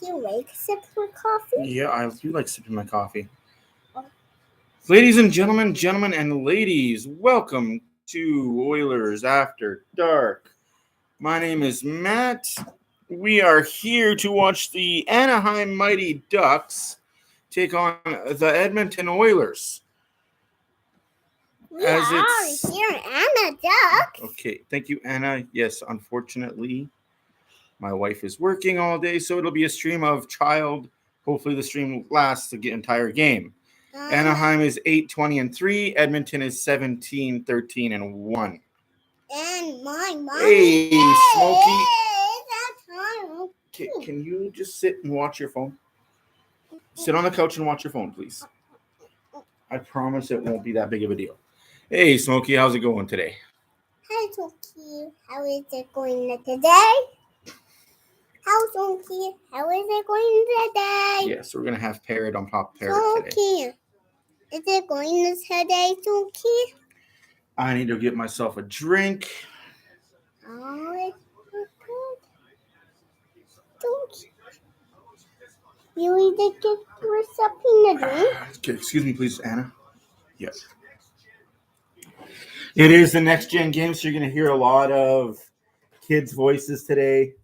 Do you like sipping coffee? Yeah, I do like sipping my coffee. Ladies and gentlemen, and ladies, welcome to Oilers After Dark. My name is Matt. We are here to watch the Anaheim Mighty Ducks take on the Edmonton Oilers. We are here, Anna Ducks. Okay, thank you, Anna. Yes, unfortunately, my wife is working all day, so it'll be a stream of child. Hopefully, the stream lasts the entire game. Anaheim is 8-20-3. Edmonton is 17-13-1. And my mom. Hey, Smokey. Okay, can you just sit and watch your phone? Sit on the couch and watch your phone, please. I promise it won't be that big of a deal. Hey, Smokey, how's it going today? Hi, Smokey. How is it going today? How is it going today? Yes, we're going to have Parrot on top of Parrot today. Is it going today, Smokey? I need to get myself a drink. Oh, it's good. You need to get yourself a drink. Okay, excuse me, please, Anna. Yes. It is the next gen game, so you're going to hear a lot of kids' voices today.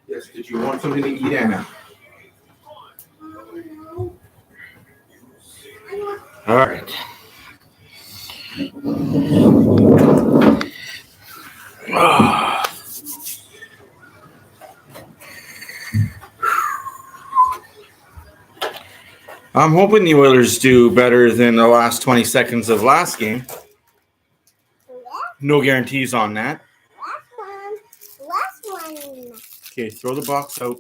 Yes, did you want something to eat, Anna? All right. I'm hoping the Oilers do better than the last 20 seconds of last game. No guarantees on that. Last one. Okay, throw the box out.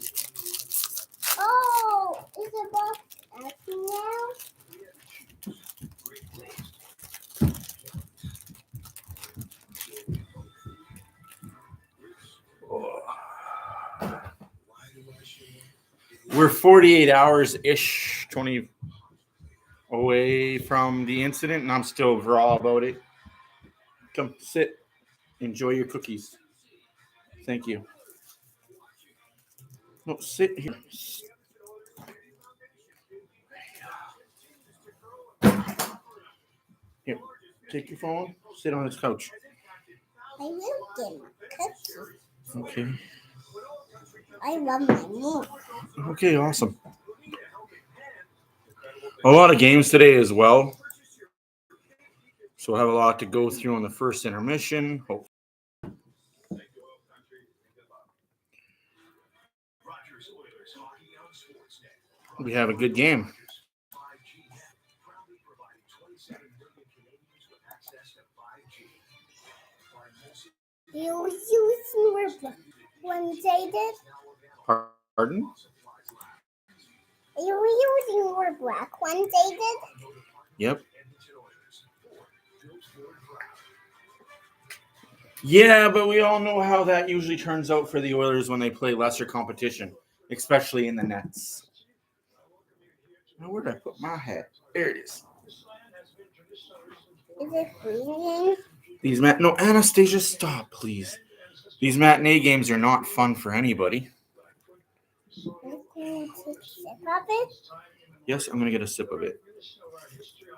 Oh, is the box empty now? We're 48 hours-ish, 20 away from the incident, and I'm still raw about it. Come sit. Enjoy your cookies. Thank you. No, sit here. Here, take your phone. Sit on this couch. I will get my cookies. Okay. I love my mom. Okay, awesome. A lot of games today as well. So we'll have a lot to go through on the first intermission. We have a good game. You using your Wednesday did? Pardon? You were using your black Wednesday did? Yep. Yeah, but we all know how that usually turns out for the Oilers when they play lesser competition, especially in the nets. Now, where did I put my hat? There it is. Is it freezing? No, Anastasia, stop, please. These matinee games are not fun for anybody. Okay. you take a sip of it? Yes, I'm going to get a sip of it.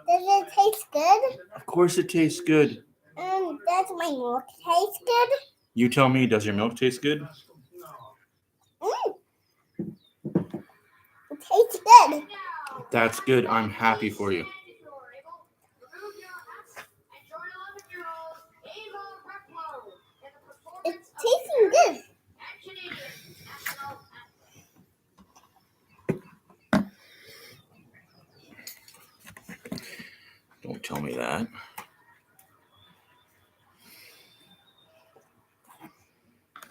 Does it taste good? Of course it tastes good. Does my milk taste good? You tell me, does your milk taste good? It tastes good. That's good. I'm happy for you. It's tasting good. Don't tell me that.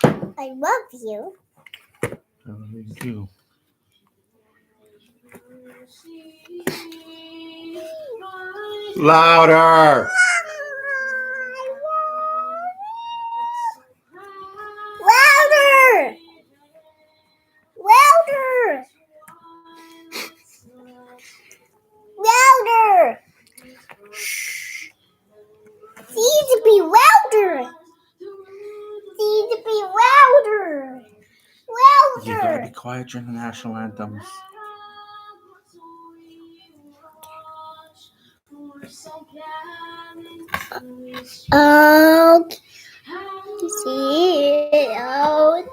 I love you. Thank you. Louder! Louder! Louder! Louder! Need to be louder! Need to be louder! You gotta Louder! be quiet during the national anthems. Okay. See it out.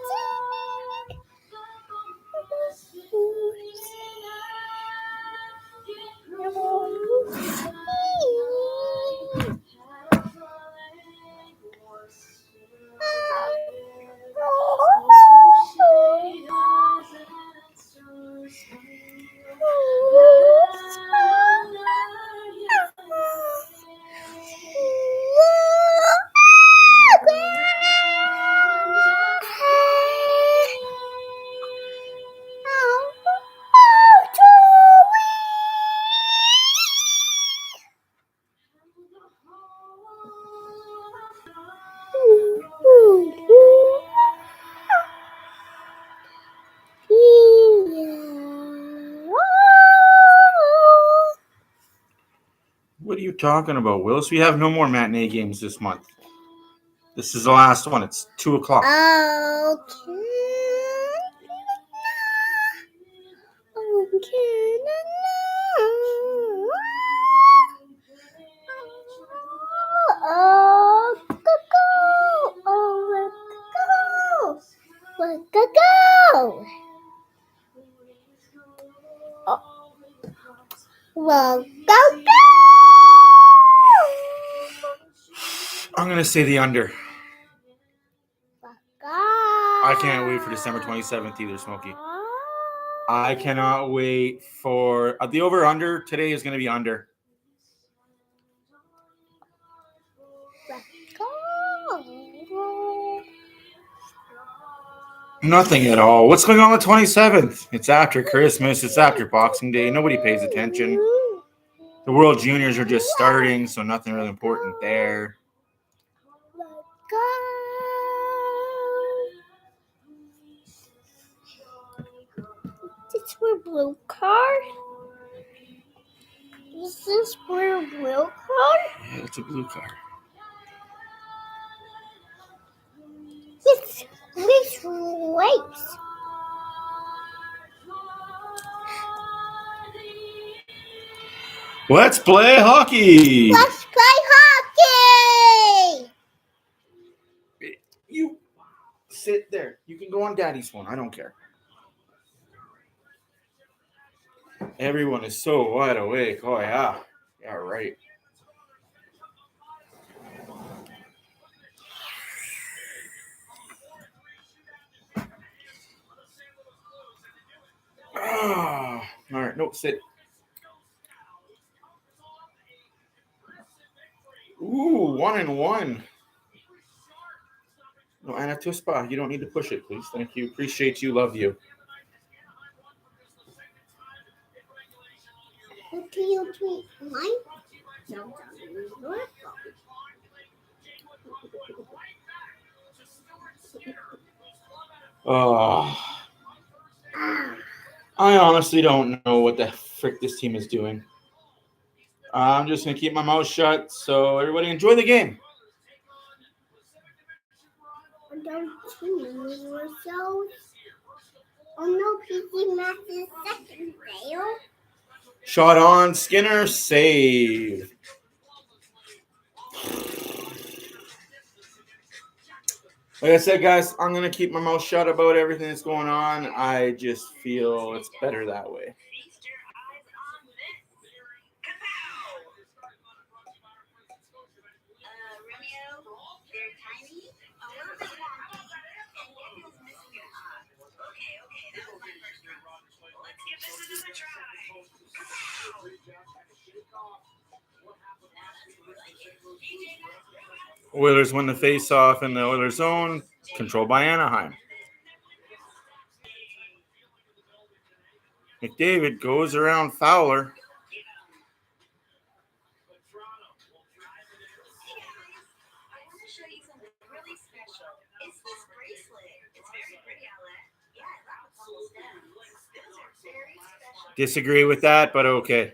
What are you talking about, Willis? We have no more matinee games this month. This is the last one. It's 2 o'clock. Well, go! I'm going to say the under. I I can't wait for December 27th either, Smokey. I cannot wait for the over-under today is going to be under. Nothing at all. What's going on the 27th? It's after Christmas. It's after Boxing Day. Nobody pays attention. The World Juniors are just starting, so nothing really important there. Is this for blue card? Is this for blue card? Yeah, it's a blue card. It's stripes. Let's play hockey. Let's play hockey. You sit there. You can go on Daddy's phone. I don't care. Everyone is so wide awake. Oh, yeah. Yeah, right. All right. No, sit. Ooh, 1-1. No, Anna Tuspa, you don't need to push it, please. Thank you. Appreciate you. Love you. What do you tweet? Mine? No, I honestly don't know what the frick this team is doing. I'm just going to keep my mouth shut. So everybody enjoy the game. Don't you yourselves? Oh no, PG Masses second fail. Shot on, Skinner, save. Like I said, guys, I'm going to keep my mouth shut about everything that's going on. I just feel it's better that way. Oilers win the face-off in the Oilers zone, controlled by Anaheim. McDavid goes around Fowler. Disagree with that, but okay.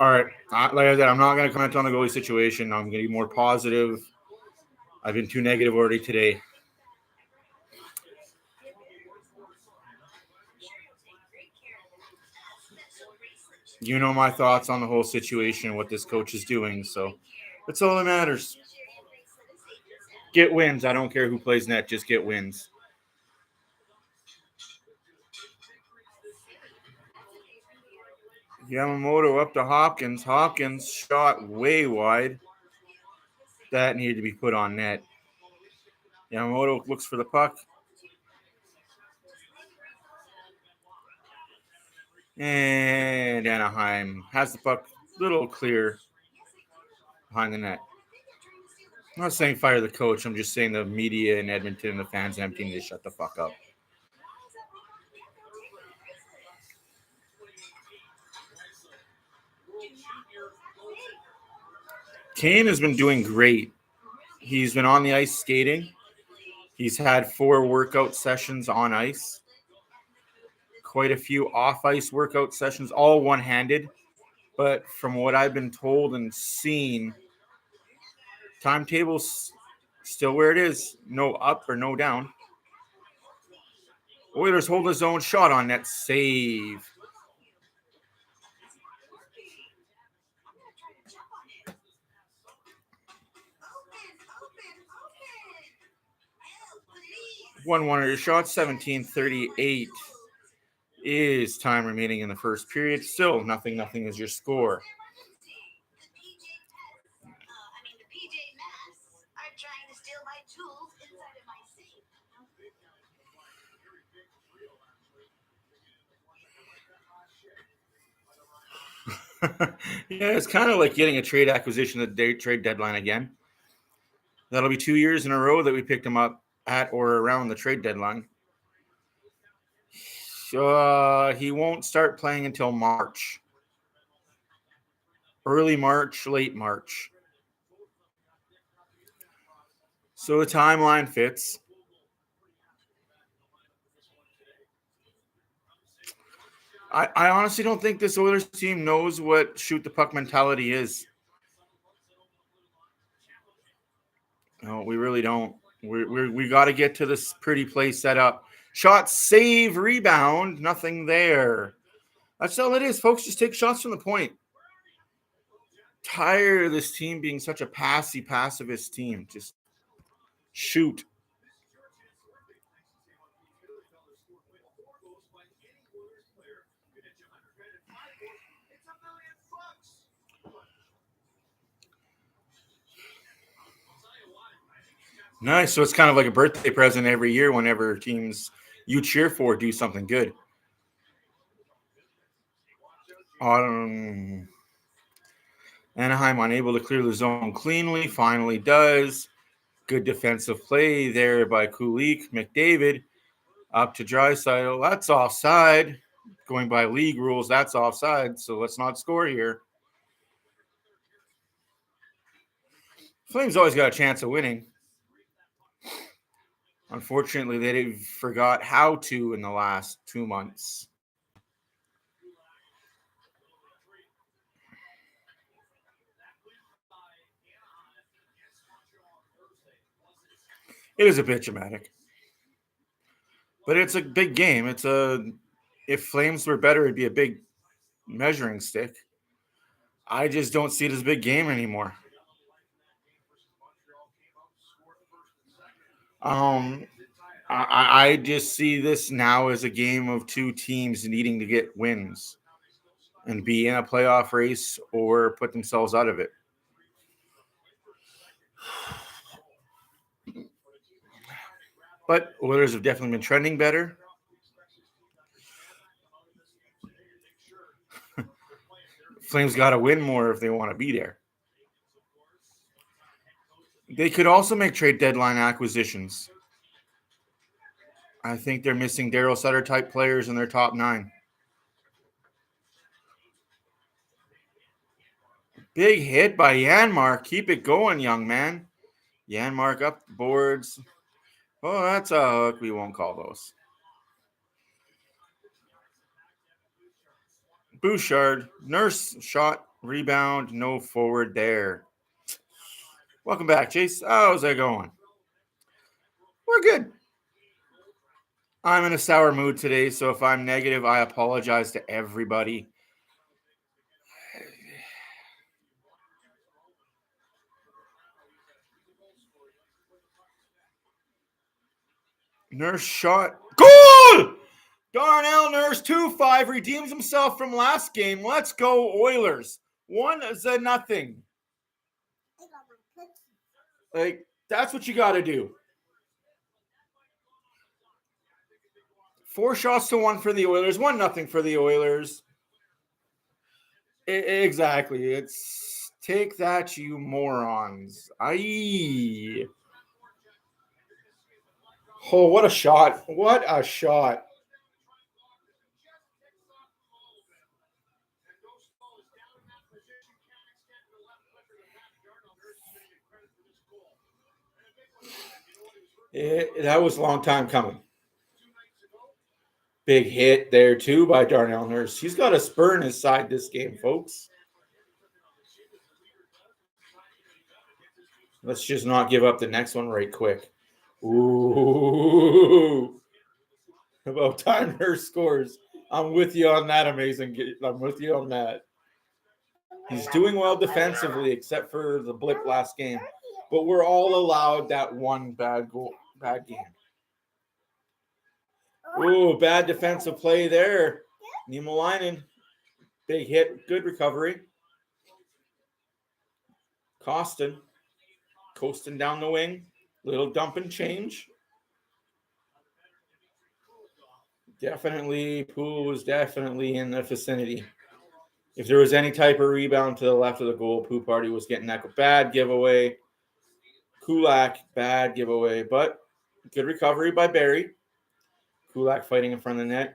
All right. Like I said, I'm not going to comment on the goalie situation. I'm going to be more positive. I've been too negative already today. You know my thoughts on the whole situation, what this coach is doing. So that's all that matters. Get wins. I don't care who plays net. Just get wins. Yamamoto up to Hopkins. Hopkins shot way wide. That needed to be put on net. Yamamoto looks for the puck. And Anaheim has the puck a little clear behind the net. I'm not saying fire the coach. I'm just saying the media in Edmonton and the fans in Edmonton need to shut the fuck up. Kane has been doing great. He's been on the ice skating. He's had 4 workout sessions on ice. Quite a few off-ice workout sessions, all one-handed. But from what I've been told and seen, timetable's still where it is. No up or no down. Oilers hold his own, shot on net, save. One your shot, 17:38 is time remaining in the first period. Still nothing is your score. Yeah, it's kind of like getting a trade acquisition at the trade deadline again. That'll be 2 years in a row that we picked him up at or around the trade deadline. He won't start playing until March. Early March, late March. So the timeline fits. I honestly don't think this Oilers team knows what shoot the puck mentality is. No, we really don't. We got to get to this pretty play set up. Shot, save, rebound, nothing there. That's all it is, folks. Just take shots from the point. Tired of this team being such a pacifist team. Just shoot. Nice. So it's kind of like a birthday present every year whenever teams you cheer for do something good. Anaheim unable to clear the zone cleanly. Finally does. Good defensive play there by Kulik. McDavid up to Draisaitl. That's offside. Going by league rules, that's offside. So let's not score here. Flames always got a chance of winning. Unfortunately, they forgot how to in the last 2 months. It is a bit dramatic. But it's a big game. If Flames were better, it'd be a big measuring stick. I just don't see it as a big game anymore. I just see this now as a game of two teams needing to get wins and be in a playoff race or put themselves out of it. But Oilers have definitely been trending better. Flames got to win more if they want to be there. They could also make trade deadline acquisitions. I think they're missing Daryl Sutter type players in their top 9. Big hit by Janmark. Keep it going, young man. Janmark up the boards. Oh, that's a hook. We won't call those. Bouchard. Nurse shot. Rebound. No forward there. Welcome back, Chase. How's it going? We're good. I'm in a sour mood today, so if I'm negative, I apologize to everybody. Nurse shot. Goal! Darnell Nurse 2-5 redeems himself from last game. Let's go, Oilers. 1-0. Like, that's what you got to do. 4 shots to 1 for the Oilers. 1-0 for the Oilers. Exactly. It's take that, you morons. Aye. Oh, what a shot. What a shot. That was a long time coming. Big hit there, too, by Darnell Nurse. He's got a spur in his side this game, folks. Let's just not give up the next one right quick. Ooh. About time Nurse scores. I'm with you on that, amazing. I'm with you on that. He's doing well defensively, except for the blip last game. But we're all allowed that one bad game. Ooh, bad defensive play there. Niemelainen. Big hit. Good recovery. Coasting down the wing. Little dump and change. Definitely, Poole was definitely in the vicinity. If there was any type of rebound to the left of the goal, Poo Party was getting that bad giveaway. Kulak, bad giveaway, but good recovery by Barrie. Kulak fighting in front of the net.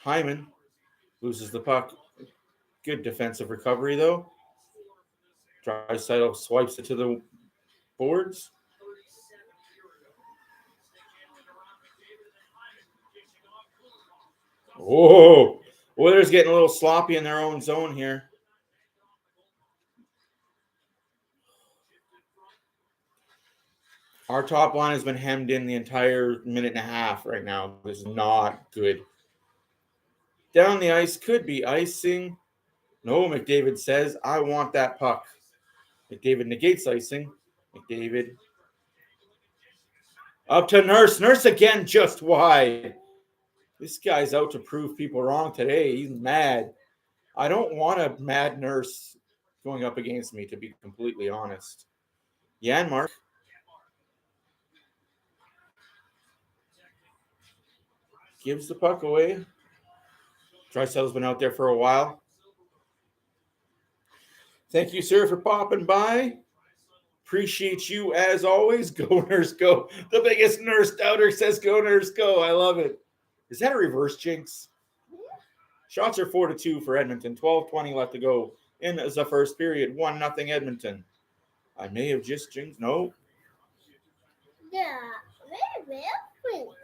Hyman loses the puck. Good defensive recovery, though. Draisaitl swipes it to the boards. Oh, Oilers getting a little sloppy in their own zone here. Our top line has been hemmed in the entire minute and a half right now. This is not good. Down the ice could be icing. No, McDavid says, I want that puck. McDavid negates icing. McDavid. Up to Nurse. Nurse again, just wide. This guy's out to prove people wrong today. He's mad. I don't want a mad Nurse going up against me, to be completely honest. Janmark. Gives the puck away. Draisaitl's been out there for a while. Thank you, sir, for popping by. Appreciate you as always. Go, Nurse, go. The biggest Nurse doubter says go, Nurse, go. I love it. Is that a reverse jinx? Shots are 4-2 for Edmonton. 12:20 left to go in the first period. 1-0 Edmonton. I may have just jinxed. No. Yeah, very well.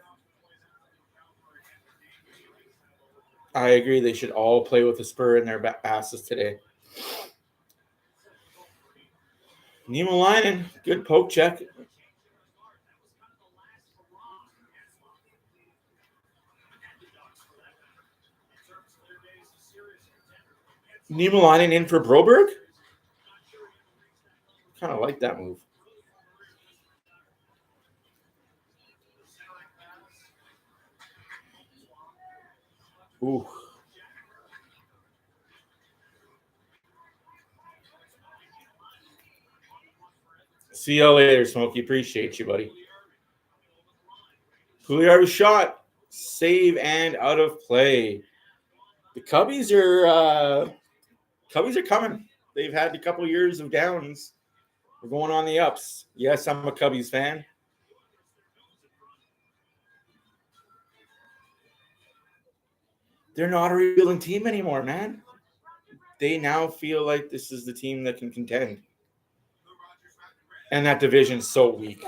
I agree. They should all play with a spur in their passes today. Niemelainen, good poke check. Niemelainen in for Broberg? Kind of like that move. Ooh. See you later, Smokey. Appreciate you, buddy. Pugliarvi shot. Save and out of play. The Cubbies are coming. They've had a couple years of downs. We're going on the ups. Yes, I'm a Cubbies fan. They're not a rebuilding team anymore, man. They now feel like this is the team that can contend. And that division's so weak.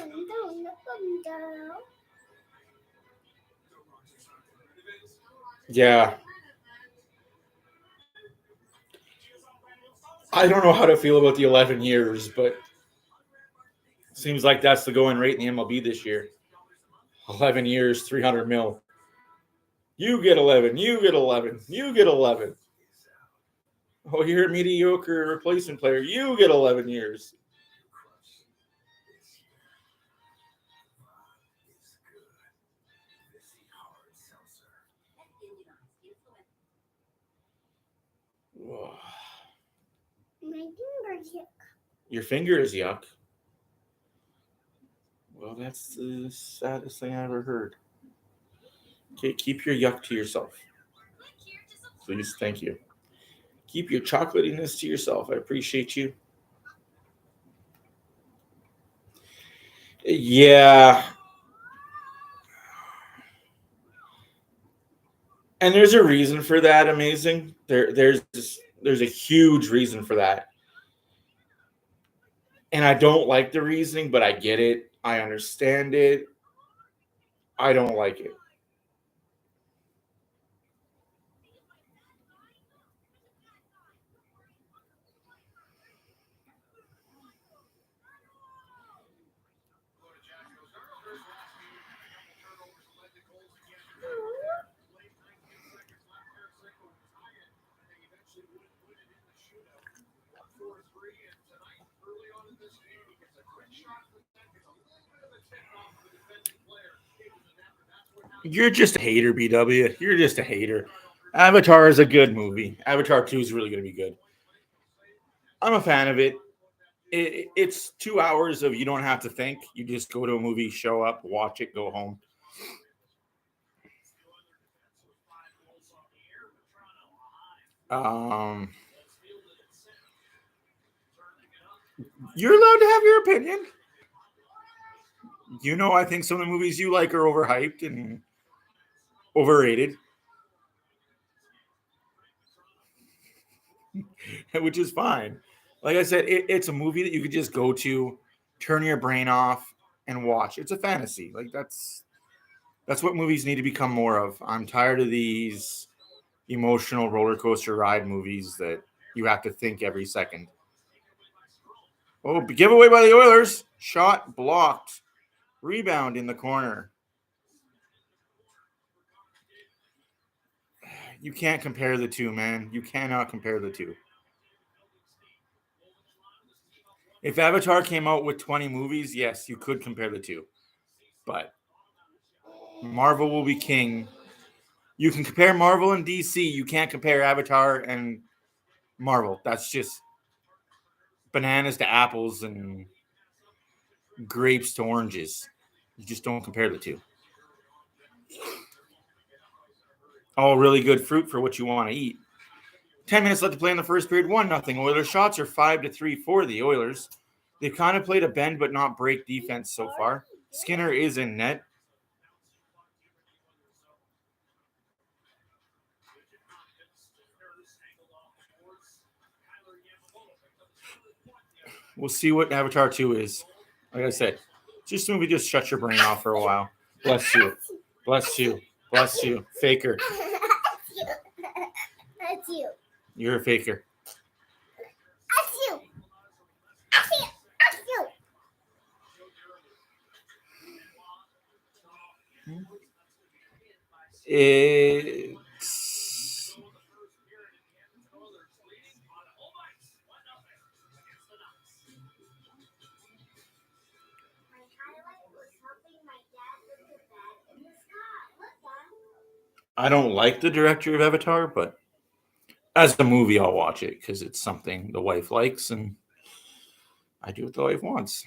Yeah. I don't know how to feel about the 11 years, but seems like that's the going rate in the MLB this year. 11 years, 300 mil. You get 11. You get 11. You get 11. Oh, you're a mediocre replacement player. You get 11 years. My finger's yuck. Your finger is yuck. Well, that's the saddest thing I ever heard. Okay, keep your yuck to yourself. Please, thank you. Keep your chocolatiness to yourself. I appreciate you. Yeah. And there's a reason for that, amazing. There's a huge reason for that. And I don't like the reasoning, but I get it. I understand it. I don't like it. You're just a hater, BW. You're just a hater. Avatar is a good movie. Avatar 2 is really going to be good. I'm a fan of it. It's 2 hours of you don't have to think. You just go to a movie, show up, watch it, go home. You're allowed to have your opinion. You know, I think some of the movies you like are overhyped and overrated, which is fine. Like I said, it's a movie that you could just go to, turn your brain off, and watch. It's a fantasy. Like that's what movies need to become more of. I'm tired of these emotional roller coaster ride movies that you have to think every second. Oh, giveaway by the Oilers. Shot blocked. Rebound in the corner. You can't compare the two, man. You cannot compare the two. If Avatar came out with 20 movies, yes, you could compare the two. But Marvel will be king. You can compare Marvel and DC. You can't compare Avatar and Marvel. That's just bananas to apples and grapes to oranges. You just don't compare the two. All really good fruit for what you want to eat. 10 minutes left to play in the first period. 1-0. Oilers shots are 5-3 for the Oilers. They've kind of played a bend but not break defense so far. Skinner is in net. We'll see what Avatar 2 is. Like I said, just movie, just shut your brain off for a while. Bless you. Bless you. Bless you. Faker. That's you. You're a faker. That's you. That's you. It's I don't like the director of Avatar, but as a movie, I'll watch it because it's something the wife likes, and I do what the wife wants.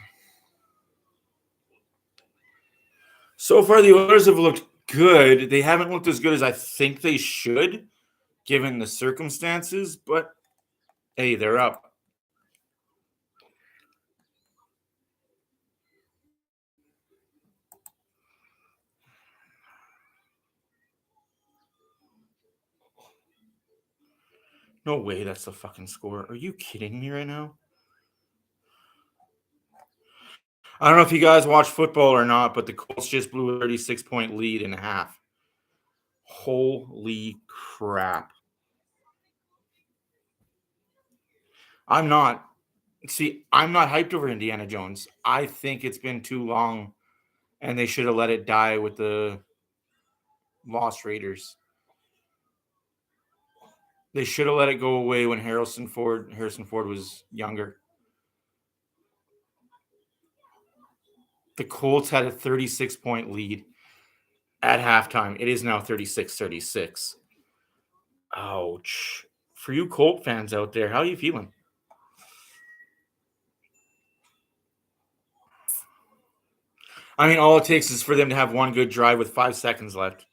So far, the Oilers have looked good. They haven't looked as good as I think they should, given the circumstances, but hey, they're up. No way that's the fucking score. Are you kidding me right now? I don't know if you guys watch football or not, but the Colts just blew a 36-point lead in half. Holy crap. I'm not hyped over Indiana Jones. I think it's been too long, and they should have let it die with the Lost Raiders. They should have let it go away when Harrison Ford was younger. The Colts had a 36-point lead at halftime. It is now 36-36. Ouch. For you Colt fans out there, how are you feeling? I mean, all it takes is for them to have one good drive with 5 seconds left.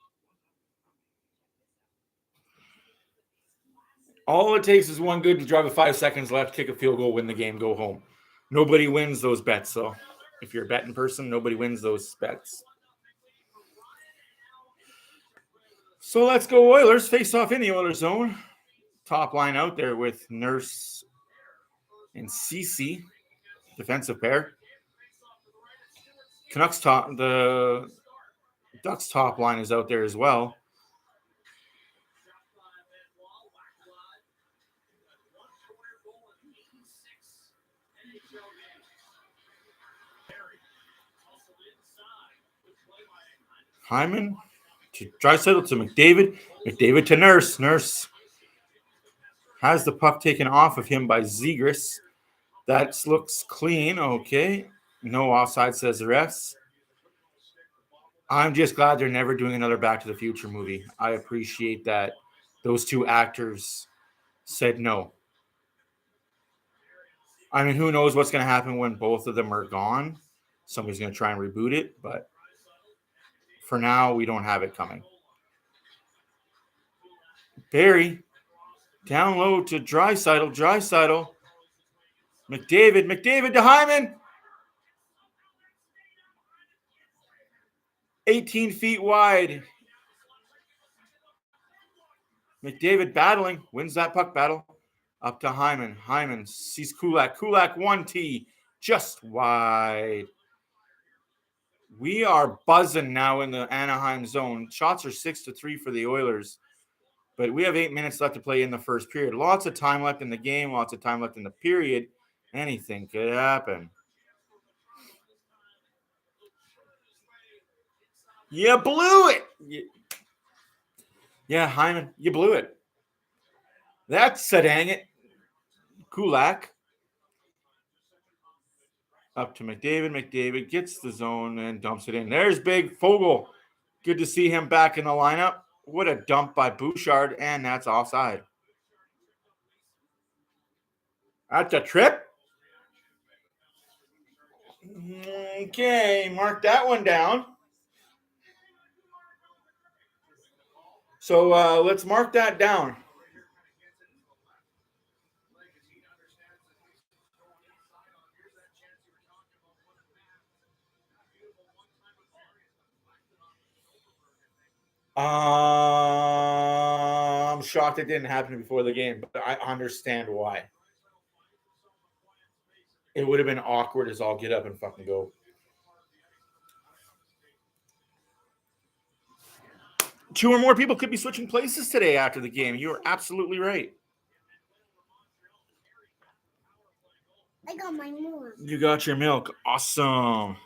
All it takes is one good drive with 5 seconds left, kick a field goal, win the game, go home. Nobody wins those bets, though. If you're a betting person, nobody wins those bets. So let's go Oilers. Face off in the Oilers zone. Top line out there with Nurse and Cece, defensive pair. The Ducks top line is out there as well. Hyman to Draisaitl to McDavid. McDavid to Nurse. Nurse has the puck taken off of him by Zegras. That looks clean. Okay. No offside, says the refs. I'm just glad they're never doing another Back to the Future movie. I appreciate that those two actors said no. I mean, who knows what's going to happen when both of them are gone? Somebody's going to try and reboot it, but for now, we don't have it coming. Barrie down low to Draisaitl. McDavid to Hyman. 18 feet wide. McDavid battling, wins that puck battle. Up to Hyman. Hyman sees Kulak. Kulak 1T, just wide. We are buzzing now in the Anaheim zone. Shots are 6-3 for the Oilers. But we have 8 minutes left to play in the first period. Lots of time left in the game. Lots of time left in the period. Anything could happen. You blew it. Yeah, Hyman, you blew it. That's a dang it. Kulak. Up to McDavid. McDavid gets the zone and dumps it in. There's big Foegele. Good to see him back in the lineup. What a dump by Bouchard, and that's offside. That's a trip. Okay, mark that one down. So let's mark that down. I'm shocked it didn't happen before the game, but I understand why. It would have been awkward as all get up and fucking go. Two or more people could be switching places today after the game. You are absolutely right. I got my milk. You got your milk. Awesome.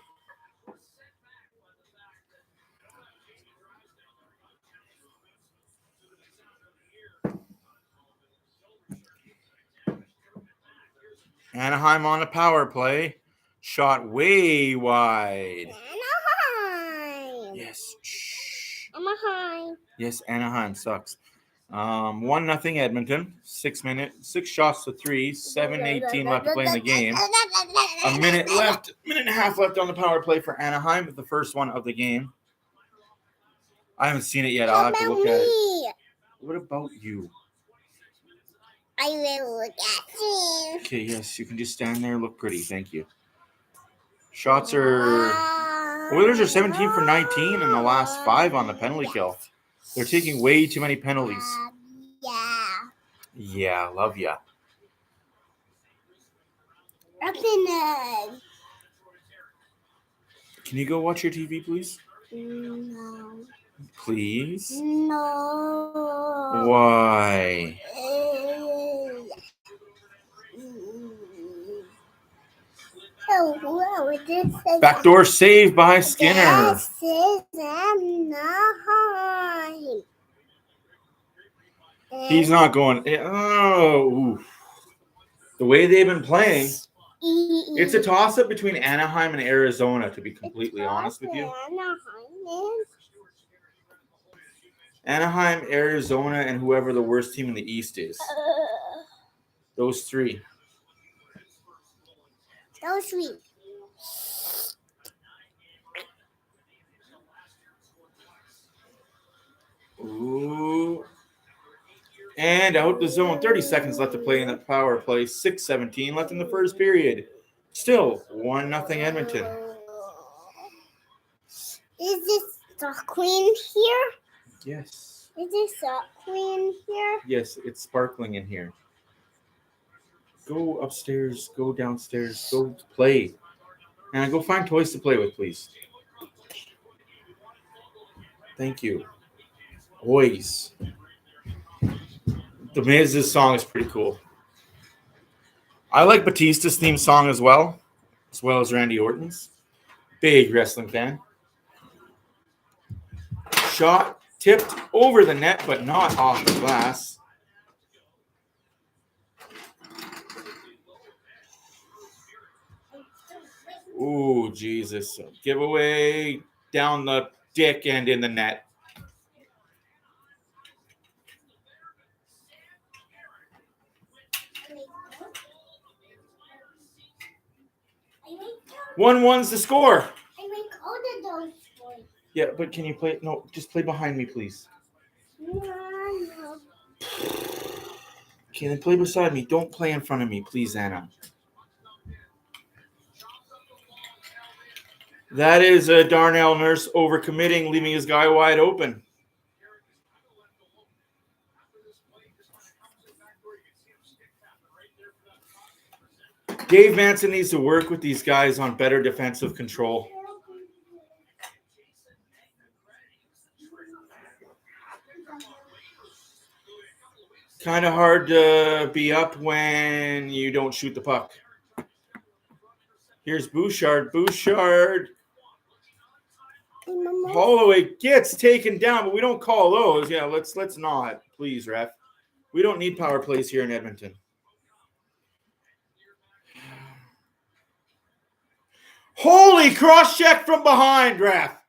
Anaheim on the power play. Shot way wide. Anaheim. Yes. Shh. Anaheim. Yes, Anaheim sucks. 1-0 Edmonton. 6 shots to 3. 7:18 left to play in the game. A minute left. Minute and a half left on the power play for Anaheim. The first one of the game. I haven't seen it yet. I'll have to look at it. What about you? I will look at you. Okay, yes, you can just stand there and look pretty. Thank you. Shots are... Oilers are 17 for 19 in the last 5 on the penalty kill. They're taking way too many penalties. Yeah, love ya. Can you go watch your TV, please? No. Please? No. Why? Backdoor save by Skinner. This is Anaheim. He's not going. Oh, oof. The way they've been playing, it's a toss-up between Anaheim and Arizona, to be completely honest with you. Anaheim, Arizona, and whoever the worst team in the East is. Those three. Ooh. And out the zone. 30 seconds left to play in the power play. 6:17 left in the first period. Still 1-0 Edmonton. Is this the Queen here? Yes. Is this the Queen here? Yes, it's sparkling in here. Go upstairs. Go downstairs. Go play. And go find toys to play with, please. Thank you. Boys. The Miz's song is pretty cool. I like Batista's theme song as well as Randy Orton's. Big wrestling fan. Shot tipped over the net, but not off the glass. Ooh, Jesus. Giveaway down the dick and in the net. One's the score. I make all of those toys. Yeah, but can you play? No, just play behind me, please. No. Okay, then play beside me. Don't play in front of me, please, Anna. That is Darnell Nurse overcommitting, leaving his guy wide open. Dave Manson needs to work with these guys on better defensive control. Kind of hard to be up when you don't shoot the puck. Here's Bouchard. Holloway gets taken down, but we don't call those. Yeah, let's not, please, ref. We don't need power plays here in Edmonton. Holy cross-check from behind, ref.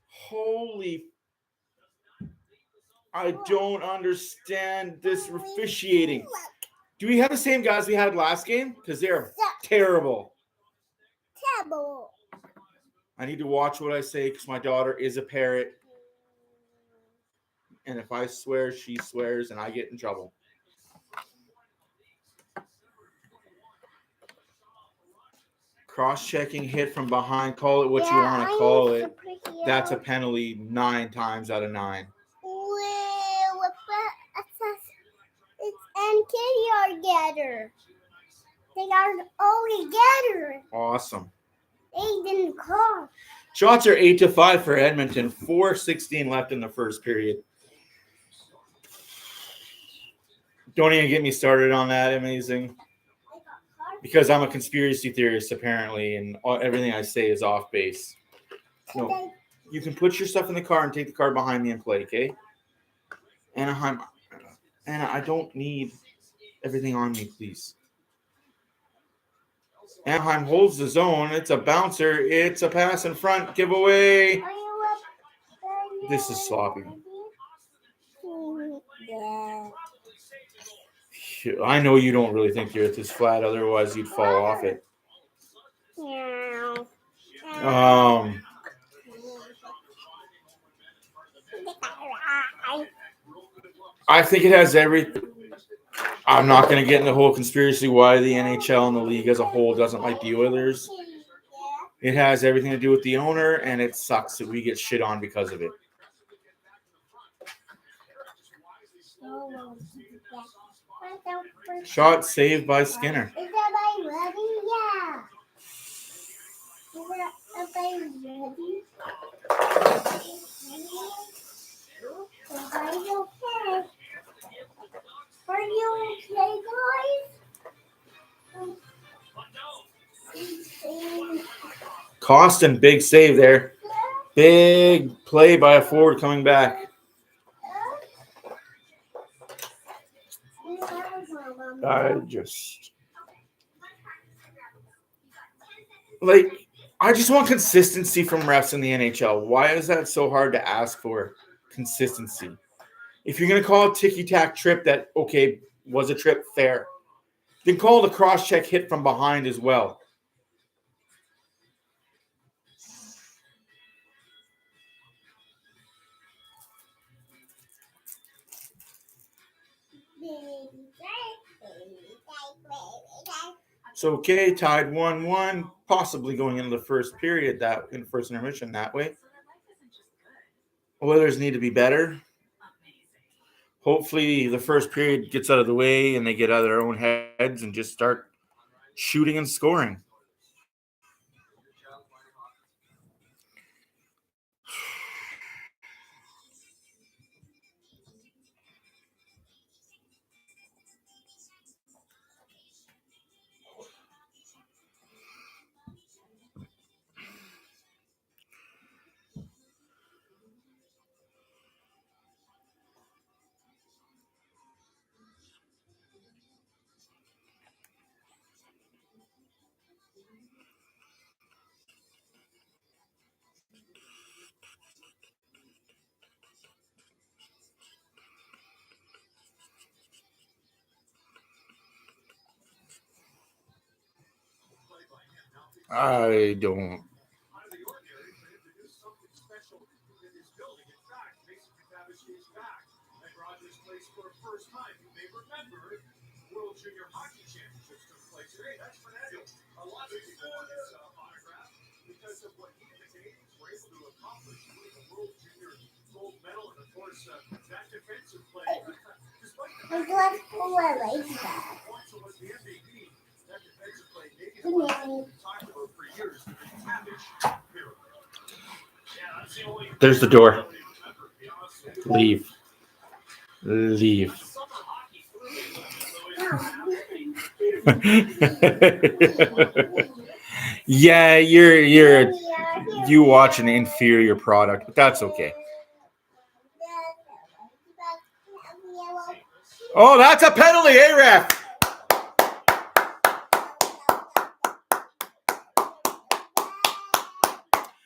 Holy. I don't understand this officiating. Do we have the same guys we had last game? Because they're terrible. Terrible. I need to watch what I say because my daughter is a parrot. And if I swear, she swears, and I get in trouble. Cross-checking hit from behind. Call it what you want to call it. That's a penalty 9 times out of 9. And Kitty are together. They are all together. Awesome. They didn't call. Shots are 8-5 for Edmonton. 4:16 left in the first period. Don't even get me started on that. Amazing. Because I'm a conspiracy theorist, apparently, and everything I say is off base. No, you can put your stuff in the car and take the car behind me and play, okay? Anaheim, Anna, I don't need everything on me, please. Anaheim holds the zone. It's a bouncer. It's a pass in front. Giveaway. This is sloppy. Yeah. I know you don't really think the earth is flat, otherwise you'd fall off it. Yeah. I think it has everything. I'm not going to get into the whole conspiracy why the NHL and the league as a whole doesn't like the Oilers. It has everything to do with the owner, and it sucks that we get shit on because of it. Shot saved by Skinner. Is everybody ready? Yeah. Is everybody ready? Everybody's okay. Are you okay, guys? Costin, big save there. Big play by a forward coming back. I just want consistency from refs in the NHL. Why is that so hard to ask for? Consistency. If you're going to call a ticky-tack trip that, okay, was a trip, fair. Then call the cross-check hit from behind as well. So, okay, tied 1-1, possibly going into the first period, in the first intermission that way. Oilers need to be better. Hopefully the first period gets out of the way and they get out of their own heads and just start shooting and scoring. I don't. There's the door. Leave. Yeah, you watch an inferior product, but that's okay. Oh, that's a penalty, ref?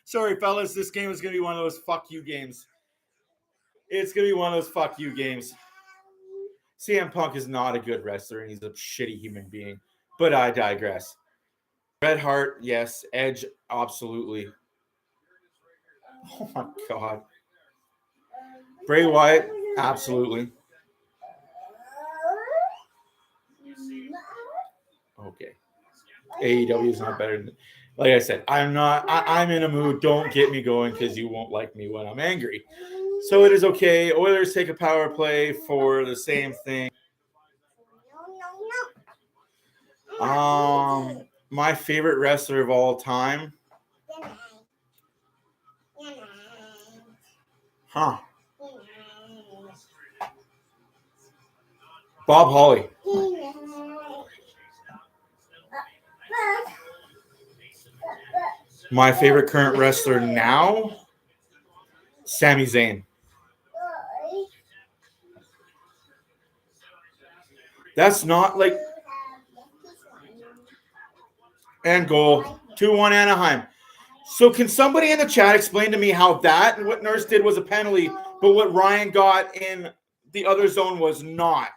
Sorry, fellas, this game is going to be one of those fuck you games. It's going to be one of those fuck you games. CM Punk is not a good wrestler, and he's a shitty human being. But I digress. Bret Hart, yes. Edge, absolutely. Oh, my God. Bray Wyatt, absolutely. Okay. AEW is not better than... Like I said, I'm in a mood. Don't get me going because you won't like me when I'm angry. So it is okay. Oilers take a power play for the same thing. My favorite wrestler of all time. Huh. Bob Holly. My favorite current wrestler now, Sami Zayn. That's not like... And goal. 2-1 Anaheim. So can somebody in the chat explain to me how that and what Nurse did was a penalty, but what Ryan got in the other zone was not?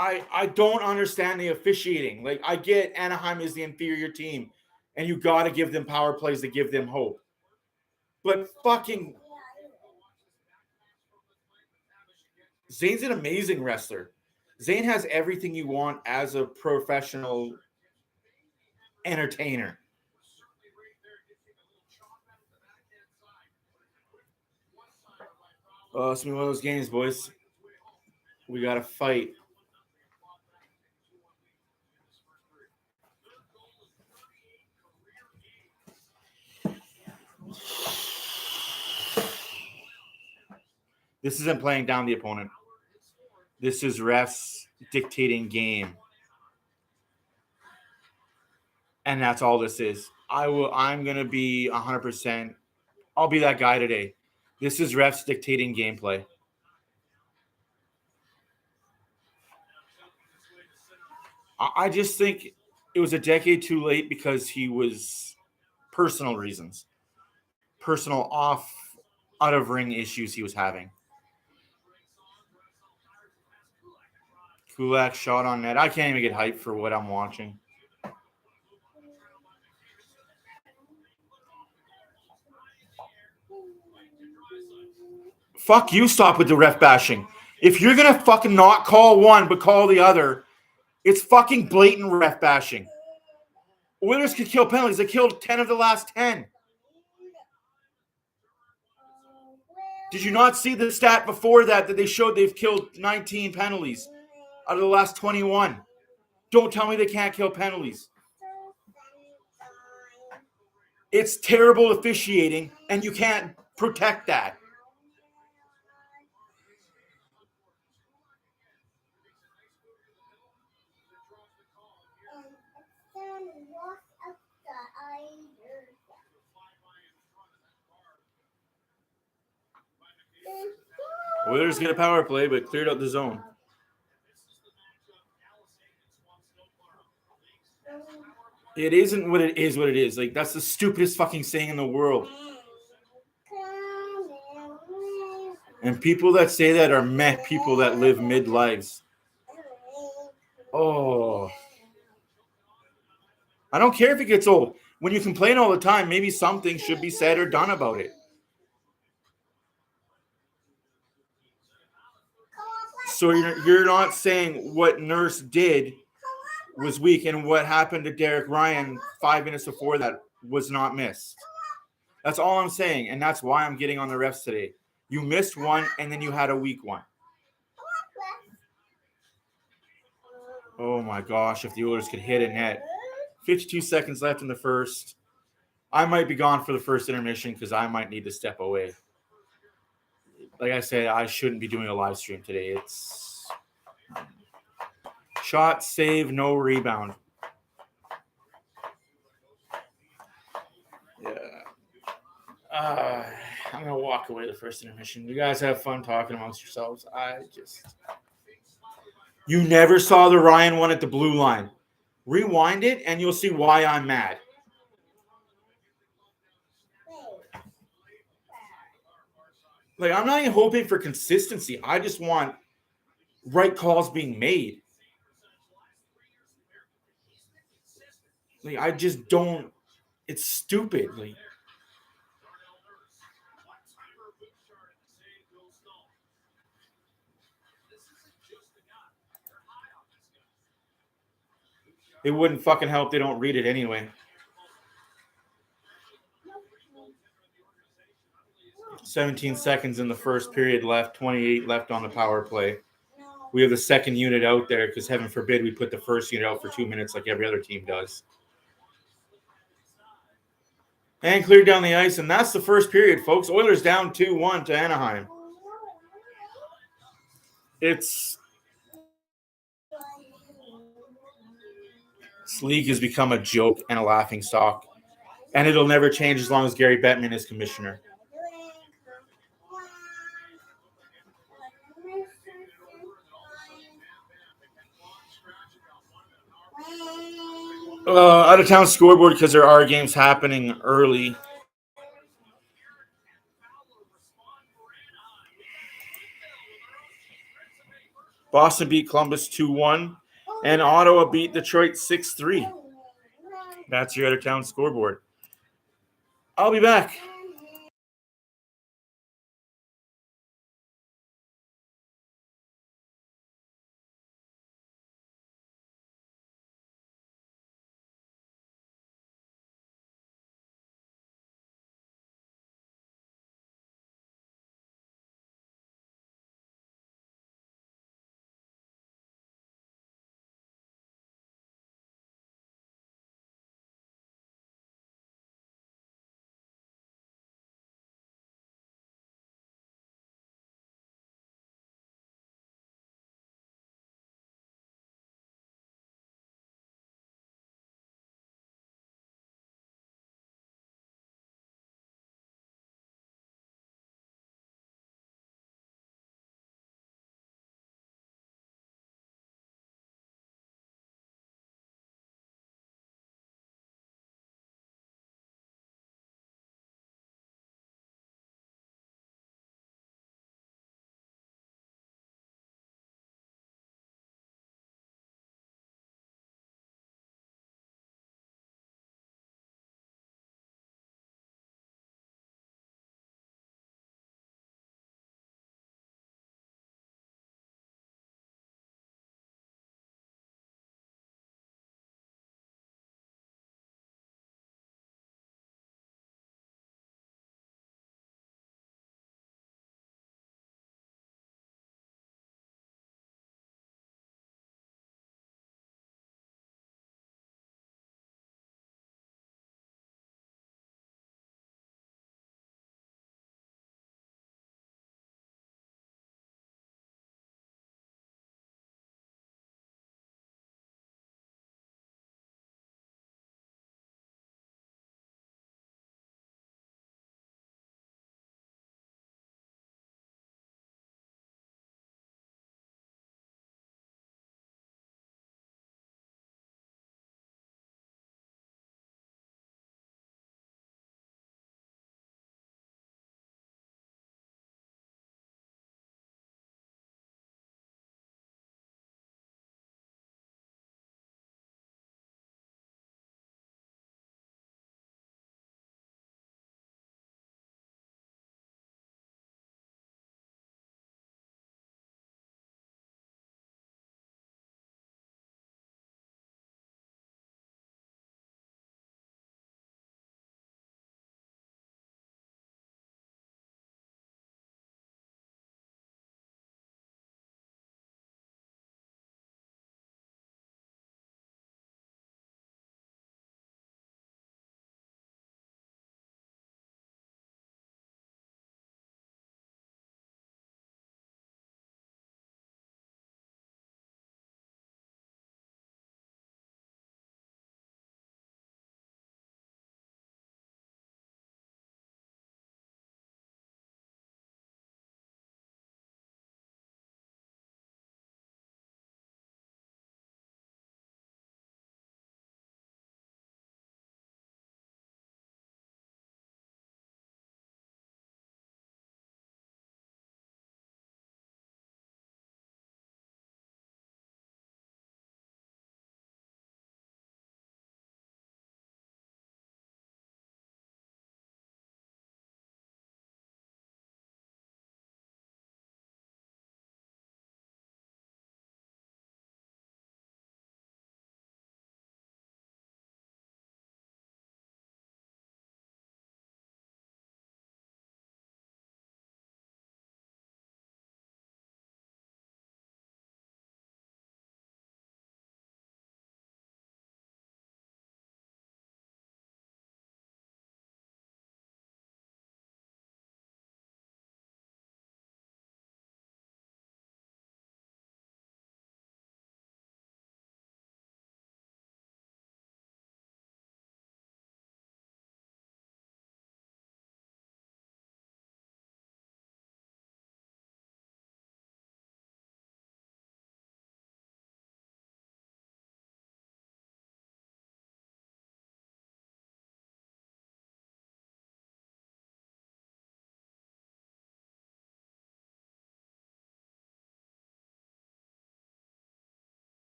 I don't understand the officiating. Like, I get Anaheim is the inferior team, and you got to give them power plays to give them hope. But fucking Zane's an amazing wrestler. Zane has everything you want as a professional entertainer. It's gonna be one of those games, boys. We got to fight. This isn't playing down the opponent. This is refs dictating game. And that's all this is. I'm going to be 100%. I'll be that guy today. This is refs dictating gameplay. I just think it was a decade too late because he was personal reasons. Personal out of ring issues he was having. Kulak shot on net. I can't even get hyped for what I'm watching. Fuck you, stop with the ref bashing. If you're going to fucking not call one but call the other, it's fucking blatant ref bashing. Oilers could kill penalties. They killed 10 of the last 10. Did you not see the stat before that they showed they've killed 19 penalties out of the last 21? Don't tell me they can't kill penalties. It's terrible officiating, and you can't protect that. Oilers get a power play, but cleared out the zone. It isn't what it is what it is. Like, that's the stupidest fucking saying in the world. And people that say that are people that live mid-lives. Oh. I don't care if it gets old. When you complain all the time, maybe something should be said or done about it. So you're not saying what Nurse did was weak and what happened to Derek Ryan 5 minutes before that was not missed. That's all I'm saying, and that's why I'm getting on the refs today. You missed one, and then you had a weak one. Oh, my gosh, if the Oilers could hit a net. 52 seconds left in the first. I might be gone for the first intermission because I might need to step away. Like I said, I shouldn't be doing a live stream today. It's shot, save, no rebound. Yeah. I'm going to walk away the first intermission. You guys have fun talking amongst yourselves. You never saw the Ryan one at the blue line. Rewind it, and you'll see why I'm mad. Like, I'm not even hoping for consistency. I just want right calls being made. Like, I just don't. It's stupid. Like, it wouldn't fucking help. They don't read it anyway. 17 seconds in the first period left. 28 left on the power play. We have the second unit out there because heaven forbid we put the first unit out for 2 minutes like every other team does. And cleared down the ice, and that's the first period, folks. Oilers down 2-1 to Anaheim. This league has become a joke and a laughing stock, and it'll never change as long as Gary Bettman is commissioner. Out of town scoreboard because there are games happening early. Boston beat Columbus 2-1, and Ottawa beat Detroit 6-3. That's your out of town scoreboard. I'll be back.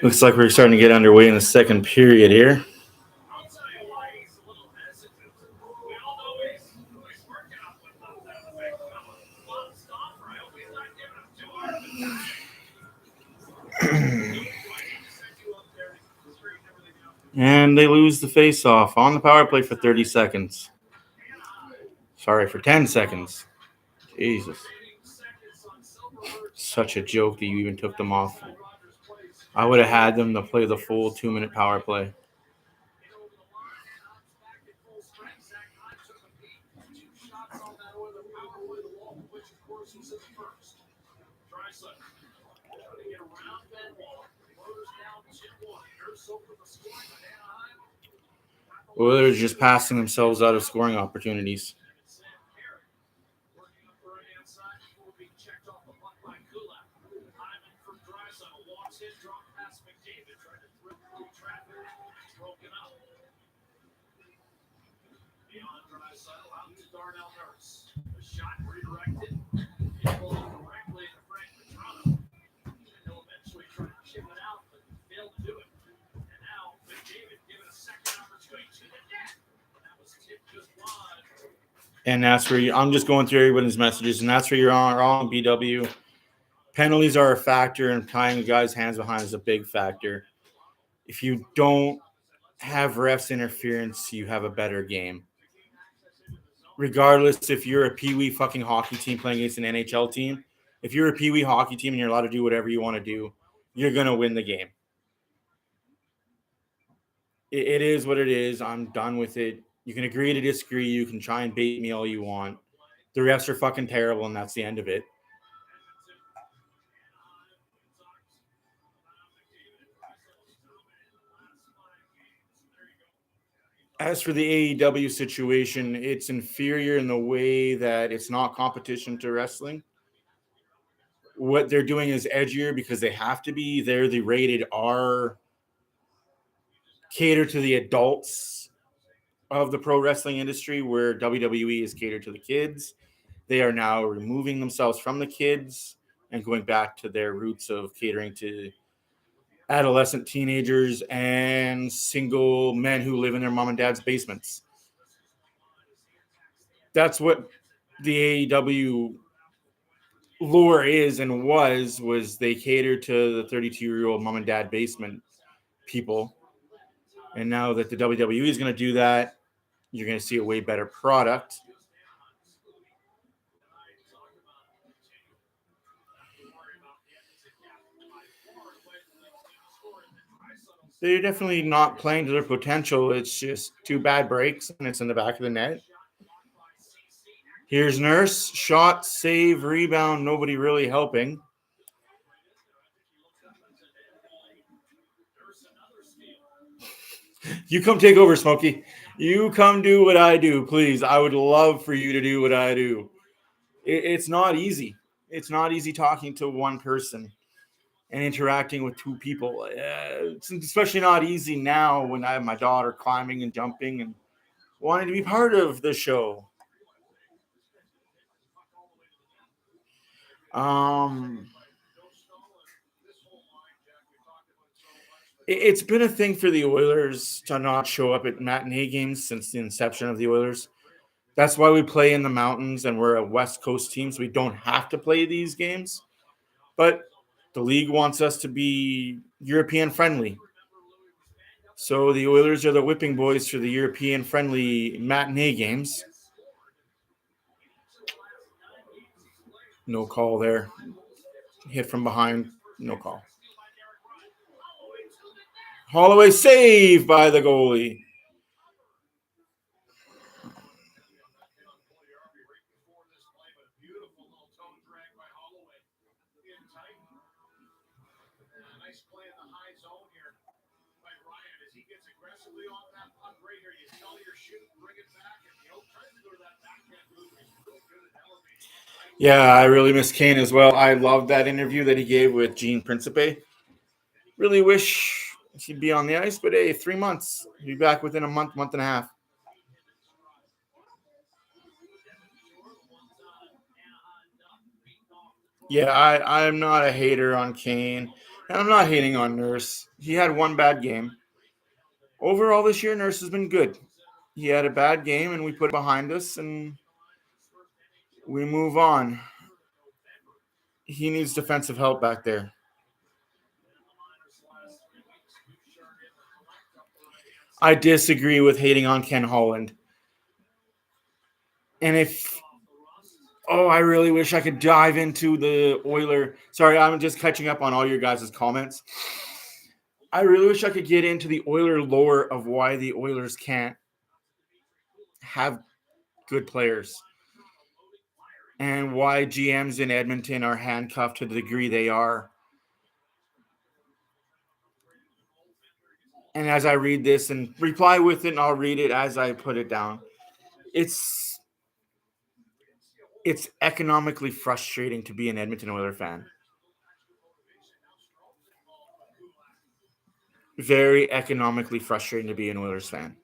Looks like we're starting to get underway in the second period here. And they lose the face-off on the power play for 30 seconds. Sorry, for 10 seconds. Jesus. Such a joke that you even took them off. I would have had them to play the full 2-minute power play. Oilers just passing themselves out of scoring opportunities. And that's where I'm just going through everybody's messages, and that's where you're on BW. Penalties are a factor, and tying the guy's hands behind is a big factor. If you don't have refs interference, you have a better game. Regardless if you're a peewee fucking hockey team playing against an NHL team, if you're a peewee hockey team and you're allowed to do whatever you want to do, you're going to win the game. It is what it is. I'm done with it. You can agree to disagree. You can try and bait me all you want. The refs are fucking terrible, and that's the end of it. As for the AEW situation, it's inferior in the way that it's not competition to wrestling. What they're doing is edgier because they have to be. They're the rated R, cater to the adults of the pro wrestling industry, where WWE is catered to the kids. They are now removing themselves from the kids and going back to their roots of catering to adolescent teenagers and single men who live in their mom and dad's basements. That's what the AEW lore is and was they cater to the 32-year-old mom and dad basement people. And now that the WWE is going to do that, you're going to see a way better product. They're definitely not playing to their potential. It's just 2 bad breaks, and it's in the back of the net. Here's Nurse. Shot, save, rebound. Nobody really helping. You come take over, Smokey. You come do what I do, please. I would love for you to do what I do. It's not easy. It's not easy talking to one person and interacting with 2 people. It's especially not easy now when I have my daughter climbing and jumping and wanting to be part of the show. It's been a thing for the Oilers to not show up at matinee games since the inception of the Oilers. That's why we play in the mountains, and we're a West Coast team, so we don't have to play these games. But the league wants us to be European friendly. So the Oilers are the whipping boys for the European friendly matinee games. No call there. Hit from behind. No call. Holloway saved by the goalie. Yeah, I really miss Kane as well. I love that interview that he gave with Gene Principe. Really wish he'd be on the ice, but hey, 3 months. He'll be back within a month, month and a half. Yeah, I'm not a hater on Kane, and I'm not hating on Nurse. He had one bad game. Overall, this year, Nurse has been good. He had a bad game, and we put it behind us, and we move on. He needs defensive help back there. I disagree with hating on Ken Holland. And if I really wish I could dive into the Oiler. Sorry, I'm just catching up on all your guys' comments. I really wish I could get into the Oiler lore of why the Oilers can't have good players and why GMs in Edmonton are handcuffed to the degree they are. And as I read this and reply with it, and I'll read it as I put it down. It's economically frustrating to be an Edmonton Oiler fan. Very economically frustrating to be an Oilers fan.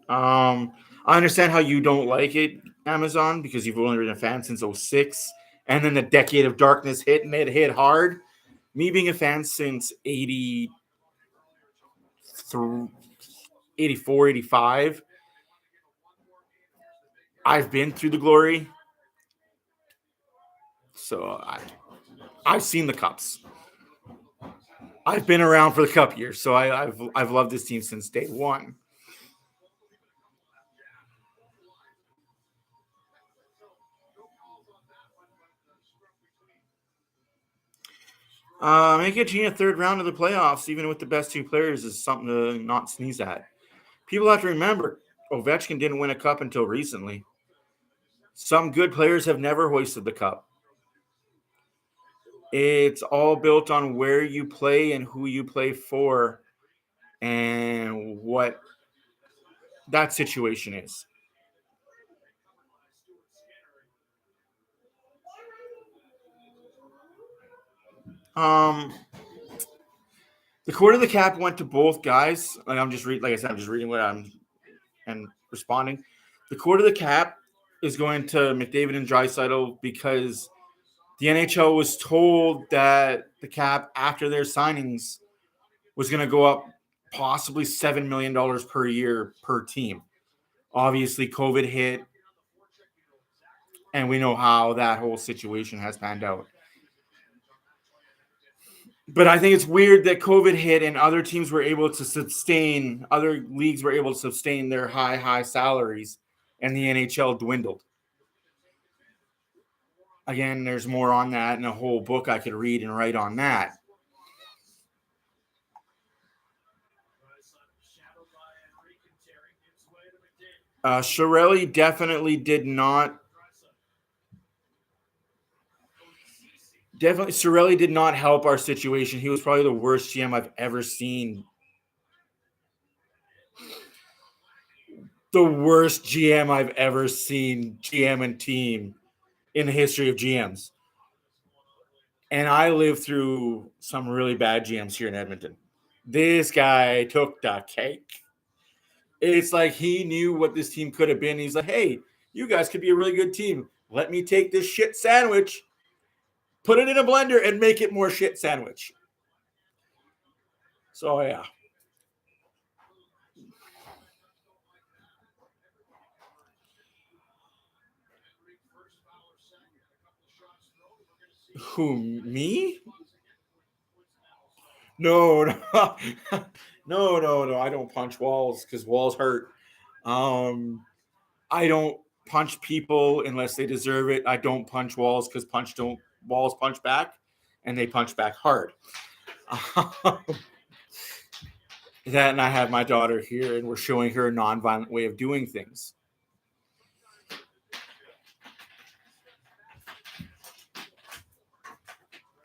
I understand how you don't like it, Amazon, because you've only been a fan since 06. And then the decade of darkness hit, and it hit hard. Me being a fan since 84, 85, I've been through the glory. So I've seen the cups. I've been around for the cup years, so I've loved this team since day one. Making a third round of the playoffs, even with the best two players, is something to not sneeze at. People have to remember, Ovechkin didn't win a cup until recently. Some good players have never hoisted the cup. It's all built on where you play and who you play for and what that situation is. Um, the court of the cap went to both guys. Like I said, I'm just reading what I'm and responding. The court of the cap is going to McDavid and Draisaitl because the NHL was told that the cap after their signings was going to go up possibly $7 million per year per team. Obviously, COVID hit, and we know how that whole situation has panned out. But I think it's weird that COVID hit and other teams were able to sustain, other leagues were able to sustain their high salaries, and the NHL dwindled. Again, there's more on that and a whole book I could read and write on that. Chiarelli definitely did not. Definitely, Chiarelli did not help our situation. He was probably the worst GM I've ever seen. The worst GM I've ever seen, GM and team in the history of GMs. And I lived through some really bad GMs here in Edmonton. This guy took the cake. It's like he knew what this team could have been. He's like, hey, you guys could be a really good team. Let me take this shit sandwich, put it in a blender, and make it more shit sandwich. So, yeah. Who, me? No, no. No. I don't punch walls because walls hurt. I don't punch people unless they deserve it. I don't punch walls because walls punch back, and they punch back hard. That, and I have my daughter here, and we're showing her a nonviolent way of doing things.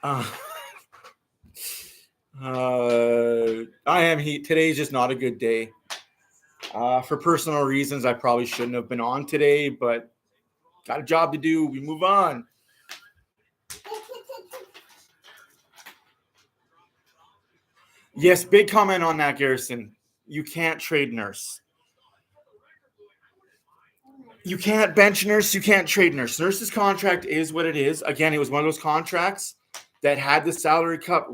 I am heat. Today's just not a good day. For personal reasons, I probably shouldn't have been on today, but got a job to do. We move on. Yes, big comment on that, Garrison. You can't trade Nurse. You can't bench Nurse. You can't trade Nurse. Nurse's contract is what it is. Again, it was one of those contracts that had the salary cap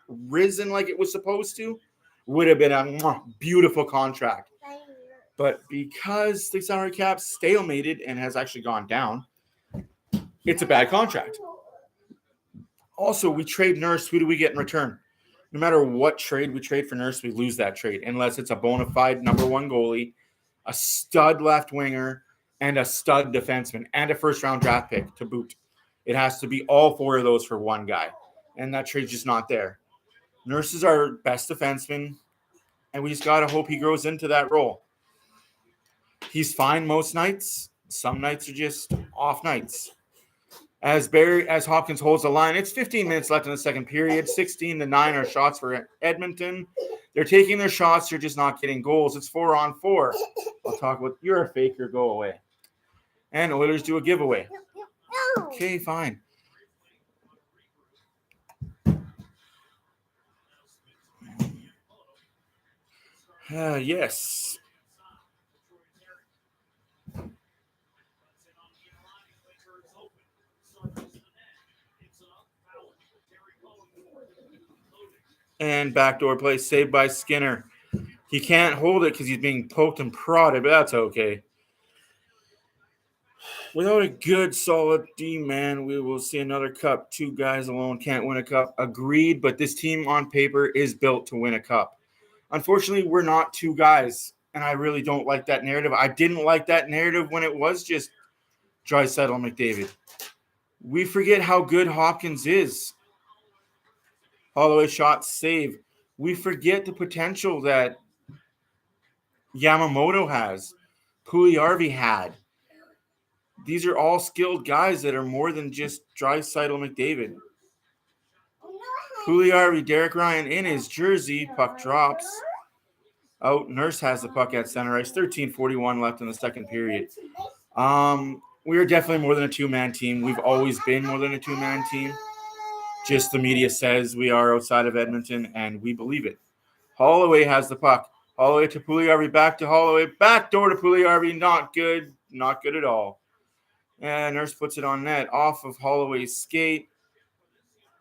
risen like it was supposed to. Would have been a beautiful contract. But because the salary cap stalemated and has actually gone down, it's a bad contract. Also, we trade Nurse. Who do we get in return? No matter what trade we trade for Nurse, we lose that trade unless it's a bona fide number one goalie, a stud left winger, and a stud defenseman, and a first-round draft pick to boot. It has to be all four of those for one guy, and that trade's just not there. Nurse is our best defenseman, and we just got to hope he grows into that role. He's fine most nights. Some nights are just off nights. As Hopkins holds the line, it's 15 minutes left in the second period. 16-9 are shots for Edmonton. They're taking their shots. They're just not getting goals. It's 4-on-4. I'll talk about you're a faker. Go away. And Oilers do a giveaway. Okay, fine. Yes. And backdoor play saved by Skinner. He can't hold it because he's being poked and prodded, but that's okay. Without a good, solid D-man, we will see another cup. Two guys alone can't win a cup. Agreed, but this team on paper is built to win a cup. Unfortunately, we're not two guys, and I really don't like that narrative. I didn't like that narrative when it was just Draisaitl McDavid. We forget how good Hopkins is. Holloway shot save. We forget the potential that Yamamoto has, Puljujärvi had. These are all skilled guys that are more than just Draisaitl McDavid. Puljujärvi, Derek Ryan in his jersey. Puck drops. Out. Nurse has the puck at center ice. 13:41 left in the second period. We are definitely more than a two-man team. We've always been more than a two-man team. Just the media says we are outside of Edmonton, and we believe it. Holloway has the puck. Holloway to Puljujärvi, back to Holloway, back door to Puljujärvi. Not good. Not good at all. And Nurse puts it on net, off of Holloway's skate,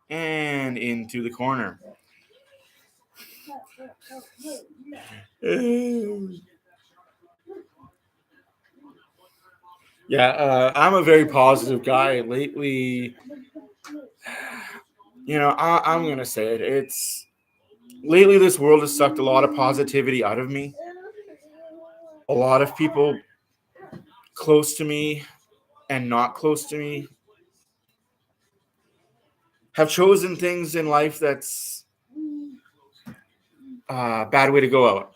and into the corner. Yeah, I'm a very positive guy. Lately, I'm going to say it. Lately, this world has sucked a lot of positivity out of me. A lot of people close to me and not close to me have chosen things in life that's a bad way to go out.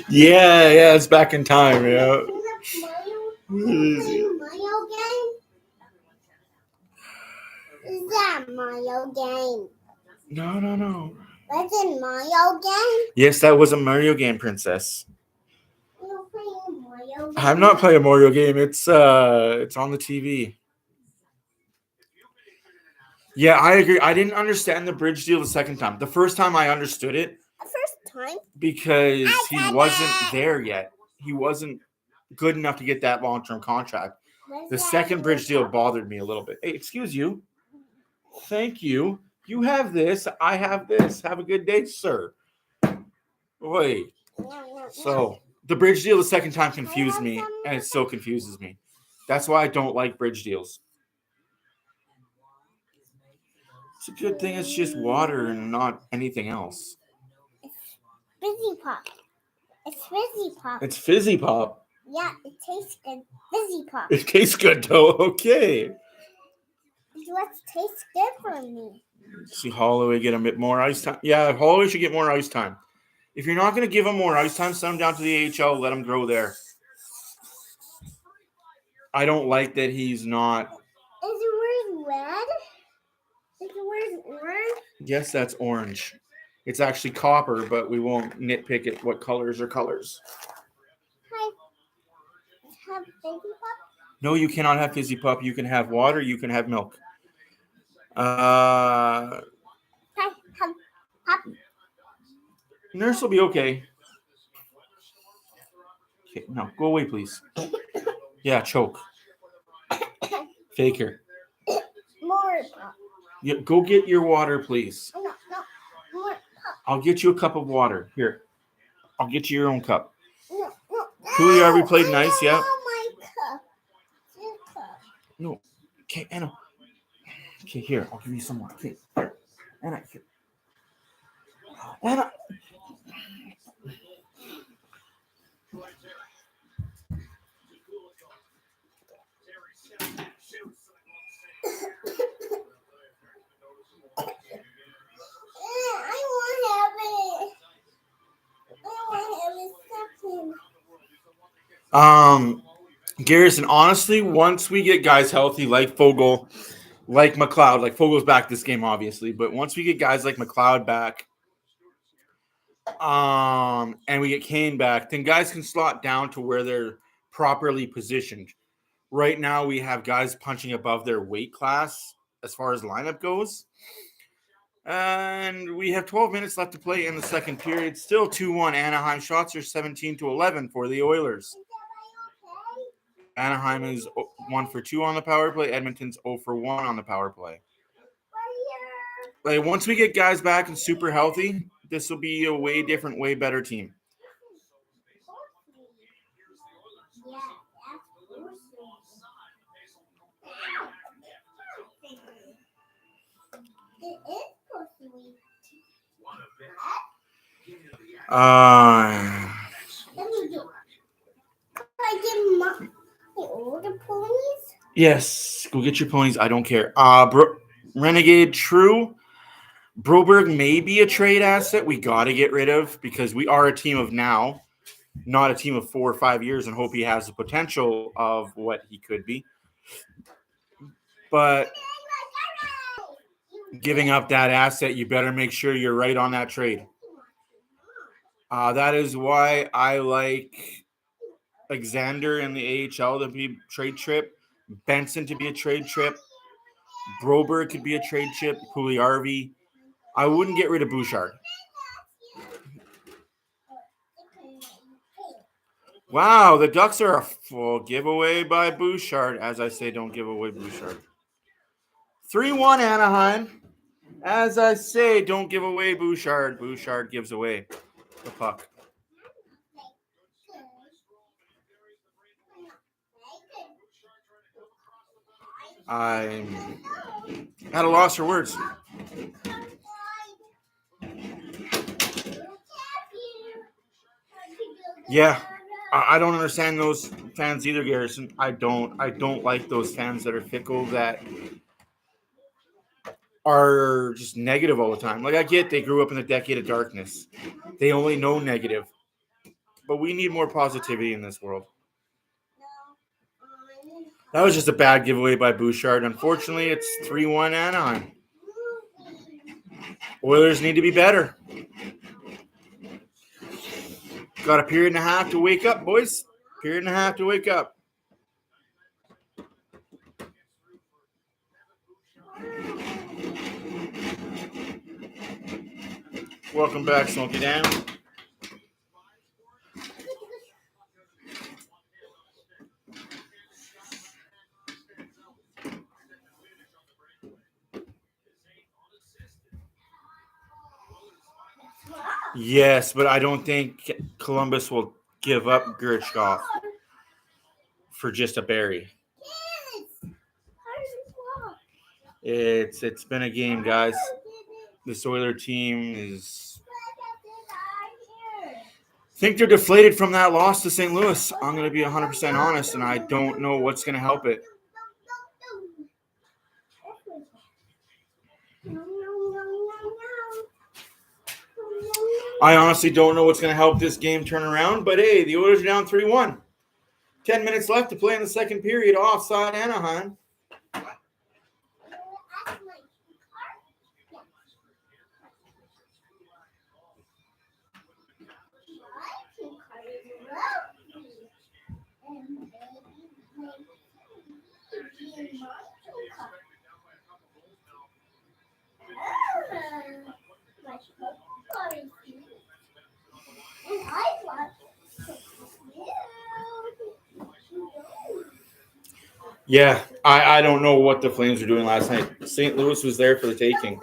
Yeah, it's back in time, yeah. Is that Mario game? No. Was it Mario game? Yes, that was a Mario game, Princess. You're playing Mario game? I'm not playing a Mario game. It's on the TV. Yeah, I agree. I didn't understand the bridge deal the second time. The first time I understood it. The first time? Because he wasn't there yet. He wasn't good enough to get that long-term contract. The second bridge deal bothered me a little bit. Hey, excuse you. Thank you. You have this. I have this. Have a good day, sir. Wait. So the bridge deal the second time confused me, and it still confuses me. That's why I don't like bridge deals. It's a good thing it's just water and not anything else. Fizzy Pop. It's Fizzy Pop. It's Fizzy Pop. Yeah, it tastes good. Fizzy Pop. It tastes good, though. Okay. What tastes good for me? See Holloway get a bit more ice time. Yeah, Holloway should get more ice time. If you're not going to give him more ice time, send him down to the AHL. Let him grow there. I don't like that he's not. Is it wearing red? Is it wearing orange? Yes, that's orange. It's actually copper, but we won't nitpick at what colors are colors. Have Fizzy Pop? No, you cannot have Fizzy Pup. You can have water. You can have milk. Have Pop? Nurse will be okay. Okay, no, go away, please. Yeah, choke. Faker. More Pop. Yeah, go get your water, please. No, more Pop. I'll get you a cup of water. Here. I'll get you your own cup. No. Julio played nice, yeah? Oh, my cup. Your cup. No. Okay, Anna. Okay, here. I'll give you some more. Okay, here. Anna, here. Anna. Garrison, honestly, once we get guys healthy like Foegele, like McLeod, like Fogel's back this game, obviously, but once we get guys like McLeod back, and we get Kane back, then guys can slot down to where they're properly positioned. Right now, we have guys punching above their weight class as far as lineup goes. And we have 12 minutes left to play in the second period. Still 2-1. Anaheim shots are 17-11 for the Oilers. Anaheim is 1 for 2 on the power play. Edmonton's 0 for 1 on the power play. Like, once we get guys back and super healthy, this will be a way different, way better team. Yes, go get your ponies. I don't care. Renegade True. Broberg may be a trade asset we got to get rid of because we are a team of now, not a team of 4 or 5 years, and hope he has the potential of what he could be. But giving up that asset, you better make sure you're right on that trade. That is why I like Alexander in the AHL to be a trade trip, Benson to be a trade trip, Broberg could be a trade chip, Pugliarvi. I wouldn't get rid of Bouchard. Wow, the Ducks are a full giveaway by Bouchard. As I say, don't give away Bouchard. 3-1 Anaheim. As I say, don't give away Bouchard. Bouchard gives away the puck. I'm at a loss for words. Yeah, I don't understand those fans either, Garrison. I don't like those fans that are fickle, that are just negative all the time. Like, I get they grew up in the decade of darkness. They only know negative. But we need more positivity in this world. That was just a bad giveaway by Bouchard. Unfortunately, it's 3-1 Anaheim. Oilers need to be better. Got a period and a half to wake up, boys. Period and a half to wake up. Welcome back, Smoky Dan. Yes, but I don't think Columbus will give up Gershkoff for just a Barrie. It's been a game, guys. This Oiler team is... I think they're deflated from that loss to St. Louis. I'm going to be 100% honest, and I don't know what's going to help it. I honestly don't know what's going to help this game turn around, but hey, the Oilers are down 3-1. 10 minutes left to play in the second period, offside Anaheim. Yeah, I don't know what the Flames were doing last night. St. Louis was there for the taking.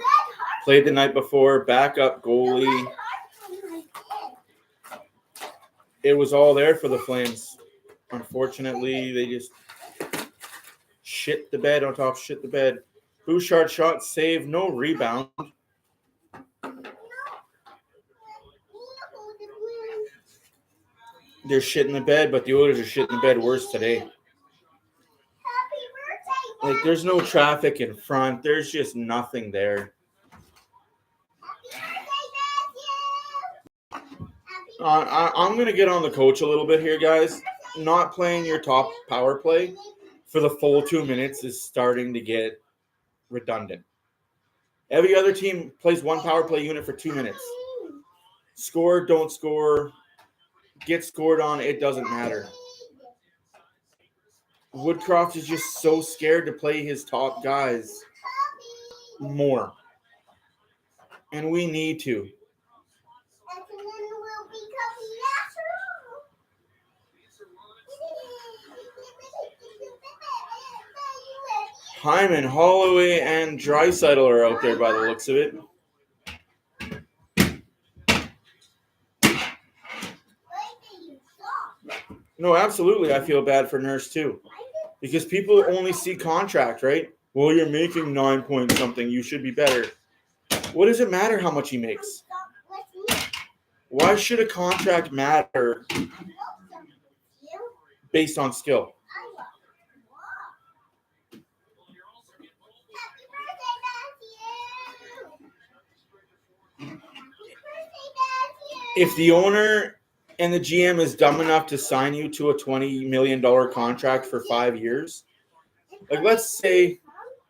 Played the night before, backup goalie. It was all there for the Flames. Unfortunately, they just shit the bed on top, shit the bed. Bouchard shot, save, no rebound. They're shitting the bed, but the Oilers are shitting the bed worse today. Like, there's no traffic in front. There's just nothing there. I'm going to get on the coach a little bit here, guys. Not playing your top power play for the full 2 minutes is starting to get redundant. Every other team plays one power play unit for 2 minutes. Score, don't score, get scored on, it doesn't matter. Woodcroft is just so scared to play his top guys more. And we need to. Hyman, Holloway, and Draisaitl are out there by the looks of it. No, absolutely. I feel bad for Nurse too. Because people only see contract, right? Well, you're making 9 point something. You should be better. What does it matter how much he makes? Why should a contract matter based on skill? If the owner and the GM is dumb enough to sign you to a $20 million contract for 5 years, like let's say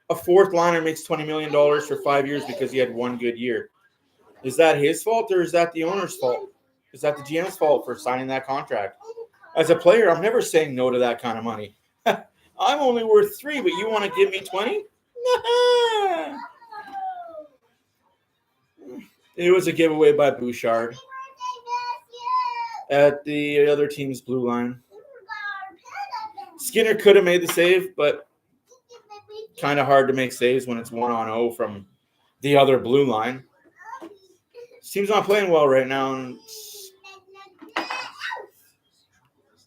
a fourth liner makes $20 million for 5 years because he had one good year. Is that his fault or is that the owner's fault? Is that the GM's fault for signing that contract? As a player, I'm never saying no to that kind of money. I'm only worth 3, but you want to give me 20? It was a giveaway by Bouchard at the other team's blue line. Skinner could have made the save, but kind of hard to make saves when it's 1-0 from the other blue line. This team's not playing well right now. And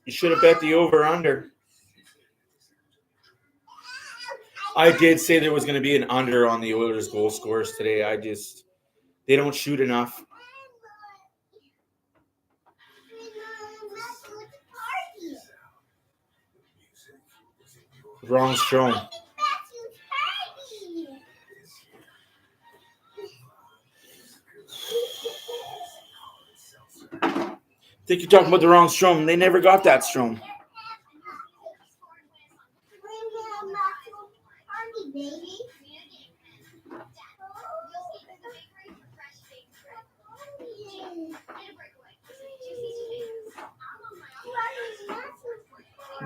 you should have bet the over-under. I did say there was going to be an under on the Oilers' goal scorers today. They don't shoot enough. Wrong Strom. I think you're talking about the wrong Strom. They never got that Strom.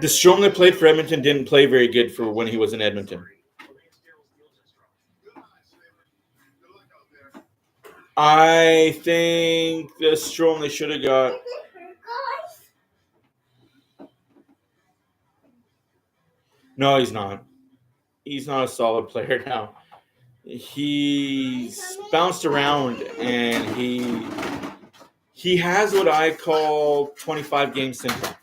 The Strom that played for Edmonton didn't play very good for when he was in Edmonton. I think the Strom they should have got. No, he's not. He's not a solid player now. He's bounced around and he has what I call 25 game syndrome.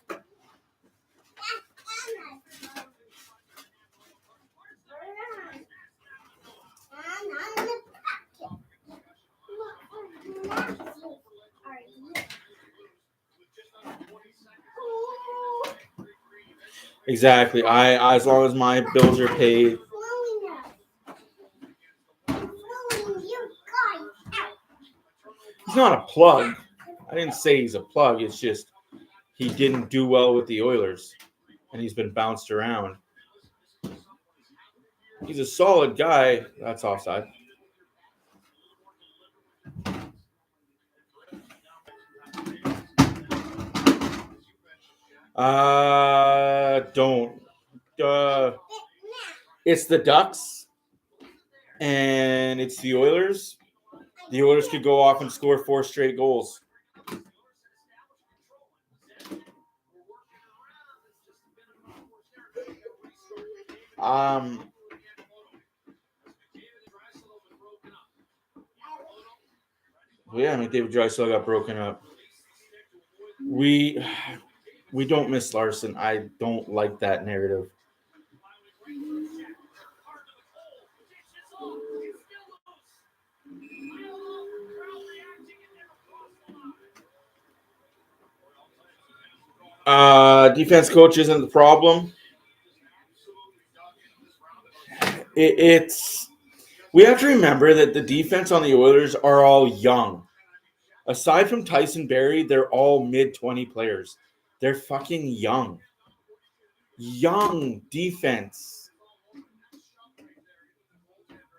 Exactly. As long as my bills are paid. He's not a plug. I didn't say he's a plug. It's just he didn't do well with the Oilers, and he's been bounced around. He's a solid guy. That's offside. Don't. It's the Ducks, and it's the Oilers. The Oilers could go off and score 4 straight goals. Yeah, McDavid Draisaitl got broken up. We don't miss Larson. I don't like that narrative. Defense coach isn't the problem. We have to remember that the defense on the Oilers are all young. Aside from Tyson Barrie, they're all mid-20 players. They're fucking young. Young defense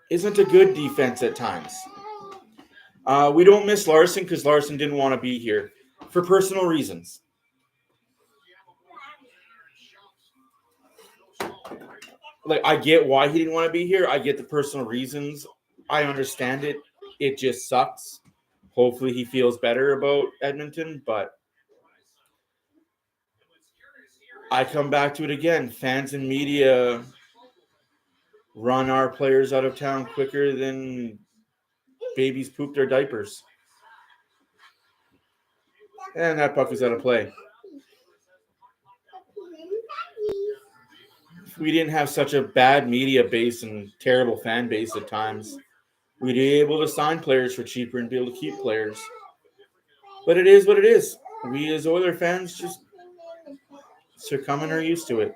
isn't a good defense at times. We don't miss Larson because Larson didn't want to be here for personal reasons. Like, I get why he didn't want to be here. I get the personal reasons. I understand it. It just sucks. Hopefully he feels better about Edmonton, but I come back to it again. Fans and media run our players out of town quicker than babies poop their diapers. And that puck was out of play. If we didn't have such a bad media base and terrible fan base at times, we'd be able to sign players for cheaper and be able to keep players. But it is what it is. We as Oiler fans just succumb and are used to it.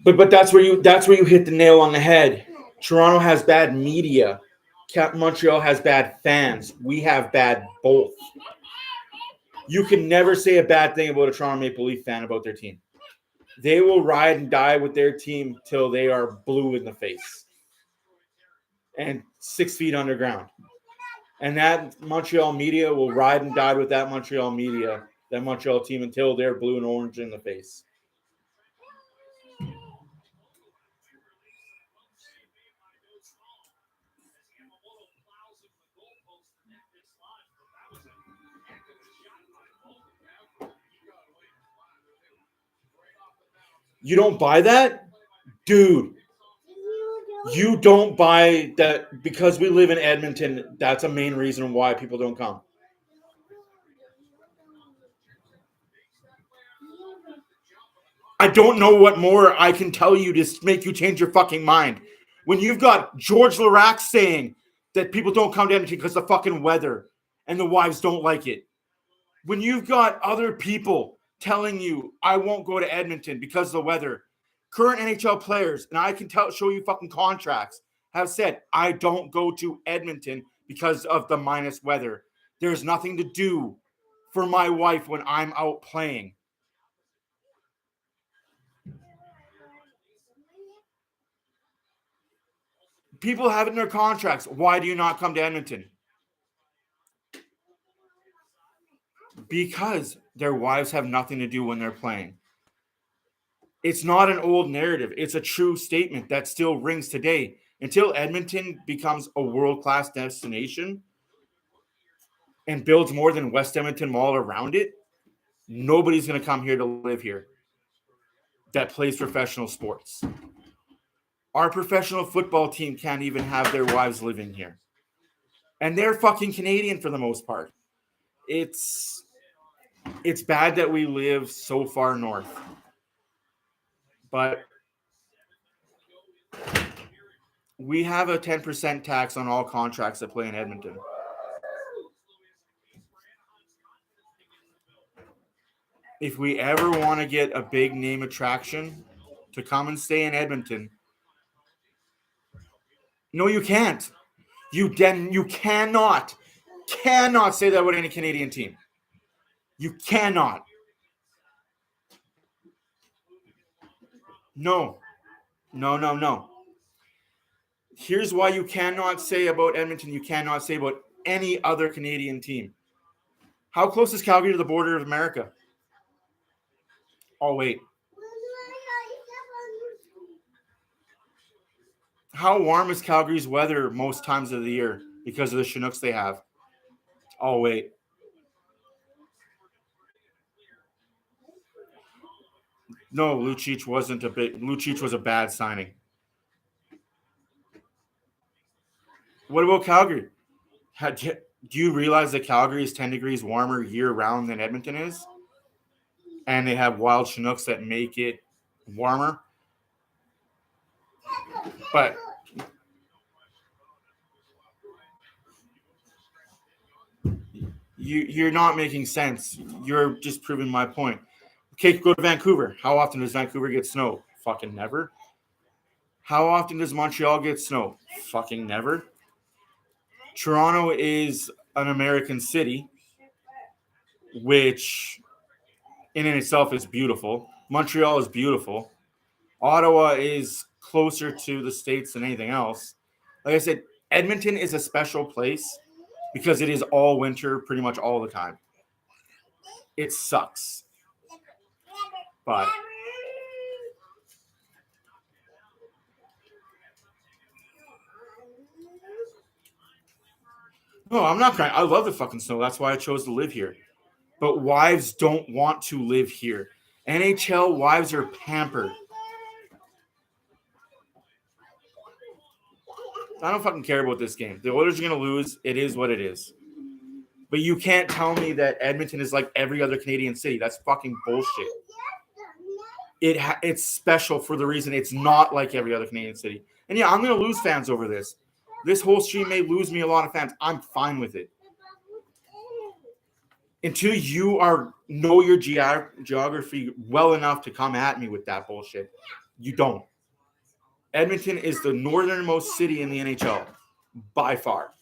But that's where you hit the nail on the head. Toronto has bad media. Montreal has bad fans. We have bad both. You can never say a bad thing about a Toronto Maple Leaf fan about their team. They will ride and die with their team till they are blue in the face and 6 feet underground. And that Montreal media will ride and die with that Montreal media, that Montreal team, until they're blue and orange in the face. You don't buy that? Dude, you don't buy that because we live in Edmonton. That's a main reason why people don't come. I don't know what more I can tell you to make you change your fucking mind. When you've got George Larac saying that people don't come to Edmonton because of the fucking weather and the wives don't like it. When you've got other people telling you, I won't go to Edmonton because of the weather. Current NHL players, and I can show you fucking contracts, have said, I don't go to Edmonton because of the minus weather. There's nothing to do for my wife when I'm out playing. People have it in their contracts. Why do you not come to Edmonton? Because their wives have nothing to do when they're playing. It's not an old narrative. It's a true statement that still rings today. Until Edmonton becomes a world-class destination and builds more than West Edmonton Mall around it, nobody's going to come here to live here that plays professional sports. Our professional football team can't even have their wives living here. And they're fucking Canadian for the most part. It's bad that we live so far north. But we have a 10% tax on all contracts that play in Edmonton. if we ever want to get a big name attraction to come and stay in Edmonton, no, you can't. You cannot say that with any Canadian team. You cannot. No. Here's why you cannot say about Edmonton, you cannot say about any other Canadian team. How close is Calgary to the border of America? Oh, wait. How warm is Calgary's weather most times of the year because of the Chinooks they have? Oh, wait. No, Lucic was a bad signing. What about Calgary? Do you realize that Calgary is 10 degrees warmer year-round than Edmonton is? And they have wild Chinooks that make it warmer. But you're not making sense. You're just proving my point. Okay, go to Vancouver. How often does Vancouver get snow? Fucking never. How often does Montreal get snow? Fucking never. Toronto is an American city, which in and itself is beautiful. Montreal is beautiful. Ottawa is closer to the States than anything else. Like I said, Edmonton is a special place because it is all winter pretty much all the time. It sucks. But no, I'm not crying. I love the fucking snow. That's why I chose to live here. But wives don't want to live here. NHL wives are pampered. I don't fucking care about this game. The Oilers are going to lose. It is what it is. But you can't tell me that Edmonton is like every other Canadian city. That's fucking bullshit. It's special for the reason it's not like every other Canadian city. And yeah, I'm going to lose fans over this. This whole stream may lose me a lot of fans. I'm fine with it. Until you know your geography well enough to come at me with that bullshit, you don't. Edmonton is the northernmost city in the NHL by far.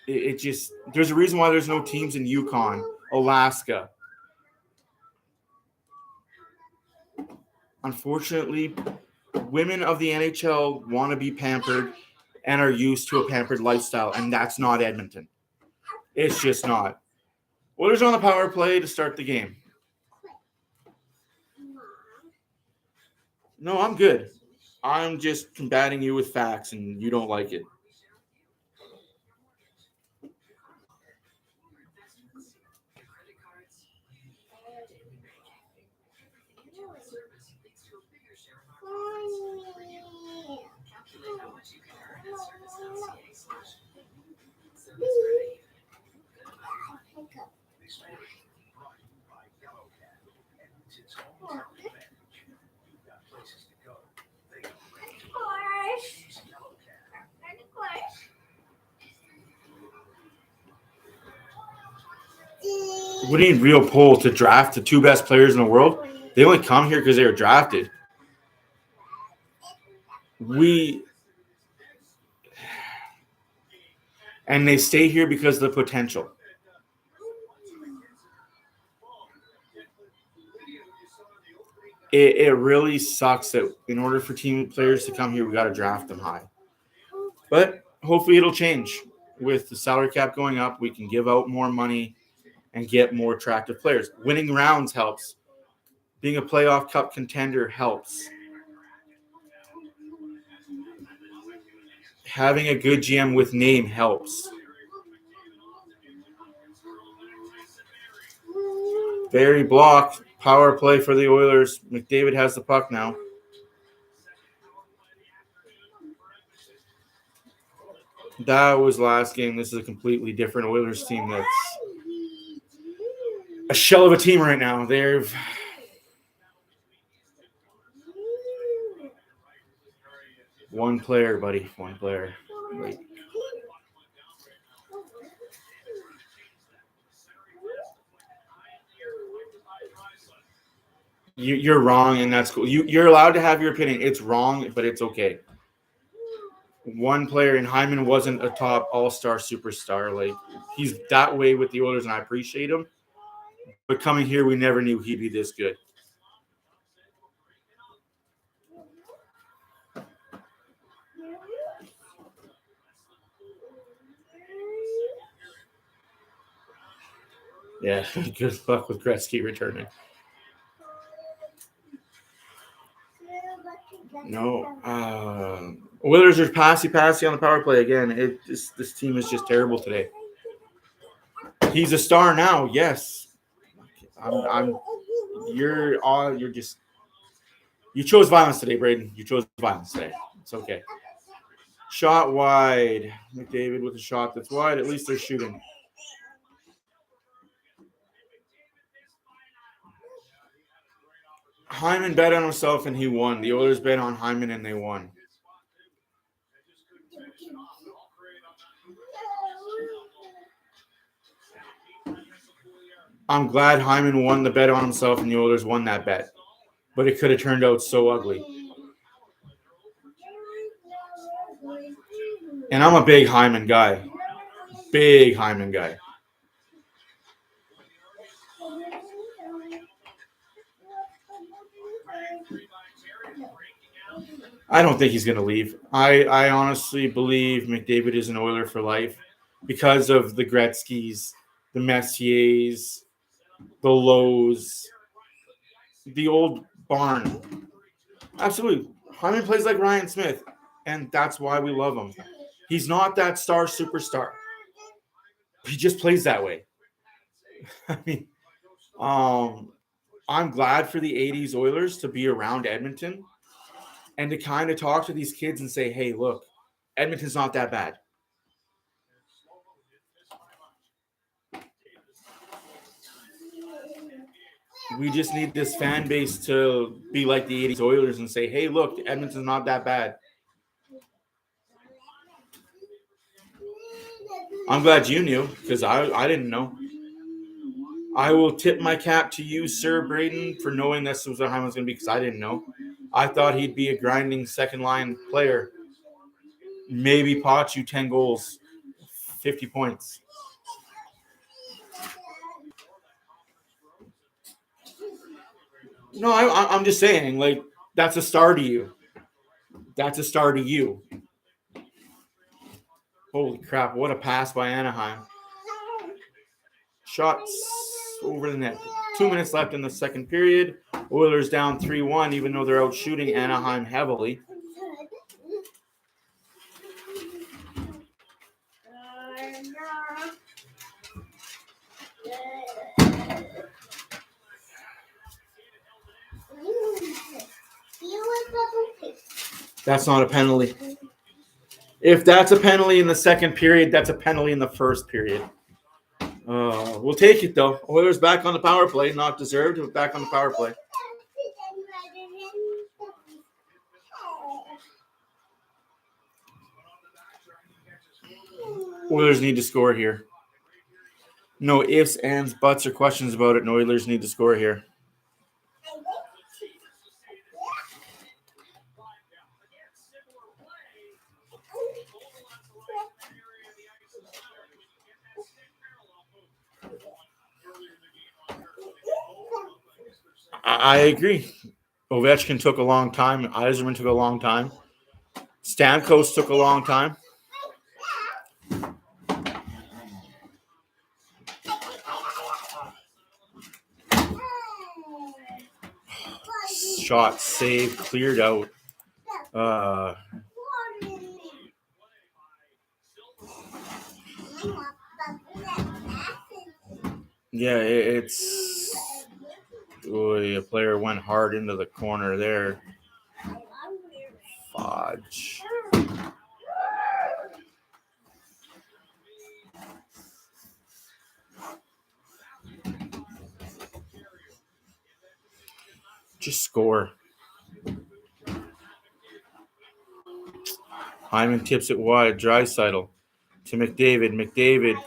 It just, there's a reason why there's no teams in Yukon, Alaska. Unfortunately, women of the NHL want to be pampered and are used to a pampered lifestyle, and that's not Edmonton. It's just not. Oilers on the power play to start the game. No, I'm good. I'm just combating you with facts, and you don't like it. We need real polls to draft the two best players in the world. They only come here because they were drafted. And they stay here because of the potential. It really sucks that in order for team players to come here, we got to draft them high. But hopefully it'll change. With the salary cap going up, we can give out more money and get more attractive players. Winning rounds helps. Being a playoff cup contender helps. Having a good GM with name helps. Barrie blocked. Power play for the Oilers. McDavid has the puck now. That was last game. This is a completely different Oilers team that's a shell of a team right now. They've one player, buddy. One player. Wait. You're wrong, and that's cool. You're allowed to have your opinion. It's wrong, but it's okay. One player in Hyman wasn't a top all-star superstar. Like, he's that way with the Oilers, and I appreciate him. But coming here, we never knew he'd be this good. Yeah, good luck with Gretzky returning. No. Oilers are passy on the power play again. This team is just terrible today. He's a star now, yes. You chose violence today, Braden. You chose violence today. It's okay. Shot wide. McDavid with a shot that's wide. At least they're shooting. Hyman bet on himself and he won. The Oilers bet on Hyman and they won. I'm glad Hyman won the bet on himself and the Oilers won that bet. But it could have turned out so ugly. And I'm a big Hyman guy. Big Hyman guy. I don't think he's going to leave. I honestly believe McDavid is an Oiler for life because of the Gretzkys, the Messiers, the Lows, the old barn. Absolutely. Hyman plays like Ryan Smith, and that's why we love him. He's not that star superstar. He just plays that way. I mean, I'm glad for the 80s Oilers to be around Edmonton and to kind of talk to these kids and say, hey, look, Edmonton's not that bad. We just need this fan base to be like the 80s Oilers and say, hey, look, Edmonton's not that bad. I'm glad you knew because I didn't know. I will tip my cap to you, Sir Braden, for knowing this was what Hyman was going to be because I didn't know. I thought he'd be a grinding second-line player. Maybe pot you 10 goals, 50 points. No, I'm just saying, like, that's a star to you. That's a star to you. Holy crap, what a pass by Anaheim. Shots over the net. 2 minutes left in the second period. Oilers down 3-1, even though they're out shooting Anaheim heavily. That's not a penalty. If that's a penalty in the second period, that's a penalty in the first period. We'll take it, though. Oilers back on the power play. Not deserved, but back on the power play. Oilers need to score here. No ifs, ands, buts, or questions about it. No, Oilers need to score here. I agree. Ovechkin took a long time. Yzerman took a long time. Stamkos took a long time. Shot, saved, cleared out. Yeah, it's... a player went hard into the corner there. Fudge. Just score. Hyman tips it wide. Draisaitl to McDavid. McDavid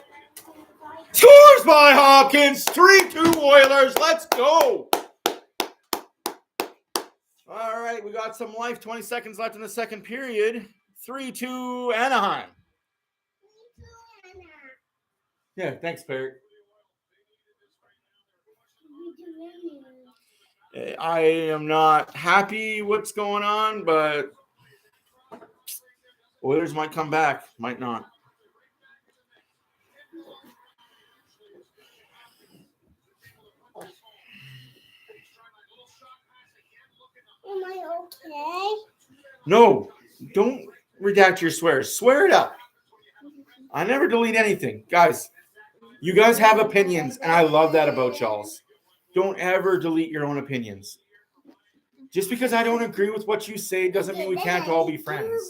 scores by Hopkins. 3-2 Oilers. Let's go. All right, we got some life. 20 seconds left in the second period. 3-2 Anaheim. Yeah, thanks, Perry. I am not happy what's going on, but Oilers might come back, might not. Am I okay? No, don't redact your swears. Swear it up. I never delete anything. Guys, you guys have opinions, and I love that about y'all's. Don't ever delete your own opinions. Just because I don't agree with what you say doesn't mean we can't all be friends.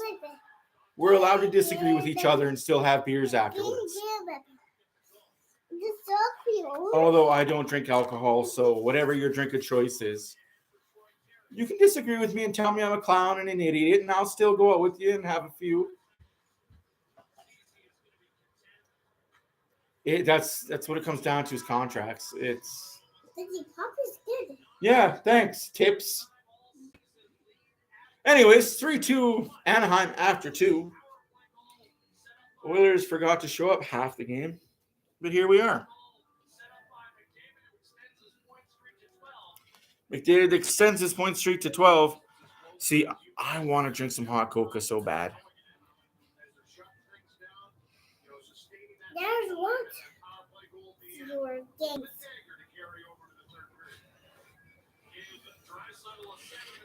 We're allowed to disagree with each other and still have beers afterwards. Although I don't drink alcohol, so whatever your drink of choice is, you can disagree with me and tell me I'm a clown and an idiot, and I'll still go out with you and have a few. That's what it comes down to is contracts. It's Pop is good. yeah, thanks. Tips. Anyways, 3-2 Anaheim after 2. Oilers forgot to show up half the game, but here we are. McDavid extends his point streak to 12. See, I want to drink some hot cocoa so bad. There's what? Your games.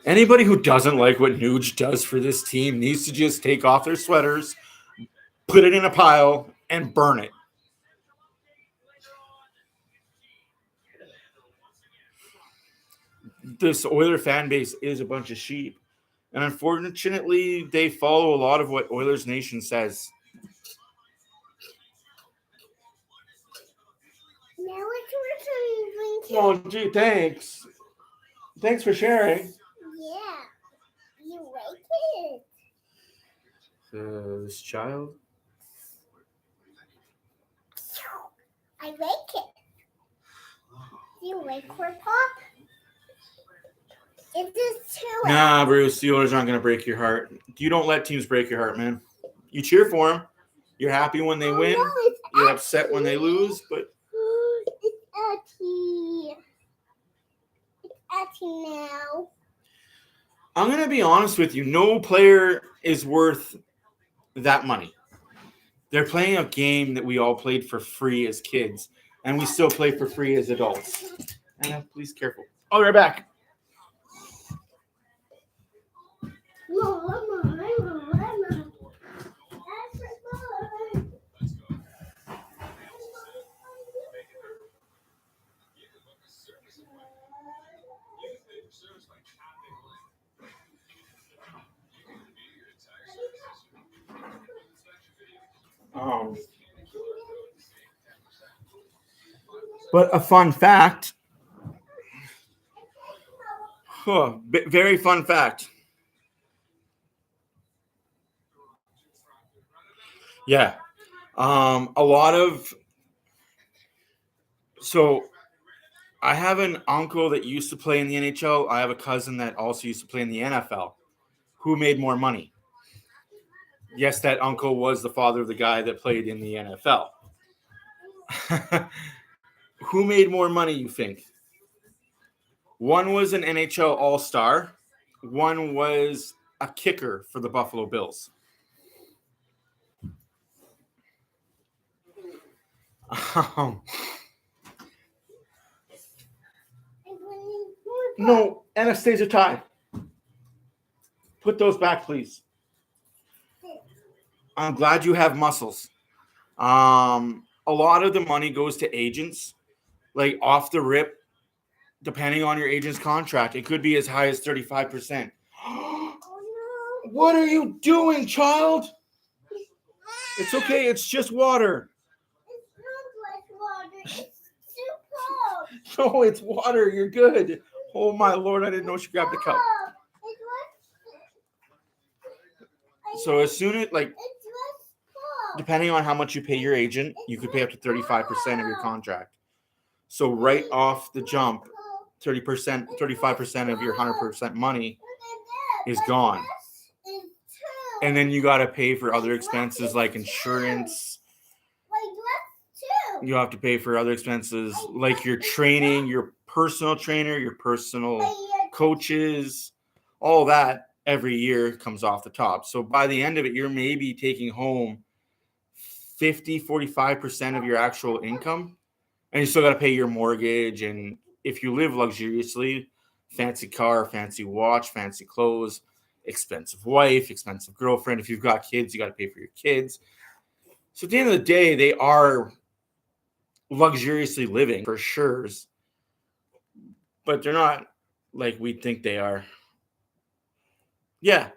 Anybody who doesn't like what Nuge does for this team needs to just take off their sweaters, put it in a pile, and burn it. This Oiler fan base is a bunch of sheep. And unfortunately, they follow a lot of what Oilers Nation says. Now it's your turn to drink. Oh, gee, thanks. Thanks for sharing. Yeah. You like it. This child. I like it. Do you like corn pop? It is too. Nah, Bruce, the Oilers aren't going to break your heart. You don't let teams break your heart, man. You cheer for them. You're happy when they win. No, You're upset when they lose, but it's Atty. It's Atty now. I'm going to be honest with you. No player is worth that money. They're playing a game that we all played for free as kids, and we still play for free as adults. Anna, please careful. I'll be right back. But a fun fact, very fun fact. Yeah. A lot of, so I have an uncle that used to play in the NHL. I have a cousin that also used to play in the NFL. Who made more money? Yes, that uncle was the father of the guy that played in the NFL. Who made more money, you think? One was an NHL All-Star. One was a kicker for the Buffalo Bills. No, Anastasia tie. Put those back, please. I'm glad you have muscles. A lot of the money goes to agents, like off the rip, depending on your agent's contract. It could be as high as 35%. What are you doing, child? It's okay. It's just water. It's not like water. It's too cold. No, it's water. You're good. Oh, my Lord. I didn't know she grabbed the cup. So as soon as, like, depending on how much you pay your agent, you could pay up to 35% of your contract. So right off the jump, 30%, 35% of your 100% money is gone. And then you got to pay for other expenses like insurance. You have to pay for other expenses like your training, your personal trainer, your personal coaches, all that every year comes off the top. So by the end of it, you're maybe taking home 45% of your actual income, and you still got to pay your mortgage. And if you live luxuriously, fancy car, fancy watch, fancy clothes, expensive wife, expensive girlfriend. If you've got kids, you got to pay for your kids. So at the end of the day, they are luxuriously living for sure, but they're not like we think they are. Yeah.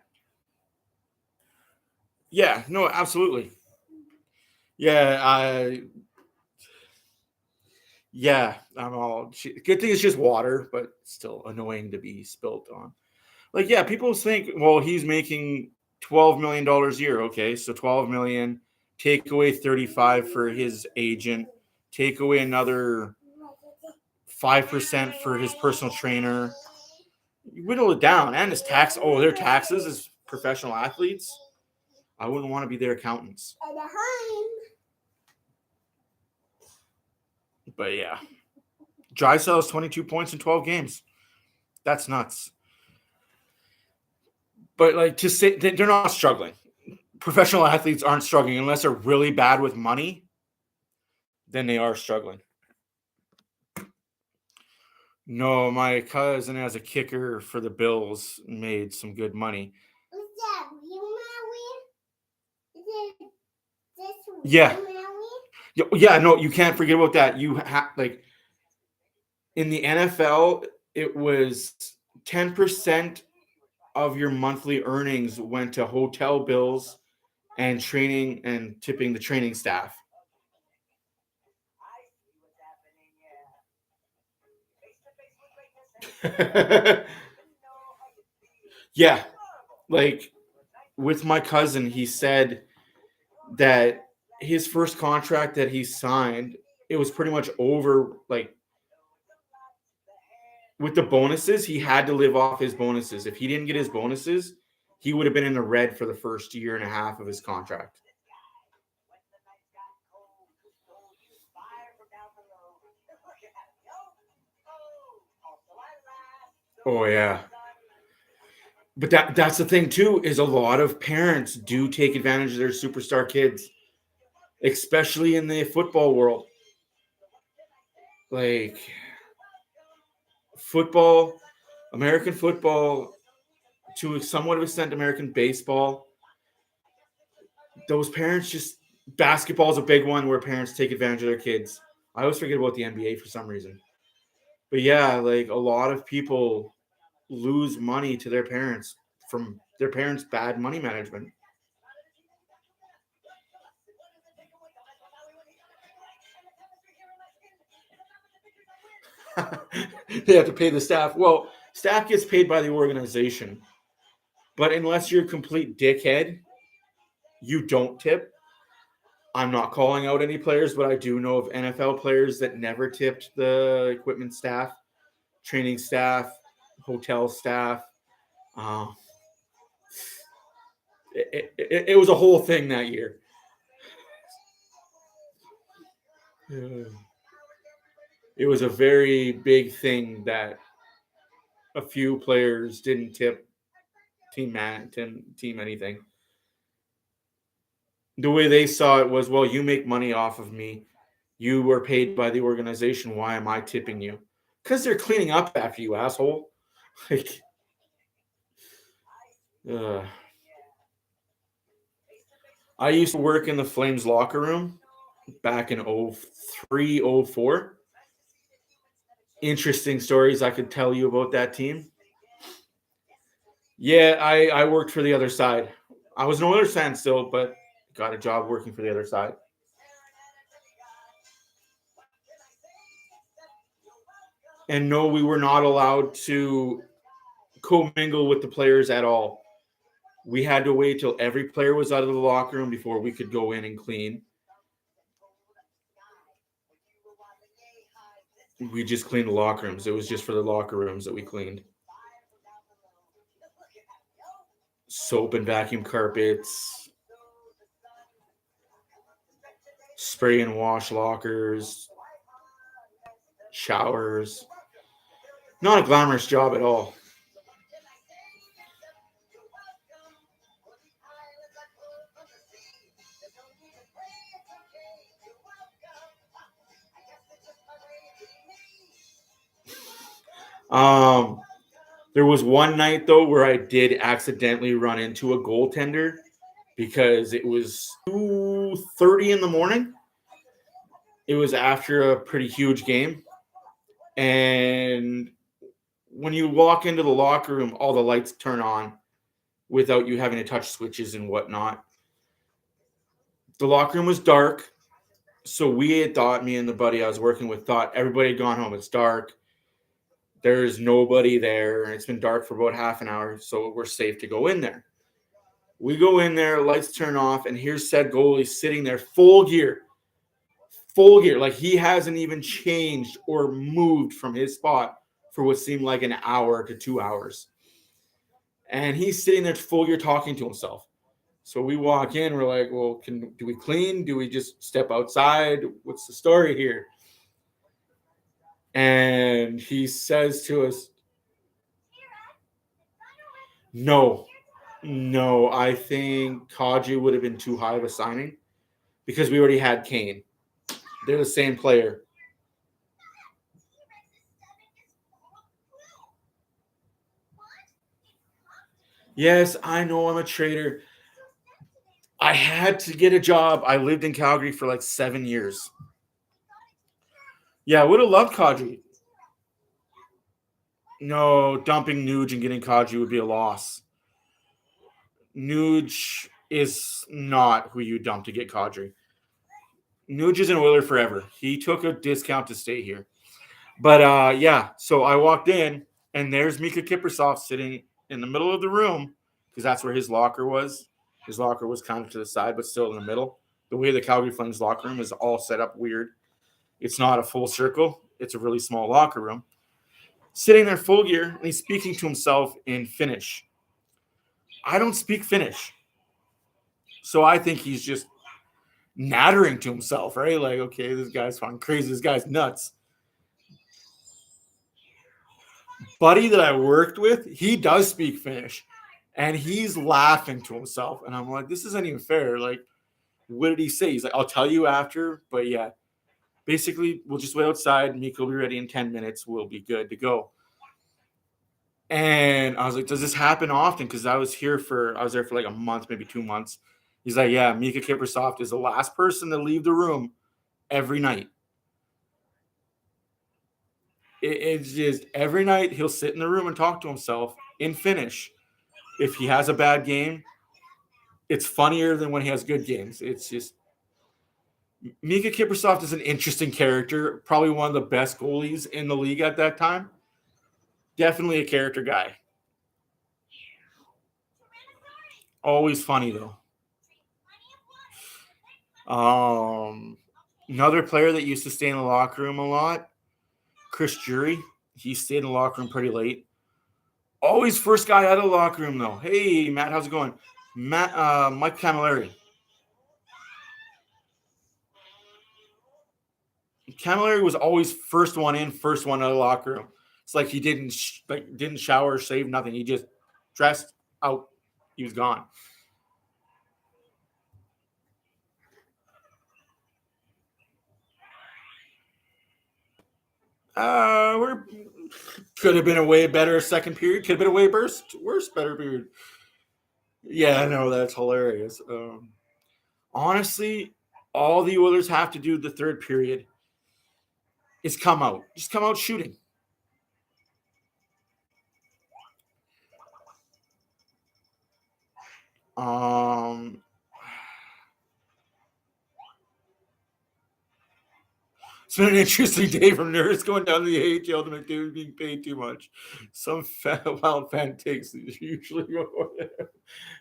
No, absolutely. Yeah, I'm all good thing it's just water, but still annoying to be spilt on. Like, yeah, people think, well, he's making $12 million a year. Okay, so 12 million, take away 35 for his agent, take away another 5% for his personal trainer. You whittle it down, and his tax. Oh, their taxes as professional athletes. I wouldn't want to be their accountants. But yeah, Draisaitl has 22 points in 12 games. That's nuts. But like to say they're not struggling. Professional athletes aren't struggling unless they're really bad with money. Then they are struggling. No, my cousin as a kicker for the Bills made some good money. Is that real Maui? Is it this Yeah. real Maui? Yeah, no, you can't forget about that. You have like in the NFL, it was 10% of your monthly earnings went to hotel bills and training and tipping the training staff. Yeah, like with my cousin, he said that his first contract that he signed, it was pretty much over. Like with the bonuses, he had to live off his bonuses. If he didn't get his bonuses, he would have been in the red for the first year and a half of his contract. Oh yeah. But that's the thing too, is a lot of parents do take advantage of their superstar kids, especially in the football world. Like football, American football, to somewhat of extent American baseball. Those parents just basketball is a big one where parents take advantage of their kids. I always forget about the NBA for some reason. But yeah, like a lot of people lose money to their parents from their parents' bad money management. They have to pay the staff. Well, staff gets paid by the organization. But unless you're a complete dickhead, you don't tip. I'm not calling out any players, but I do know of NFL players that never tipped the equipment staff, training staff, hotel staff. Uh, it was a whole thing that year. It was a very big thing that a few players didn't tip team anything. The way they saw it was, well, you make money off of me. You were paid by the organization. Why am I tipping you? Because they're cleaning up after you, asshole. Like, I used to work in the Flames locker room back in 03, 04. Interesting stories I could tell you about that team. Yeah, I worked for the other side. I was an Oilers fan still, but got a job working for the other side. And no, we were not allowed to commingle with the players at all. We had to wait till every player was out of the locker room before we could go in and clean. We just cleaned the locker rooms. It was just for the locker rooms that we cleaned. Soap and vacuum carpets, spray and wash lockers, showers. Not a glamorous job at all. Um, there was one night though where I did accidentally run into a goaltender because it was 2:30 in the morning. It was after a pretty huge game, and when you walk into the locker room, all the lights turn on without you having to touch switches and whatnot. The locker room was dark, so we had thought, me and the buddy I was working with thought everybody had gone home. It's dark. There's nobody there. It's been dark for about half an hour, so we're safe to go in there. We go in there, lights turn off, and here's said goalie sitting there full gear. Full gear. Like he hasn't even changed or moved from his spot for what seemed like an hour to 2 hours. And he's sitting there full gear talking to himself. So we walk in, we're like, well, do we clean? Do we just step outside? What's the story here? And he says to us, no, I think Kaji would have been too high of a signing because we already had Kane. They're the same player. Yes, I know I'm a traitor. I had to get a job. I lived in Calgary for like 7 years. Yeah, I would have loved Kaji. No, dumping Nuge and getting Kaji would be a loss. Nuge is not who you dump to get Kaji. Nuge is an Oiler forever. He took a discount to stay here. But yeah, so I walked in, and there's Mika Kiprusoff sitting in the middle of the room because that's where his locker was. His locker was kind of to the side, but still in the middle. The way the Calgary Flames locker room is all set up weird. It's not a full circle. It's a really small locker room. Sitting there full gear, and he's speaking to himself in Finnish. I don't speak Finnish. So I think he's just nattering to himself, right? Like, okay, this guy's fucking crazy. This guy's nuts. Buddy that I worked with, he does speak Finnish. And he's laughing to himself. And I'm like, this isn't even fair. Like, what did he say? He's like, I'll tell you after. But yeah, basically, we'll just wait outside. Mika will be ready in 10 minutes. We'll be good to go. And I was like, does this happen often? Because I was there for like a month, maybe 2 months. He's like, yeah, Mika Kiprusoff is the last person to leave the room every night. It's just every night he'll sit in the room and talk to himself in Finnish. If he has a bad game, it's funnier than when he has good games. It's just Mika Kiprusoff is an interesting character, probably one of the best goalies in the league at that time. Definitely a character guy. Always funny though. Another player that used to stay in the locker room a lot, Chris Jury. He stayed in the locker room pretty late. Always first guy out of the locker room though. Hey Matt, how's it going? Mike Camilleri. Camilleri was always first one in, first one out of the locker room. It's like he didn't shower, shave, nothing. He just dressed out. He was gone. Could have been a way better second period. Could have been a way worse better period. Yeah, I know, that's hilarious. Honestly, all the Oilers have to do the third period is come out. Just come out shooting. It's been an interesting day from Nurse going down to the AHL to McDavid being paid too much. Some wild fan takes usually go there.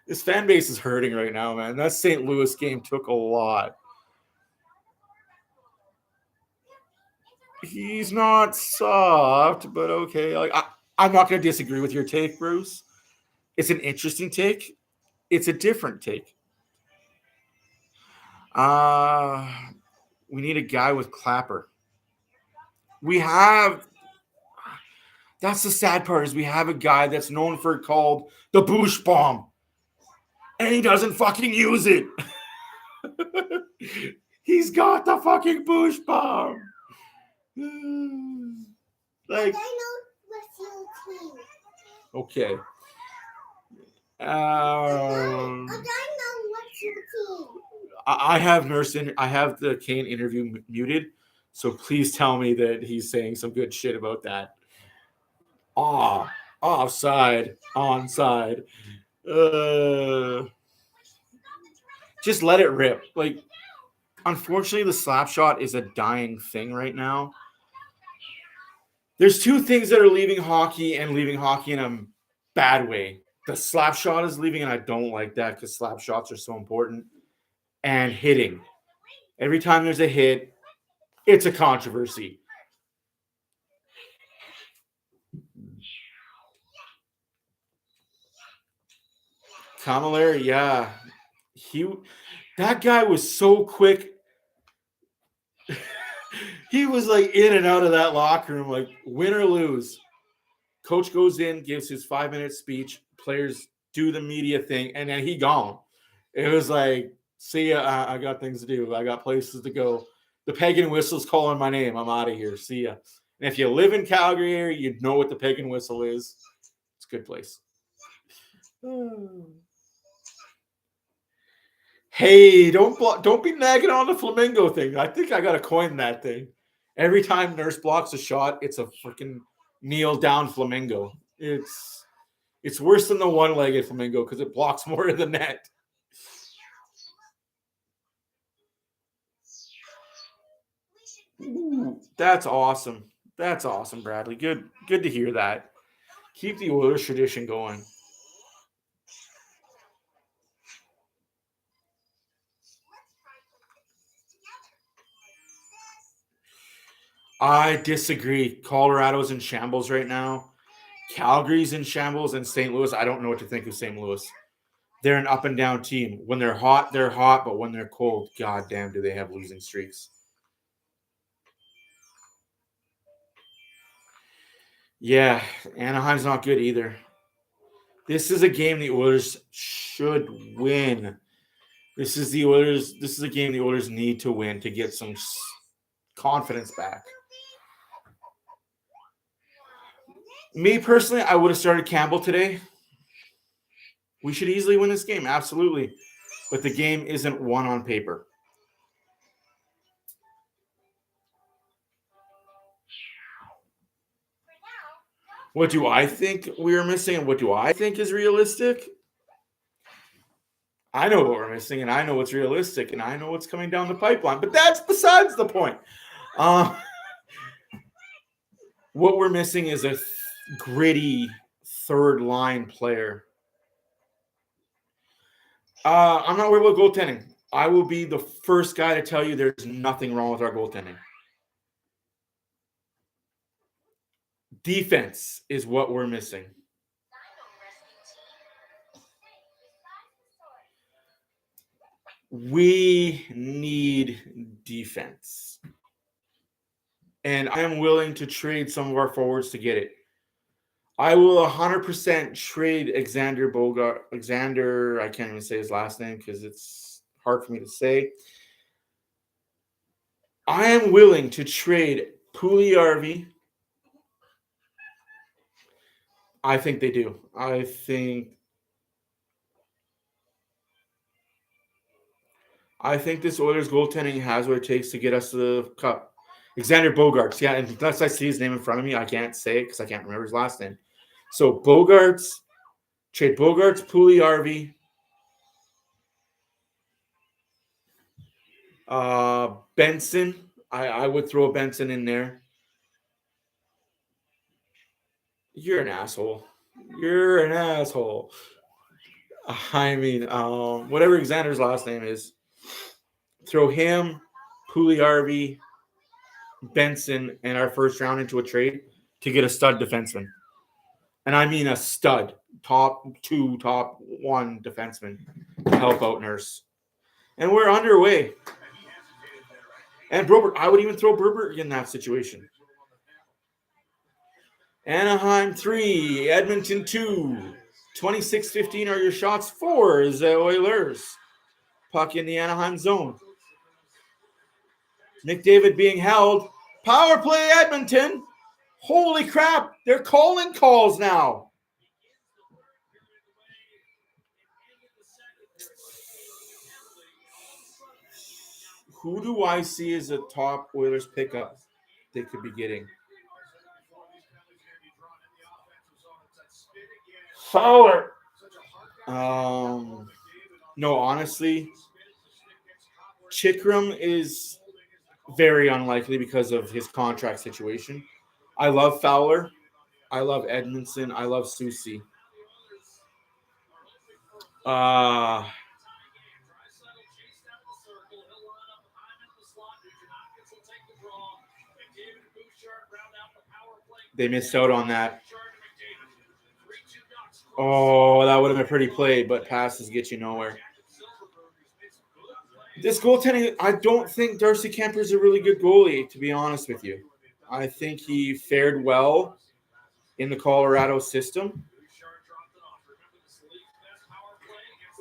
This fan base is hurting right now, man. That St. Louis game took a lot. He's not soft, but okay. Like I'm not going to disagree with your take, Bruce. It's an interesting take. It's a different take. We need a guy with clapper. We have. That's the sad part is we have a guy that's known for called the Bush Bomb, and he doesn't fucking use it. He's got the fucking Bush Bomb. Like, I know what's your team. okay. I know what's your team. I have I have the Kane interview muted, so please tell me that he's saying some good shit about that. Offside, onside. Just let it rip. Like, unfortunately, the slap shot is a dying thing right now. There's two things that are leaving hockey and leaving hockey in a bad way. The slap shot is leaving, and I don't like that because slap shots are so important. And hitting. Every time there's a hit, it's a controversy. Camilleri, yeah. That guy was so quick. He was like in and out of that locker room, like win or lose. Coach goes in, gives his 5-minute speech. Players do the media thing, and then he gone. It was like, see ya, I got things to do. I got places to go. The Pagan Whistle's calling my name. I'm out of here. See ya. And if you live in Calgary area, you'd know what the Pagan Whistle is. It's a good place. Hey, don't be nagging on the flamingo thing. I think I got to coin that thing. Every time Nurse blocks a shot, it's a freaking kneel down flamingo. It's worse than the one-legged flamingo because it blocks more of the net. Ooh, that's awesome. That's awesome, Bradley. Good to hear that. Keep the Oilers tradition going. I disagree. Colorado's in shambles right now. Calgary's in shambles, and St. Louis, I don't know what to think of St. Louis. They're an up and down team. When they're hot, but when they're cold, goddamn, do they have losing streaks. Yeah, Anaheim's not good either. This is a game the Oilers should win. This is a game the Oilers need to win to get some confidence back. Me personally, I would have started Campbell today. We should easily win this game, absolutely. But the game isn't won on paper. What do I think we are missing and what do I think is realistic? I know what we're missing and I know what's realistic and I know what's coming down the pipeline. But that's besides the point. What we're missing is a gritty third-line player. I'm not worried about goaltending. I will be the first guy to tell you there's nothing wrong with our goaltending. Defense is what we're missing. We need defense. And I am willing to trade some of our forwards to get it. I will 100% trade Alexander, I can't even say his last name because it's hard for me to say. I am willing to trade Puljujärvi. I think they do. I think this Oilers goaltending has what it takes to get us to the cup. Alexander Bogaerts, yeah, and unless I see his name in front of me, I can't say it because I can't remember his last name. So Bogaerts, trade Bogaerts, Puljujärvi, Benson. I would throw a Benson in there. You're an asshole. You're an asshole. I mean, whatever Alexander's last name is, throw him, Puljujärvi, Benson and our first round into a trade to get a stud defenseman. And I mean a stud, top 2, top 1 defenseman to help out Nurse. And we're underway. And Broberg, I would even throw Broberg in that situation. Anaheim 3, Edmonton 2. 26-15 are your shots for the Oilers. Puck in the Anaheim zone. McDavid being held. Power play Edmonton. Holy crap, they're calling calls now. Who do I see as a top Oilers pickup they could be getting? Fowler. No, honestly, Chikrum is very unlikely because of his contract situation. I love Fowler. I love Edmondson. I love Susie. They missed out on that. Oh, that would have been a pretty play, but passes get you nowhere. This goaltending, I don't think Darcy Kemper's a really good goalie, to be honest with you. I think he fared well in the Colorado system.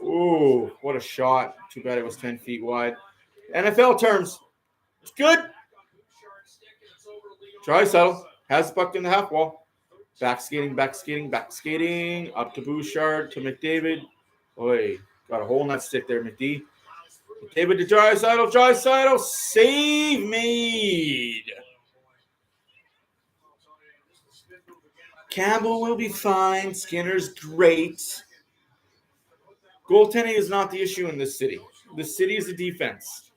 Ooh, what a shot. Too bad it was 10 feet wide. NFL terms, it's good. Draisaitl has the puck in the half wall. Back skating, up to Bouchard, to McDavid. Oi, got a hole in that stick there, McD. McDavid to Draisaitl, save made. Campbell will be fine. Skinner's great. Goaltending is not the issue in this city. The city is the defense.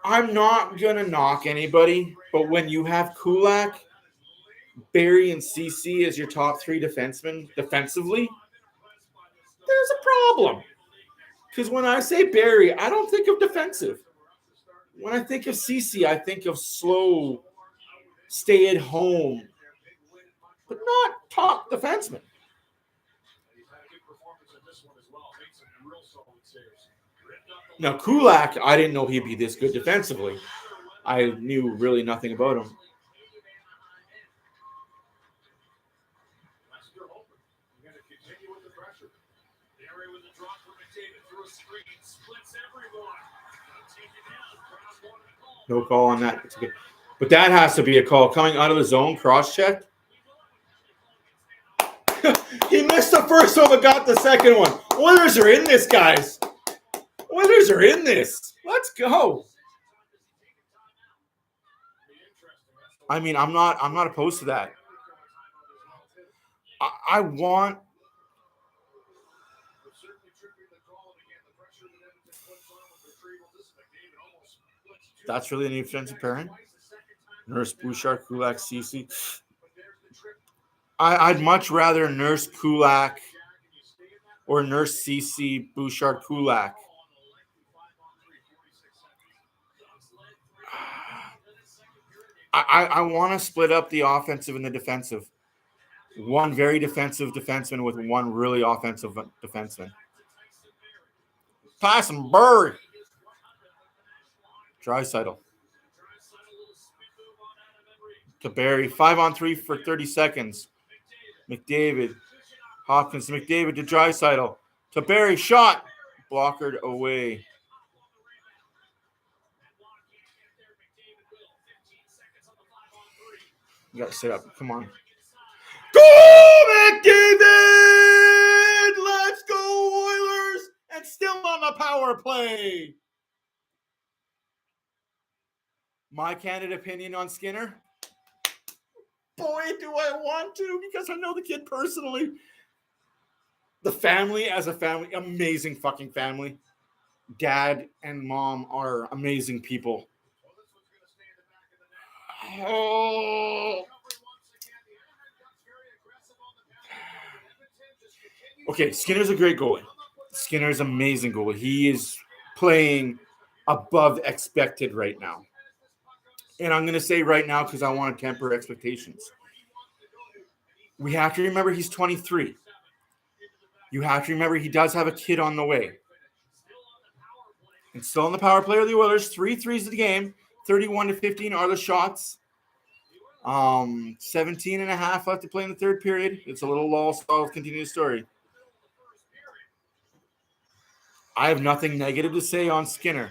I'm not going to knock anybody, but when you have Kulak, Barrie, and CC as your top 3 defensemen defensively, there's a problem. Because when I say Barrie, I don't think of defensive. When I think of CC, I think of slow, stay at home, but not top defenseman. Now, Kulak, I didn't know he'd be this good defensively. I knew really nothing about him. No call on that. It's good. But that has to be a call. Coming out of the zone, cross-check. He missed the first one, but got the second one. Oilers are in this, guys. Oilers are in this. Let's go. I mean, I'm not opposed to that. I want. That's really an offensive pairing. Nurse, Bouchard, Kulak, Cece. I'd much rather Nurse Kulak or Nurse Cece, Bouchard, Kulak. I want to split up the offensive and the defensive. One very defensive defenseman with one really offensive defenseman. Tyson Barrie. Draisaitl. To Barrie. 5-on-3 for 30 seconds. McDavid. Hopkins to McDavid to Draisaitl. To Barrie. Shot. Blockered away. You got to sit up. Come on. Go, McDavid! Let's go, Oilers! And still on the power play. My candid opinion on Skinner? Boy, do I want to, because I know the kid personally. The family as a family, amazing fucking family. Dad and mom are amazing people. Oh. Okay, Skinner's a great goalie. Skinner's amazing goalie. He is playing above expected right now. And I'm going to say right now because I want to temper expectations. We have to remember he's 23. You have to remember he does have a kid on the way. And still in the power play of the Oilers, 3 threes of the game, 31-15 are the shots. 17 and a half left to play in the third period. It's a little lull, so I'll continue the story. I have nothing negative to say on Skinner.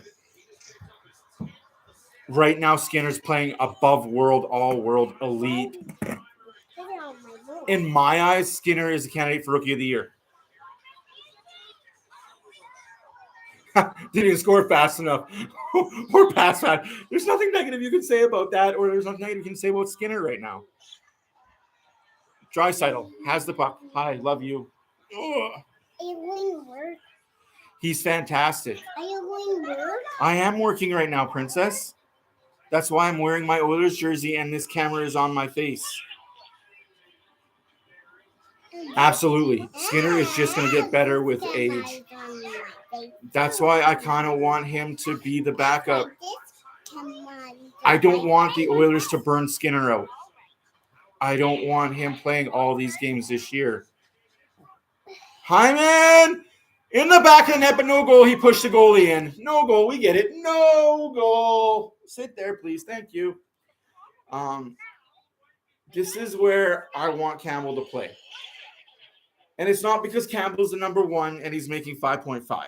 Right now, Skinner's playing above world, all-world, elite. In my eyes, Skinner is a candidate for Rookie of the Year. Didn't even score fast enough. Or pass fast. There's nothing negative you can say about that, or there's nothing negative you can say about Skinner right now. Draisaitl has the puck. Hi, love you. Ugh. Are you going to work? He's fantastic. Are you going to work? I am working right now, Princess. That's why I'm wearing my Oilers jersey and this camera is on my face. Absolutely. Skinner is just going to get better with age. That's why I kind of want him to be the backup. I don't want the Oilers to burn Skinner out. I don't want him playing all these games this year. Hyman! In the back of the net, but no goal. He pushed the goalie in. No goal. We get it. No goal. Sit there, please. Thank you. This is where I want Campbell to play. And it's not because Campbell's the number one and he's making 5.5.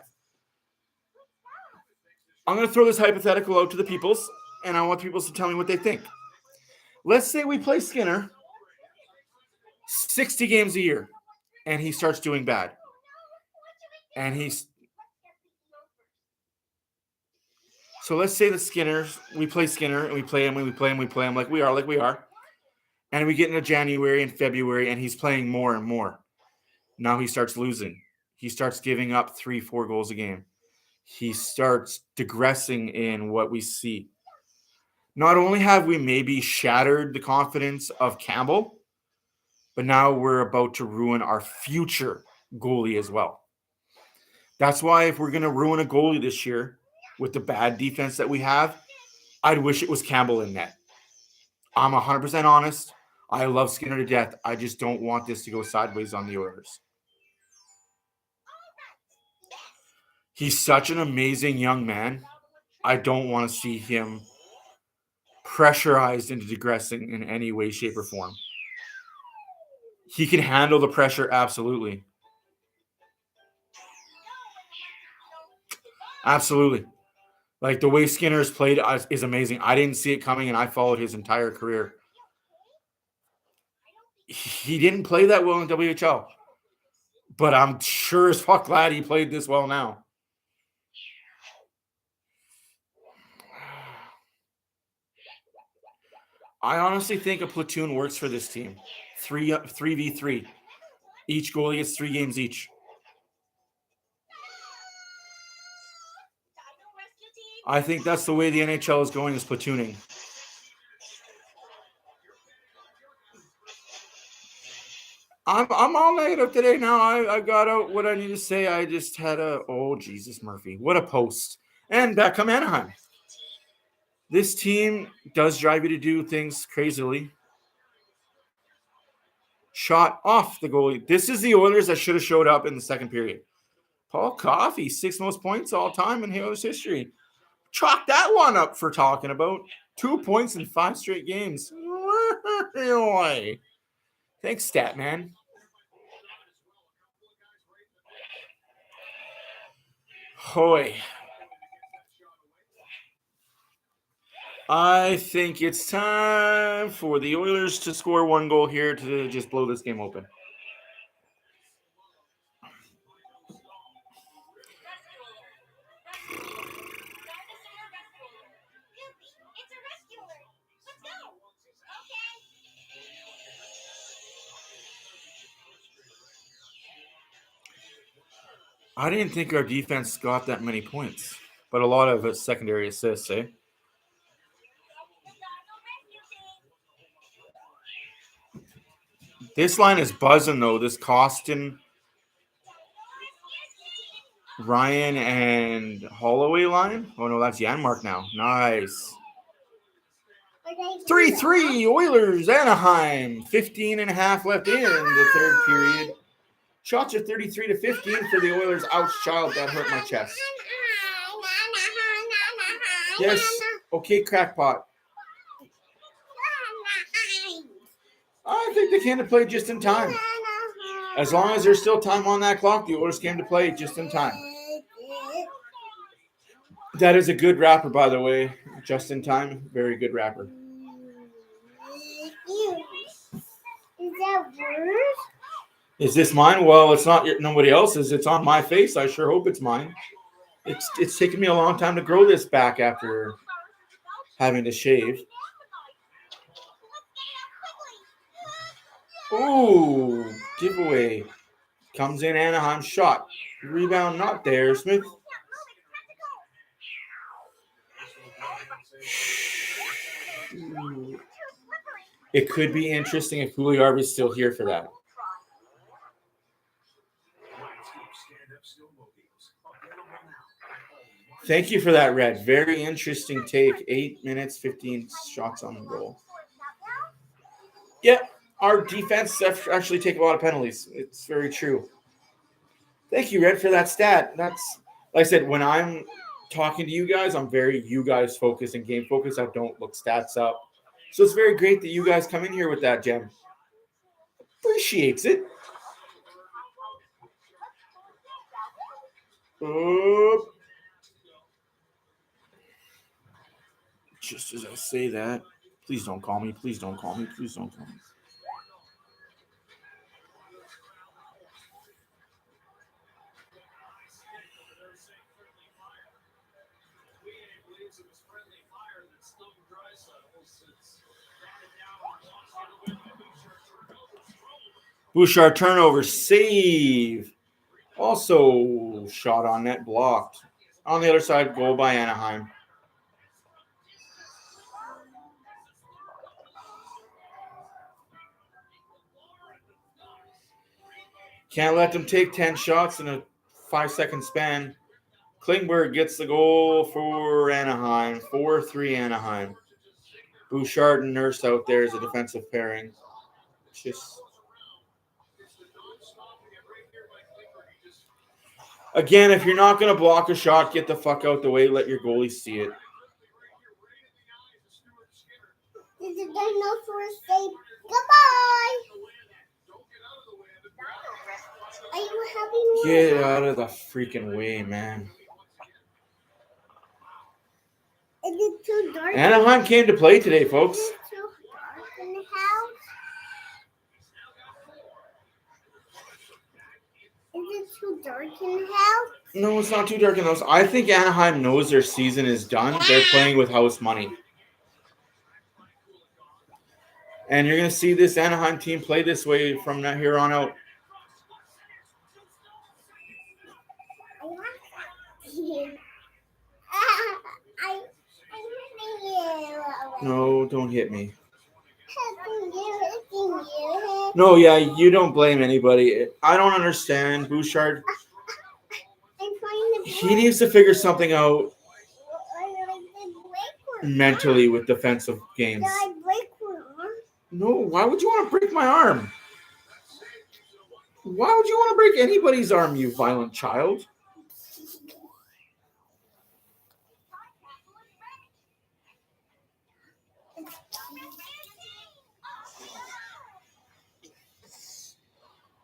I'm going to throw this hypothetical out to the peoples, and I want the peoples to tell me what they think. Let's say we play Skinner 60 games a year, and he starts doing bad. And so let's say we play Skinner, and we play him like we are. And we get into January and February, and he's playing more and more. Now he starts losing. He starts giving up 3-4 goals a game. He starts digressing in what we see. Not only have we maybe shattered the confidence of Campbell, but now we're about to ruin our future goalie as well. That's why if we're going to ruin a goalie this year with the bad defense that we have, I'd wish it was Campbell in net. I'm 100% honest. I love Skinner to death. I just don't want this to go sideways on the Oilers. He's such an amazing young man. I don't want to see him pressurized into digressing in any way, shape, or form. He can handle the pressure, absolutely. Absolutely. Like the way Skinner's played is amazing. I didn't see it coming, and I followed his entire career. He didn't play that well in WHL, but I'm sure as fuck glad he played this well now. I honestly think a platoon works for this team. 3v3. Each goalie gets 3 games each. I think that's the way the NHL is going, is platooning. I'm all negative today now. I got out what I need to say. I just had Jesus Murphy. What a post. And back come Anaheim. This team does drive you to do things crazily. Shot off the goalie. This is the Oilers that should have showed up in the second period. Paul Coffey, 6th most points all time in Oilers history. Chalk that one up for talking about. 2 points in 5 straight games. Thanks, Statman. Hoy. I think it's time for the Oilers to score 1 goal here to just blow this game open. I didn't think our defense got that many points, but a lot of it's secondary assists, eh? This line is buzzing, though. This Costin Ryan and Holloway line. Oh, no, that's Janmark now. Nice. 3-3 Oilers, Anaheim. 15 and a half left in the third period. Shots are 33-15 for the Oilers. Ouch, child, that hurt my chest. Yes, okay, crackpot. I think they came to play just in time. As long as there's still time on that clock, the Oilers came to play just in time. That is a good rapper, by the way. Just in time, very good rapper. Is that word? Is this mine? Well, it's not nobody else's. It's on my face. I sure hope it's mine. It's taken me a long time to grow this back after having to shave. Ooh, giveaway. Comes in Anaheim, shot. Rebound not there. Smith. It could be interesting if Puljujärvi's still here for that. Thank you for that, Red. Very interesting take. 8 minutes, 15 shots on the goal. Yeah, our defense actually take a lot of penalties. It's very true. Thank you, Red, for that stat. That's, like I said, when I'm talking to you guys, I'm very you guys focused and game focused. I don't look stats up. So it's very great that you guys come in here with that, Gem. Appreciates it. Just as I say that, please don't call me. Please don't call me. Please don't call me. Bouchard turnover, save. Also shot on net, blocked. On the other side, goal by Anaheim. Can't let them take 10 shots in a 5-second span. Klingberg gets the goal for Anaheim. 4-3 Anaheim. Bouchard and Nurse out there as a defensive pairing. Just again, if you're not going to block a shot, get the fuck out the way. Let your goalie see it. Did the dinosaurs say goodbye? Are you having one? Get out of the freaking way, man. Is it too dark? Anaheim came to play today, folks. Is it too dark in the house? Is it too dark in the house? No, it's not too dark in the house. I think Anaheim knows their season is done. They're playing with house money. And you're going to see this Anaheim team play this way from here on out. No, don't hit me. No, yeah, you don't blame anybody. I don't understand, Bouchard. He needs to figure something out mentally with defensive games. No, why would you want to break my arm? Why would you want to break anybody's arm, you violent child?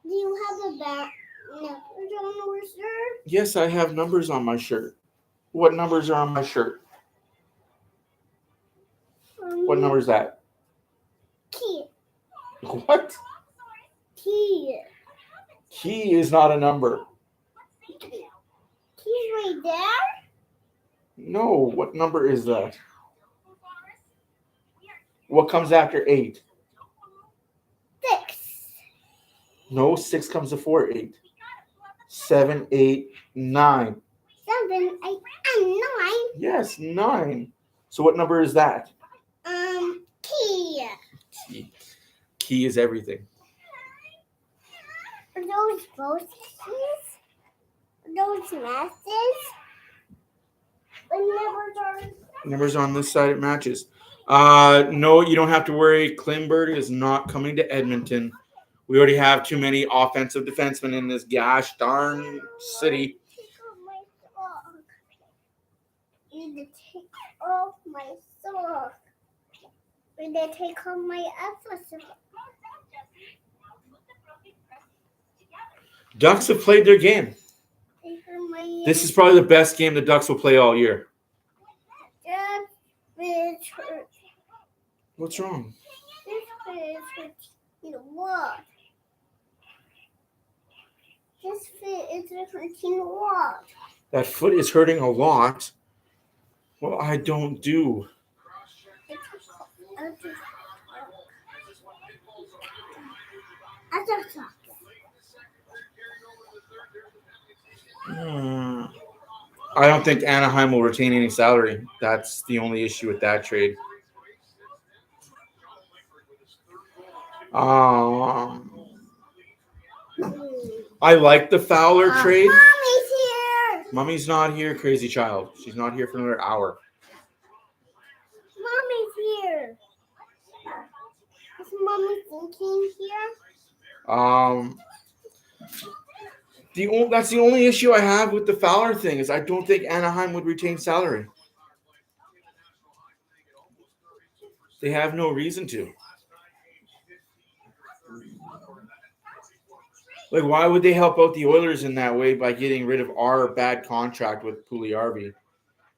Do you have a numbers on your shirt? Yes, I have numbers on my shirt. What numbers are on my shirt? What number is that? Key. What? Key. Key is not a number. Key's right there? No, what number is that? What comes after 8? 6. No, 6 comes before 8. 7, 8, 9. 7, 8, and 9. Yes, 9. So what number is that? Key. Key is everything. Are those both keys? those matches. Numbers on this side, it matches. No, you don't have to worry. Klimberg is not coming to Edmonton. We already have too many offensive defensemen in this gosh darn city. Need to take off my sock. Need to take off my episode. Ducks have played their game. This is probably the best game the Ducks will play all year. What's wrong? This fit is what? This fit is hurting what? That foot is hurting a lot. Well, I don't do. I don't think Anaheim will retain any salary. That's the only issue with that trade. I like the Fowler trade. Mommy's here. Mommy's not here, crazy child. She's not here for another hour. Mommy's here. Is Mommy thinking here? That's the only issue I have with the Fowler thing is I don't think Anaheim would retain salary. They have no reason to. Like, why would they help out the Oilers in that way by getting rid of our bad contract with Puljujärvi?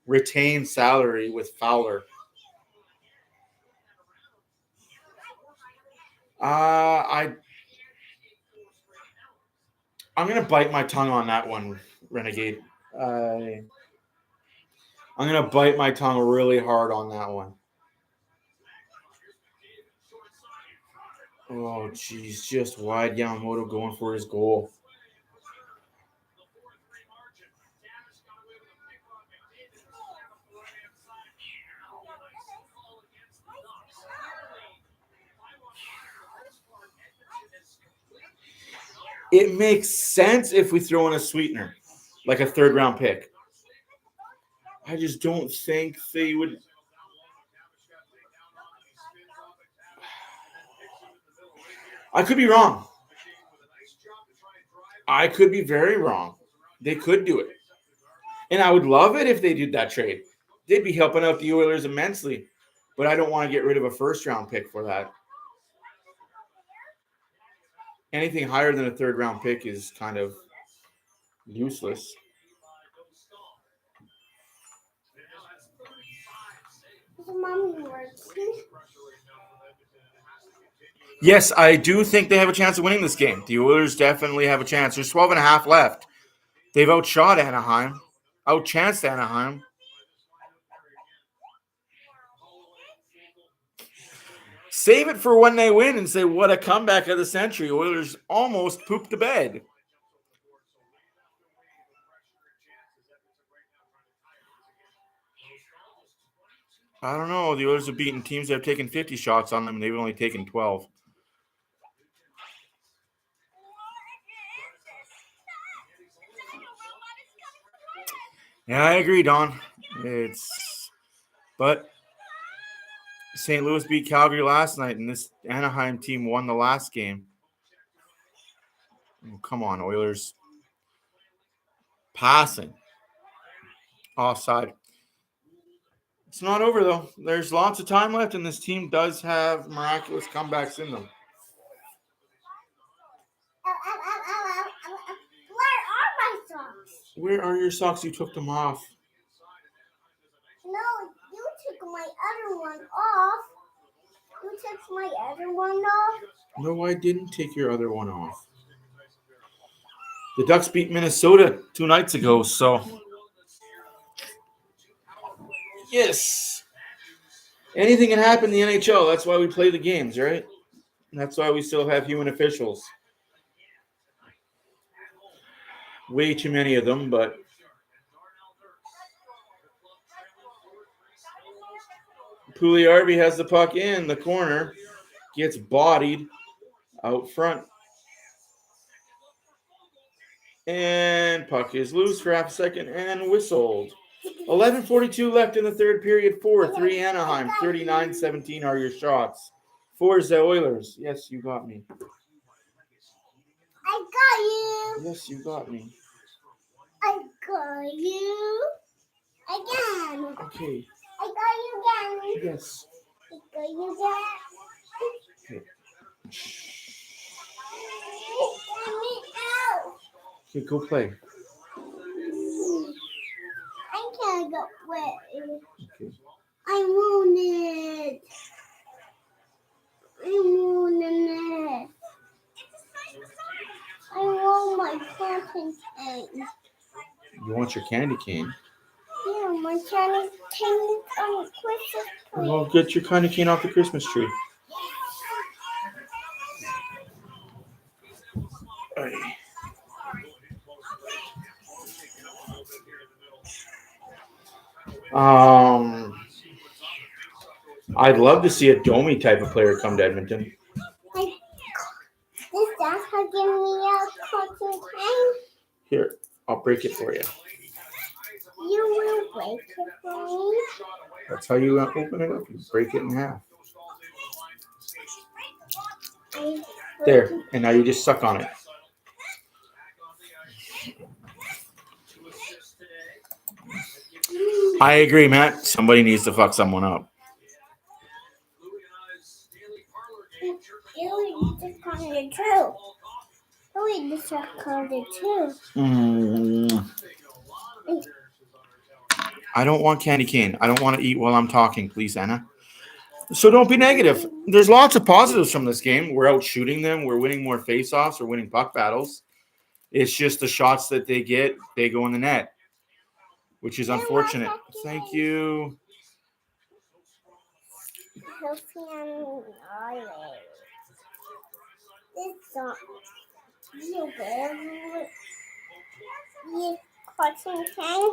Retain salary with Fowler. I'm going to bite my tongue on that one, Renegade. I'm going to bite my tongue really hard on that one. Oh, geez. Just wide Yamamoto going for his goal. It makes sense if we throw in a sweetener, like a third-round pick. I just don't think they would. I could be wrong. I could be very wrong. They could do it. And I would love it if they did that trade. They'd be helping out the Oilers immensely. But I don't want to get rid of a first-round pick for that. Anything higher than a third-round pick is kind of useless. Is Mommy working? Yes, I do think they have a chance of winning this game. The Oilers definitely have a chance. There's 12 and a half left. They've outshot Anaheim, outchanced Anaheim. Save it for when they win and say, what a comeback of the century. Oilers almost pooped the bed. I don't know. The Oilers have beaten teams that have taken 50 shots on them, and they've only taken 12. Yeah, I agree, Don. But St. Louis beat Calgary last night, and this Anaheim team won the last game. Oh, come on, Oilers. Passing. Offside. It's not over, though. There's lots of time left, and this team does have miraculous comebacks in them. Where are my socks? Where are your socks? You took them off. No, you took my other one off. You took my other one off. No, I didn't take your other one off. The Ducks beat Minnesota 2 nights ago, so... Yes. Anything can happen in the NHL. That's why we play the games, right? That's why we still have human officials. Way too many of them, but... Puljujärvi has the puck in the corner. Gets bodied out front. And puck is loose for half a second and whistled. 11:42 left in the third period. 4-3 Anaheim. 39-17 are your shots. For the Oilers. Yes, you got me. I got you. Yes, you got me. I got you. Again. Okay. I got you again. Yes. I got you again. Okay. Let me out. Okay, go play. I can't go away. Okay. I want it. I want it. I want my candy cane. You want your candy cane? Yeah, my candy cane is on Christmas tree. Well, get your candy cane off the Christmas tree. Hey. I'd love to see a Domi type of player come to Edmonton. This dad has given me a cartoon cane. Here, I'll break it for you. You will break it for me. That's how you open it up. You break it in half. There, and now you just suck on it. I agree, Matt. Somebody needs to fuck someone up. You just called it too. You just called it too. I don't want candy cane. I don't want to eat while I'm talking, please, Anna. So don't be negative. There's lots of positives from this game. We're out shooting them. We're winning more face-offs. We're winning puck battles. It's just the shots that they get, they go in the net, which is unfortunate. Thank you. It's not you cartoon cane.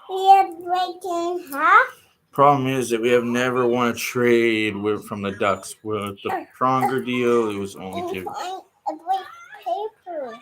We're breaking half. Problem is that we have never won a trade from the Ducks. With the Pronger deal, it was only given. A blank paper.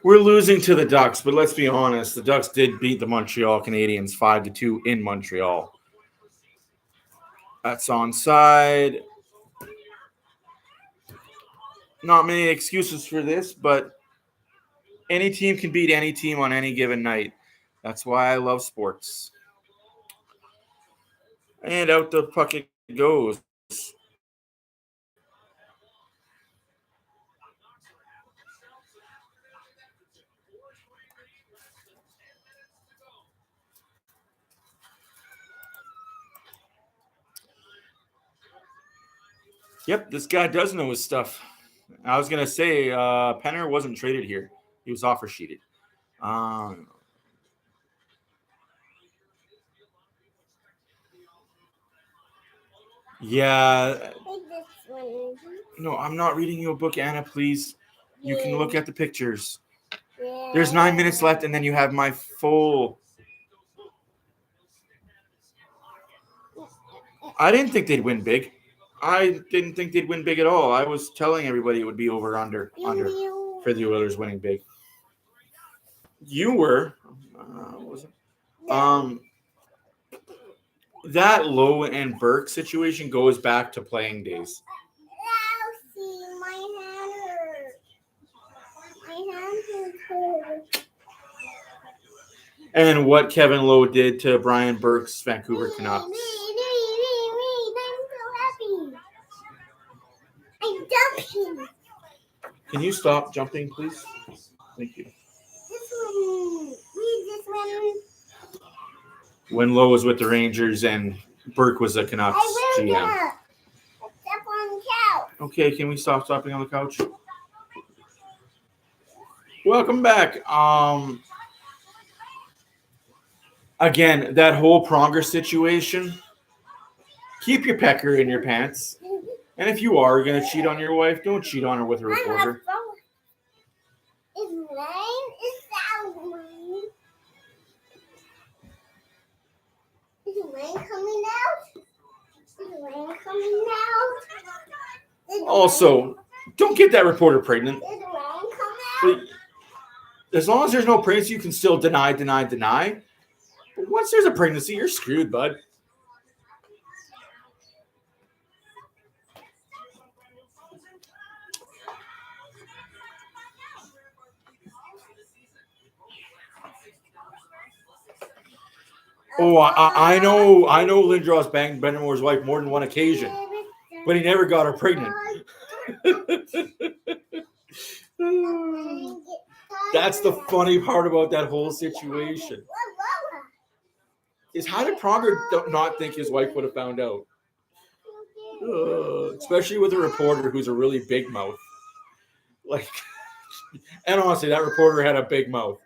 We're losing to the Ducks, but let's be honest. The Ducks did beat the Montreal Canadiens 5-2 in Montreal. That's onside. Not many excuses for this, but any team can beat any team on any given night. That's why I love sports. And out the puck it goes. Yep, this guy does know his stuff. I was going to say, Penner wasn't traded here. He was offer sheeted. Yeah. No, I'm not reading you a book, Anna, please. You can look at the pictures. There's 9 minutes left, and then you have my full... I didn't think they'd win big. I didn't think they'd win big at all. I was telling everybody it would be under for the Oilers winning big. You were. Was it? That Lowe and Burke situation goes back to playing days. My hand hurts. And what Kevin Lowe did to Brian Burke's Vancouver Canucks. I'm so happy. I'm jumping. Can you stop jumping, please? Thank you. This one. When Lowe was with the Rangers and Burke was the Canucks GM. Step on the couch. Okay, can we stop stopping on the couch? Welcome back. Again, that whole Pronger situation. Keep your pecker in your pants. And if you are going to cheat on your wife, don't cheat on her with a reporter. It's red. rain coming out? Is the rain coming out? Also, don't get that reporter pregnant. Did the rain come out? As long as there's no pregnancy, you can still deny. But once there's a pregnancy, you're screwed, bud. Oh, I know Lindros banged Brendan Moore's wife more than one occasion, but he never got her pregnant. That's the funny part about that whole situation. Is how did Pronger not think his wife would have found out? Especially with a reporter who's a really big mouth. Like, and honestly, that reporter had a big mouth.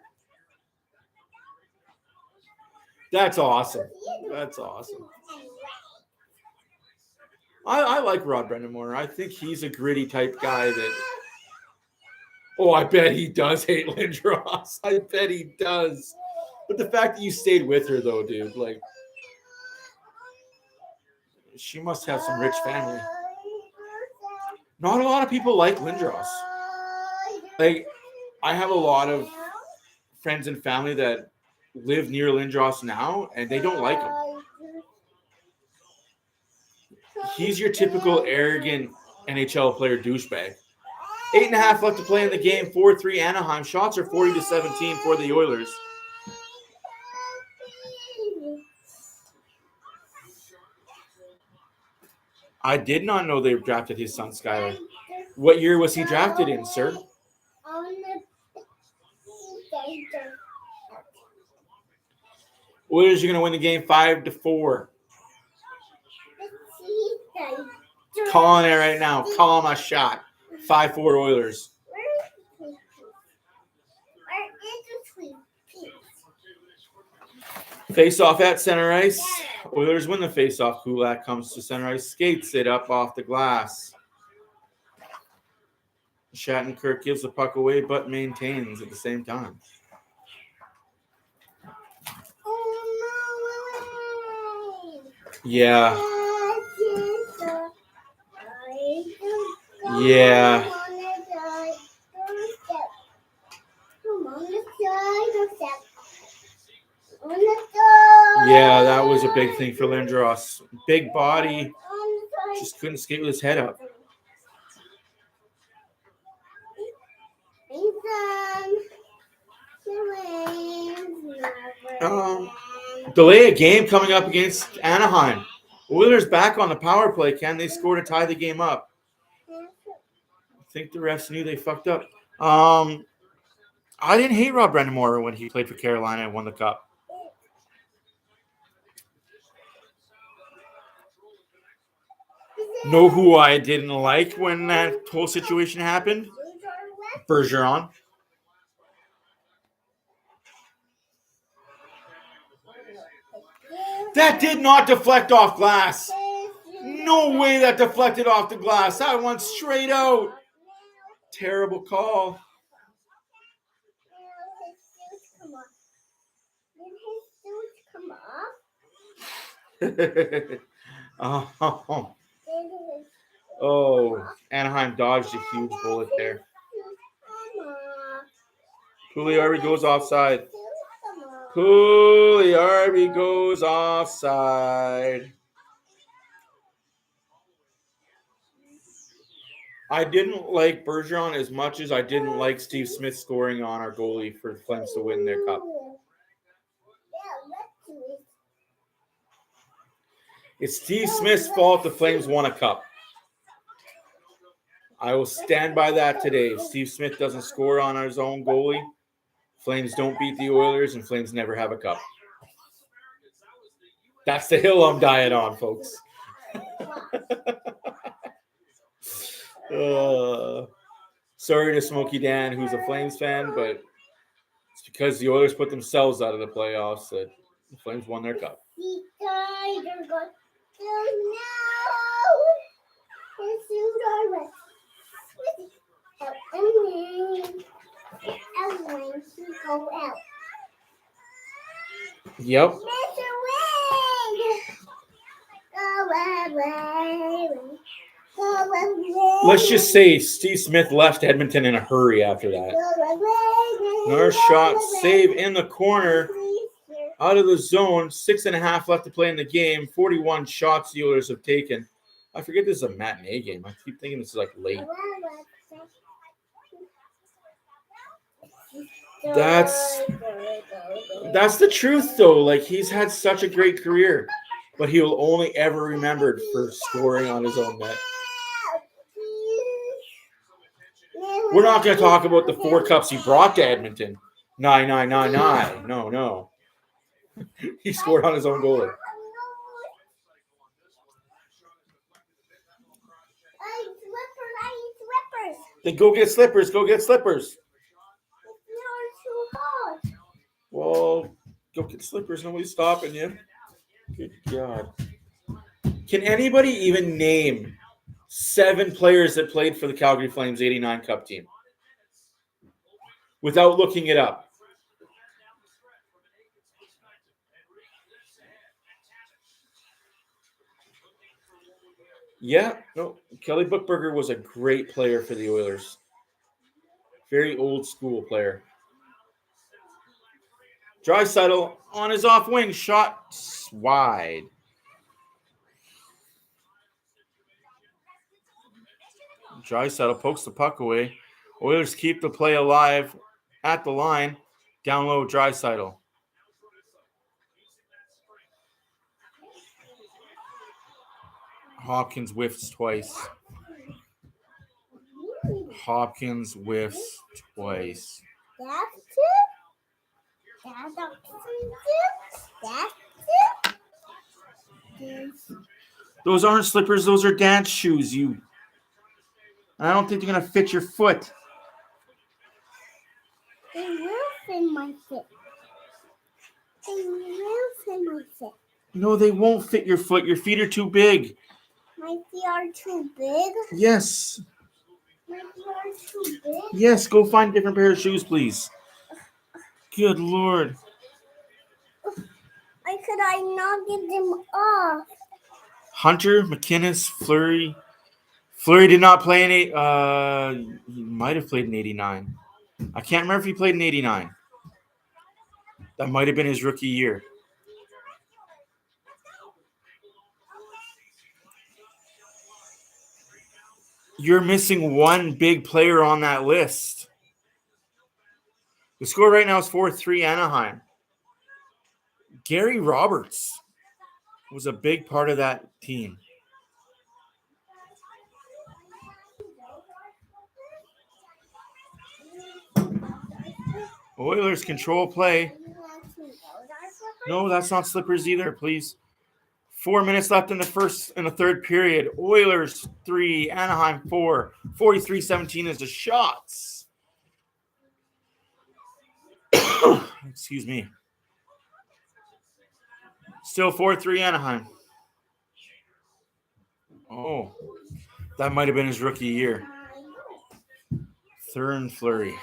That's awesome. That's awesome. I like Rod Brendamore. I think he's a gritty type guy that. Oh, I bet he does hate Lindros. I bet he does. But the fact that you stayed with her, though, dude, like, she must have some rich family. Not a lot of people like Lindros. Like, I have a lot of friends and family that live near Lindros now, and they don't like him. He's your typical arrogant NHL player douchebag. 8.5 left to play in the game. 4-3 Anaheim. Shots are 40-17 for the Oilers. I did not know they drafted his son, Skylar. What year was he drafted in, sir? Oilers are going to win the game 5-4. Calling it right now. Call him a shot. 5-4 Oilers. Face-off at center ice. Oilers win the face-off. Kulak comes to center ice. Skates it up off the glass. Shattenkirk gives the puck away, but maintains at the same time. Yeah. Yeah. Yeah, that was a big thing for Lindros. Big body. Just couldn't skate with his head up. Delay a game coming up against Anaheim. Oilers back on the power play. Can they score to tie the game up? I think the refs knew they fucked up. I didn't hate Rod Brendamore when he played for Carolina and won the cup. Know who I didn't like when that whole situation happened? Bergeron. That did not deflect off glass. No way that deflected off the glass. That went straight out. Terrible call. Oh, Anaheim dodged a huge bullet there. Pugliarvi goes offside. Pugliarvi goes offside. I didn't like Bergeron as much as I didn't like Steve Smith scoring on our goalie for the Flames to win their cup. It's Steve Smith's fault the Flames won a cup. I will stand by that today. If Steve Smith doesn't score on his own goalie, Flames don't beat the Oilers, and Flames never have a cup. That's the hill I'm dying on, folks. Sorry to Smokey Dan, who's a Flames fan, but it's because the Oilers put themselves out of the playoffs that the Flames won their cup. Yep. Let's just say Steve Smith left Edmonton in a hurry after that. Another shot, save in the corner, out of the zone. 6.5 left to play in the game. 41 shots the Oilers have taken. I forget this is a matinee game. I keep thinking this is like late. That's the truth, though. Like, he's had such a great career, but he'll only ever remembered for scoring on his own net. We're not going to talk about the 4 cups he brought to Edmonton. 9. No. He scored on his own goal. Then go get slippers. Well, go get slippers. Nobody's stopping you. Good God. Can anybody even name 7 players that played for the Calgary Flames 89 Cup team without looking it up? Yeah, no. Kelly Buchberger was a great player for the Oilers. Very old school player. Draisaitl on his off wing, shot wide. Draisaitl pokes the puck away. Oilers keep the play alive at the line. Down low, Draisaitl. Hopkins whiffs twice. Those aren't slippers. Those are dance shoes. I don't think they're going to fit your foot. They will fit my foot. No, they won't fit your foot. Your feet are too big. My feet are too big? Yes. My feet are too big? Yes, go find a different pair of shoes, please. Good Lord. Why could I not get them off? Hunter, McInnes, Fleury. Fleury did not play in he might have played in 89. I can't remember if he played in 89. That might have been his rookie year. You're missing one big player on that list. The score right now is 4-3 Anaheim. Gary Roberts was a big part of that team. Oilers control play. No, that's not slippers either, please. 4 minutes left in the third period. Oilers 3, Anaheim 4. 43-17 is the shots. Excuse me. Still 4-3 Anaheim. Oh, that might have been his rookie year. Thurn Fleury.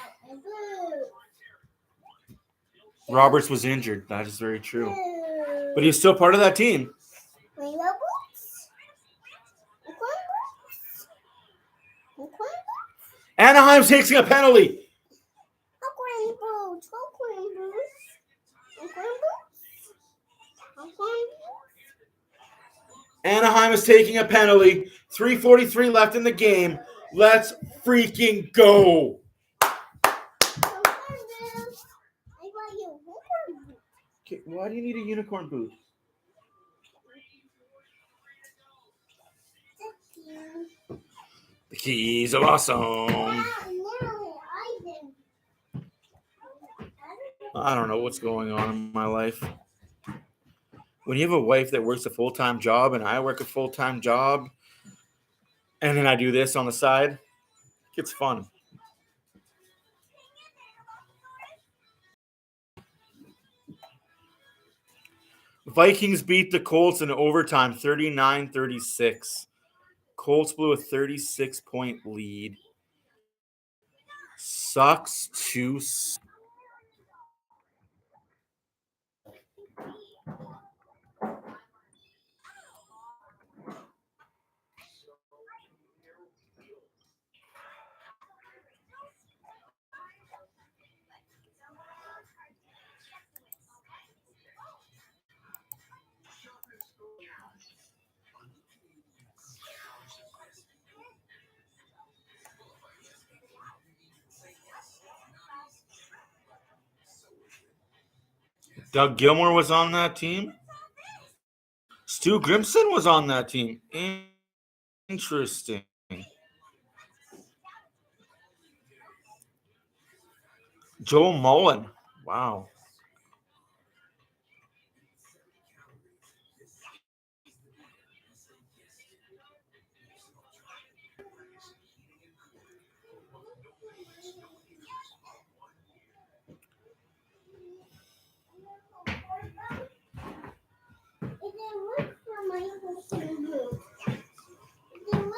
Roberts was injured. That is very true. But he's still part of that team. Anaheim's taking a penalty. Anaheim is taking a penalty. 3:43 left in the game. Let's freaking go. Okay, why do you need a unicorn boot? The keys of awesome. I don't know what's going on in my life. When you have a wife that works a full-time job and I work a full-time job, and then I do this on the side, it gets fun. Vikings beat the Colts in overtime, 39-36. Colts blew a 36-point lead. Sucks to suck. Doug Gilmour was on that team. Stu Grimson was on that team. Interesting. Joel Mullen. Wow.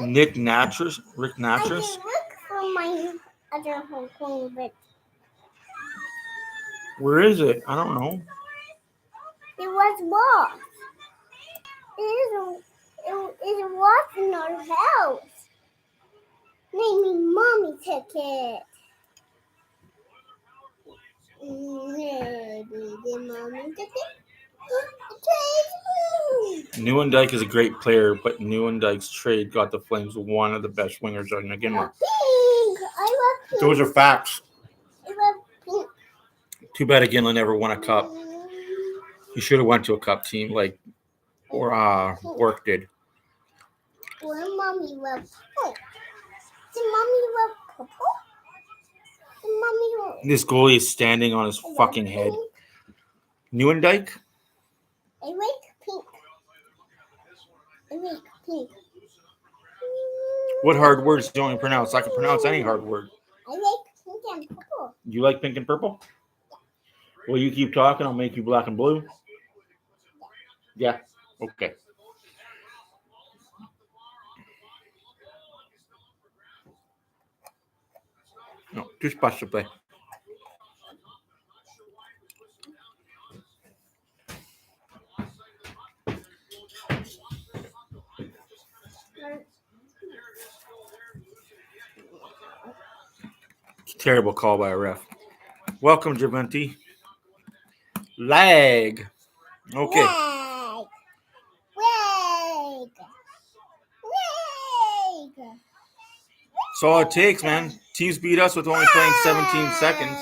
Rick Natras. I didn't look for my other home coin, but where is it? I don't know. it was lost. It was in our house. Maybe mommy took it. Maybe mommy took it. Nieuwendyk is a great player, but Nieuwendyk's trade got the Flames one of the best wingers on the game. Pink. I love pink. Those are facts. I love pink. Too bad Ginla never won a cup. He should have went to a cup team or Work did. Or mommy love pink. Did mommy love purple? Did mommy love... This goalie is standing on his fucking head. Nieuwendyk? I like pink. I like pink. What hard words do you want me to pronounce? I can pronounce any hard word. I like pink and purple. You like pink and purple? Well, you keep talking, I'll make you black and blue. Yeah, okay. No, just pass the play. Terrible call by a ref. Welcome, Javenti. Lag. Okay. Lag. That's all it takes, man. Teams beat us with only playing 17 seconds.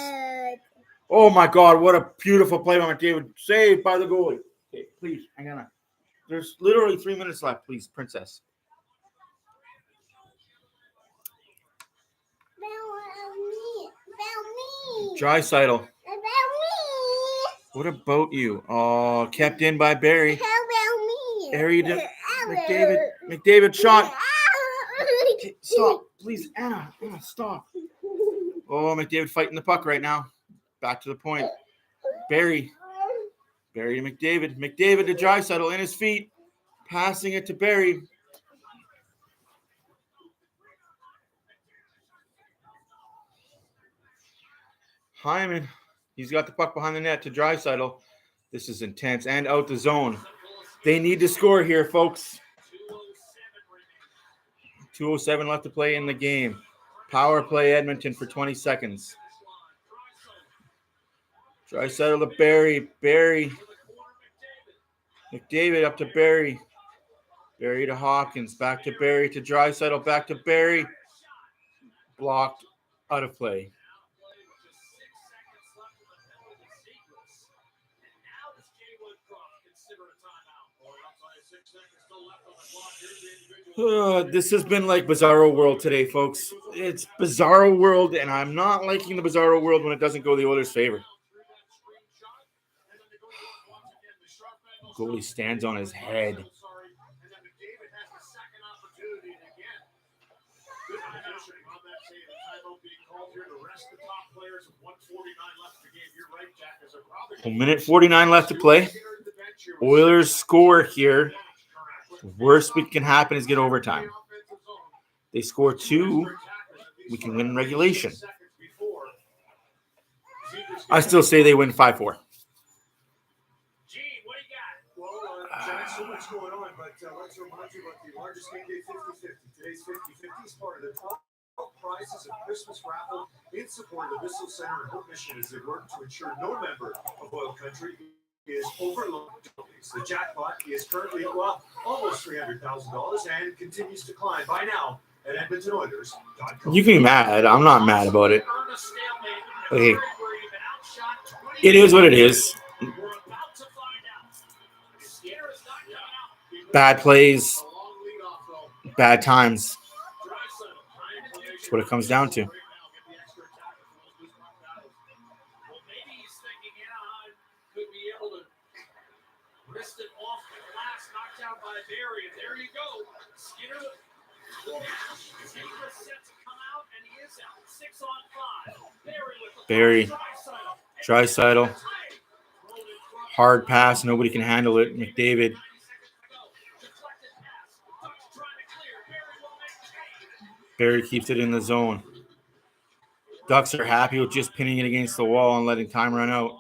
Oh, my God. What a beautiful play by McDavid. Saved by the goalie. Okay, please. There's literally 3 minutes left. Please, princess. About me. Draisaitl. About me. What about you? Oh, kept in by Barrie. How about me? Barrie to McDavid shot. Okay, stop. Please, Anna, stop. Oh, McDavid fighting the puck right now. Back to the point. Barrie to McDavid. McDavid to Draisaitl in his feet. Passing it to Barrie. Hyman. He's got the puck behind the net to Draisaitl. This is intense and out the zone. They need to score here, folks. 2:07 left to play in the game. Power play Edmonton for 20 seconds. Draisaitl to Barrie. Barrie. McDavid up to Barrie. Barrie to Hawkins. Back to Barrie to Draisaitl. Back to Barrie. Blocked. Out of play. This has been like Bizarro World today, folks. It's Bizarro World, and I'm not liking the Bizarro World when it doesn't go the Oilers' favor. Goalie stands on his head. A minute 49 left to play. Oilers score here. Worst that can happen is get overtime. They score 2. We can win in regulation. I still say they win 5-4. Gene, what do you got? Well, Jack, so much going on, but let's remind you about the largest game day 50-50. Today's 50-50 is part of the top prizes and Christmas raffle in support of the Bissell Center and Hope Mission as they work to ensure no member of OilCountry is overlooked. The jackpot is currently, almost $300,000 and continues to climb by now at EdmontonOilers.com. You can be mad. I'm not mad about it. Okay. It is what it is. Bad plays, bad times. That's what it comes down to. Wrist it off the glass, knocked down by Barrie, and there you go. Skinner set to come out, and he is out. 6 on 5. Barrie, Draisaitl, hard pass, nobody can handle it. McDavid. Barrie keeps it in the zone. Ducks are happy with just pinning it against the wall and letting time run out.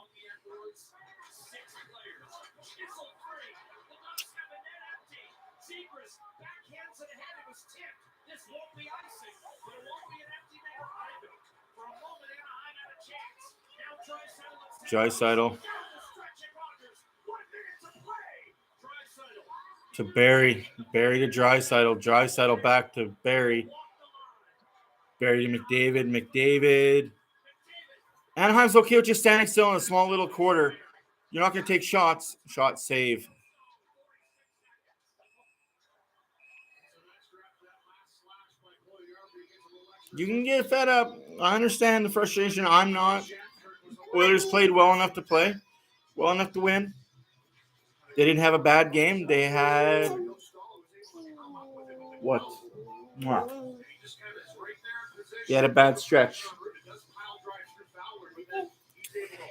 Draisaitl to Barrie. Barrie to Draisaitl. Draisaitl back to Barrie. Barrie to McDavid. McDavid. Anaheim's okay with just standing still in a small little quarter. You're not going to take shots. Shot save. You can get fed up. I understand the frustration. I'm not. Oilers played well enough to play. Well enough to win. They didn't have a bad game. They had what? They had a bad stretch.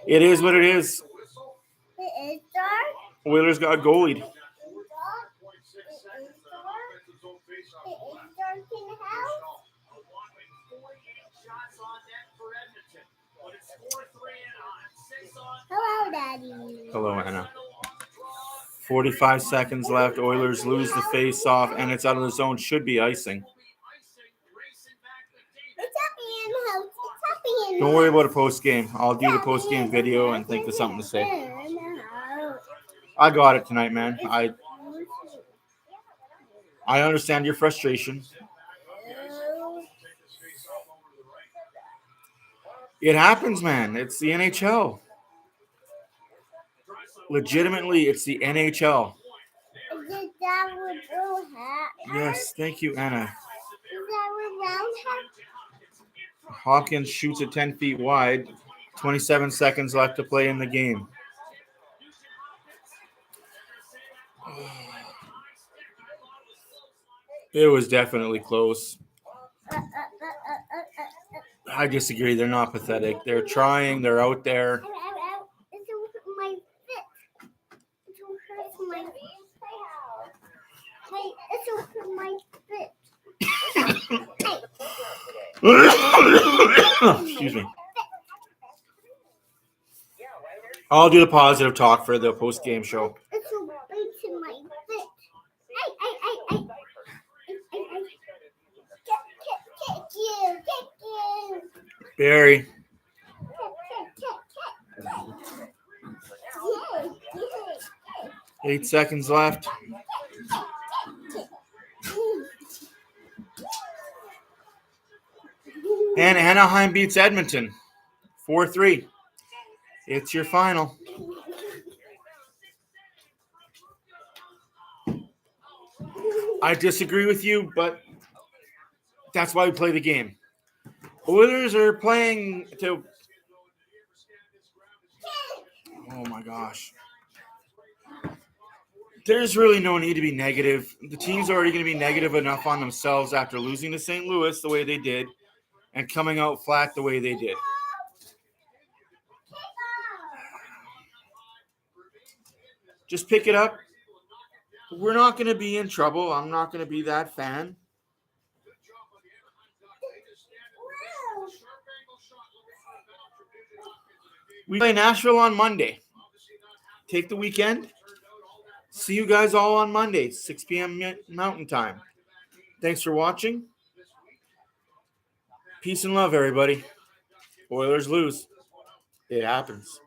It is what it is. Oilers got goalied. Hello, Daddy. Hello, Anna. 45 seconds left. Oilers lose the face-off, and it's out of the zone. Should be icing. Don't worry about a post-game. I'll do the post-game video and think of something to say. I got it tonight, man. I understand your frustration. It happens, man. It's the NHL. Legitimately, it's the NHL. Yes, thank you, Anna. Hawkins shoots it 10 feet wide. 27 seconds left to play in the game. It was definitely close. I disagree. They're not pathetic. They're trying. They're out there. Excuse me. I'll do the positive talk for the post-game show. Barrie. Eight seconds left. And Anaheim beats Edmonton 4-3. It's your final. I disagree with you, but that's why we play the game. Oilers are playing to... Oh, my gosh. There's really no need to be negative. The team's already going to be negative enough on themselves after losing to St. Louis the way they did and coming out flat the way they did. Just pick it up. We're not going to be in trouble. I'm not going to be that fan. We play Nashville on Monday. Take the weekend. See you guys all on Monday, 6 p.m. Mountain Time. Thanks for watching. Peace and love, everybody. Oilers lose. It happens.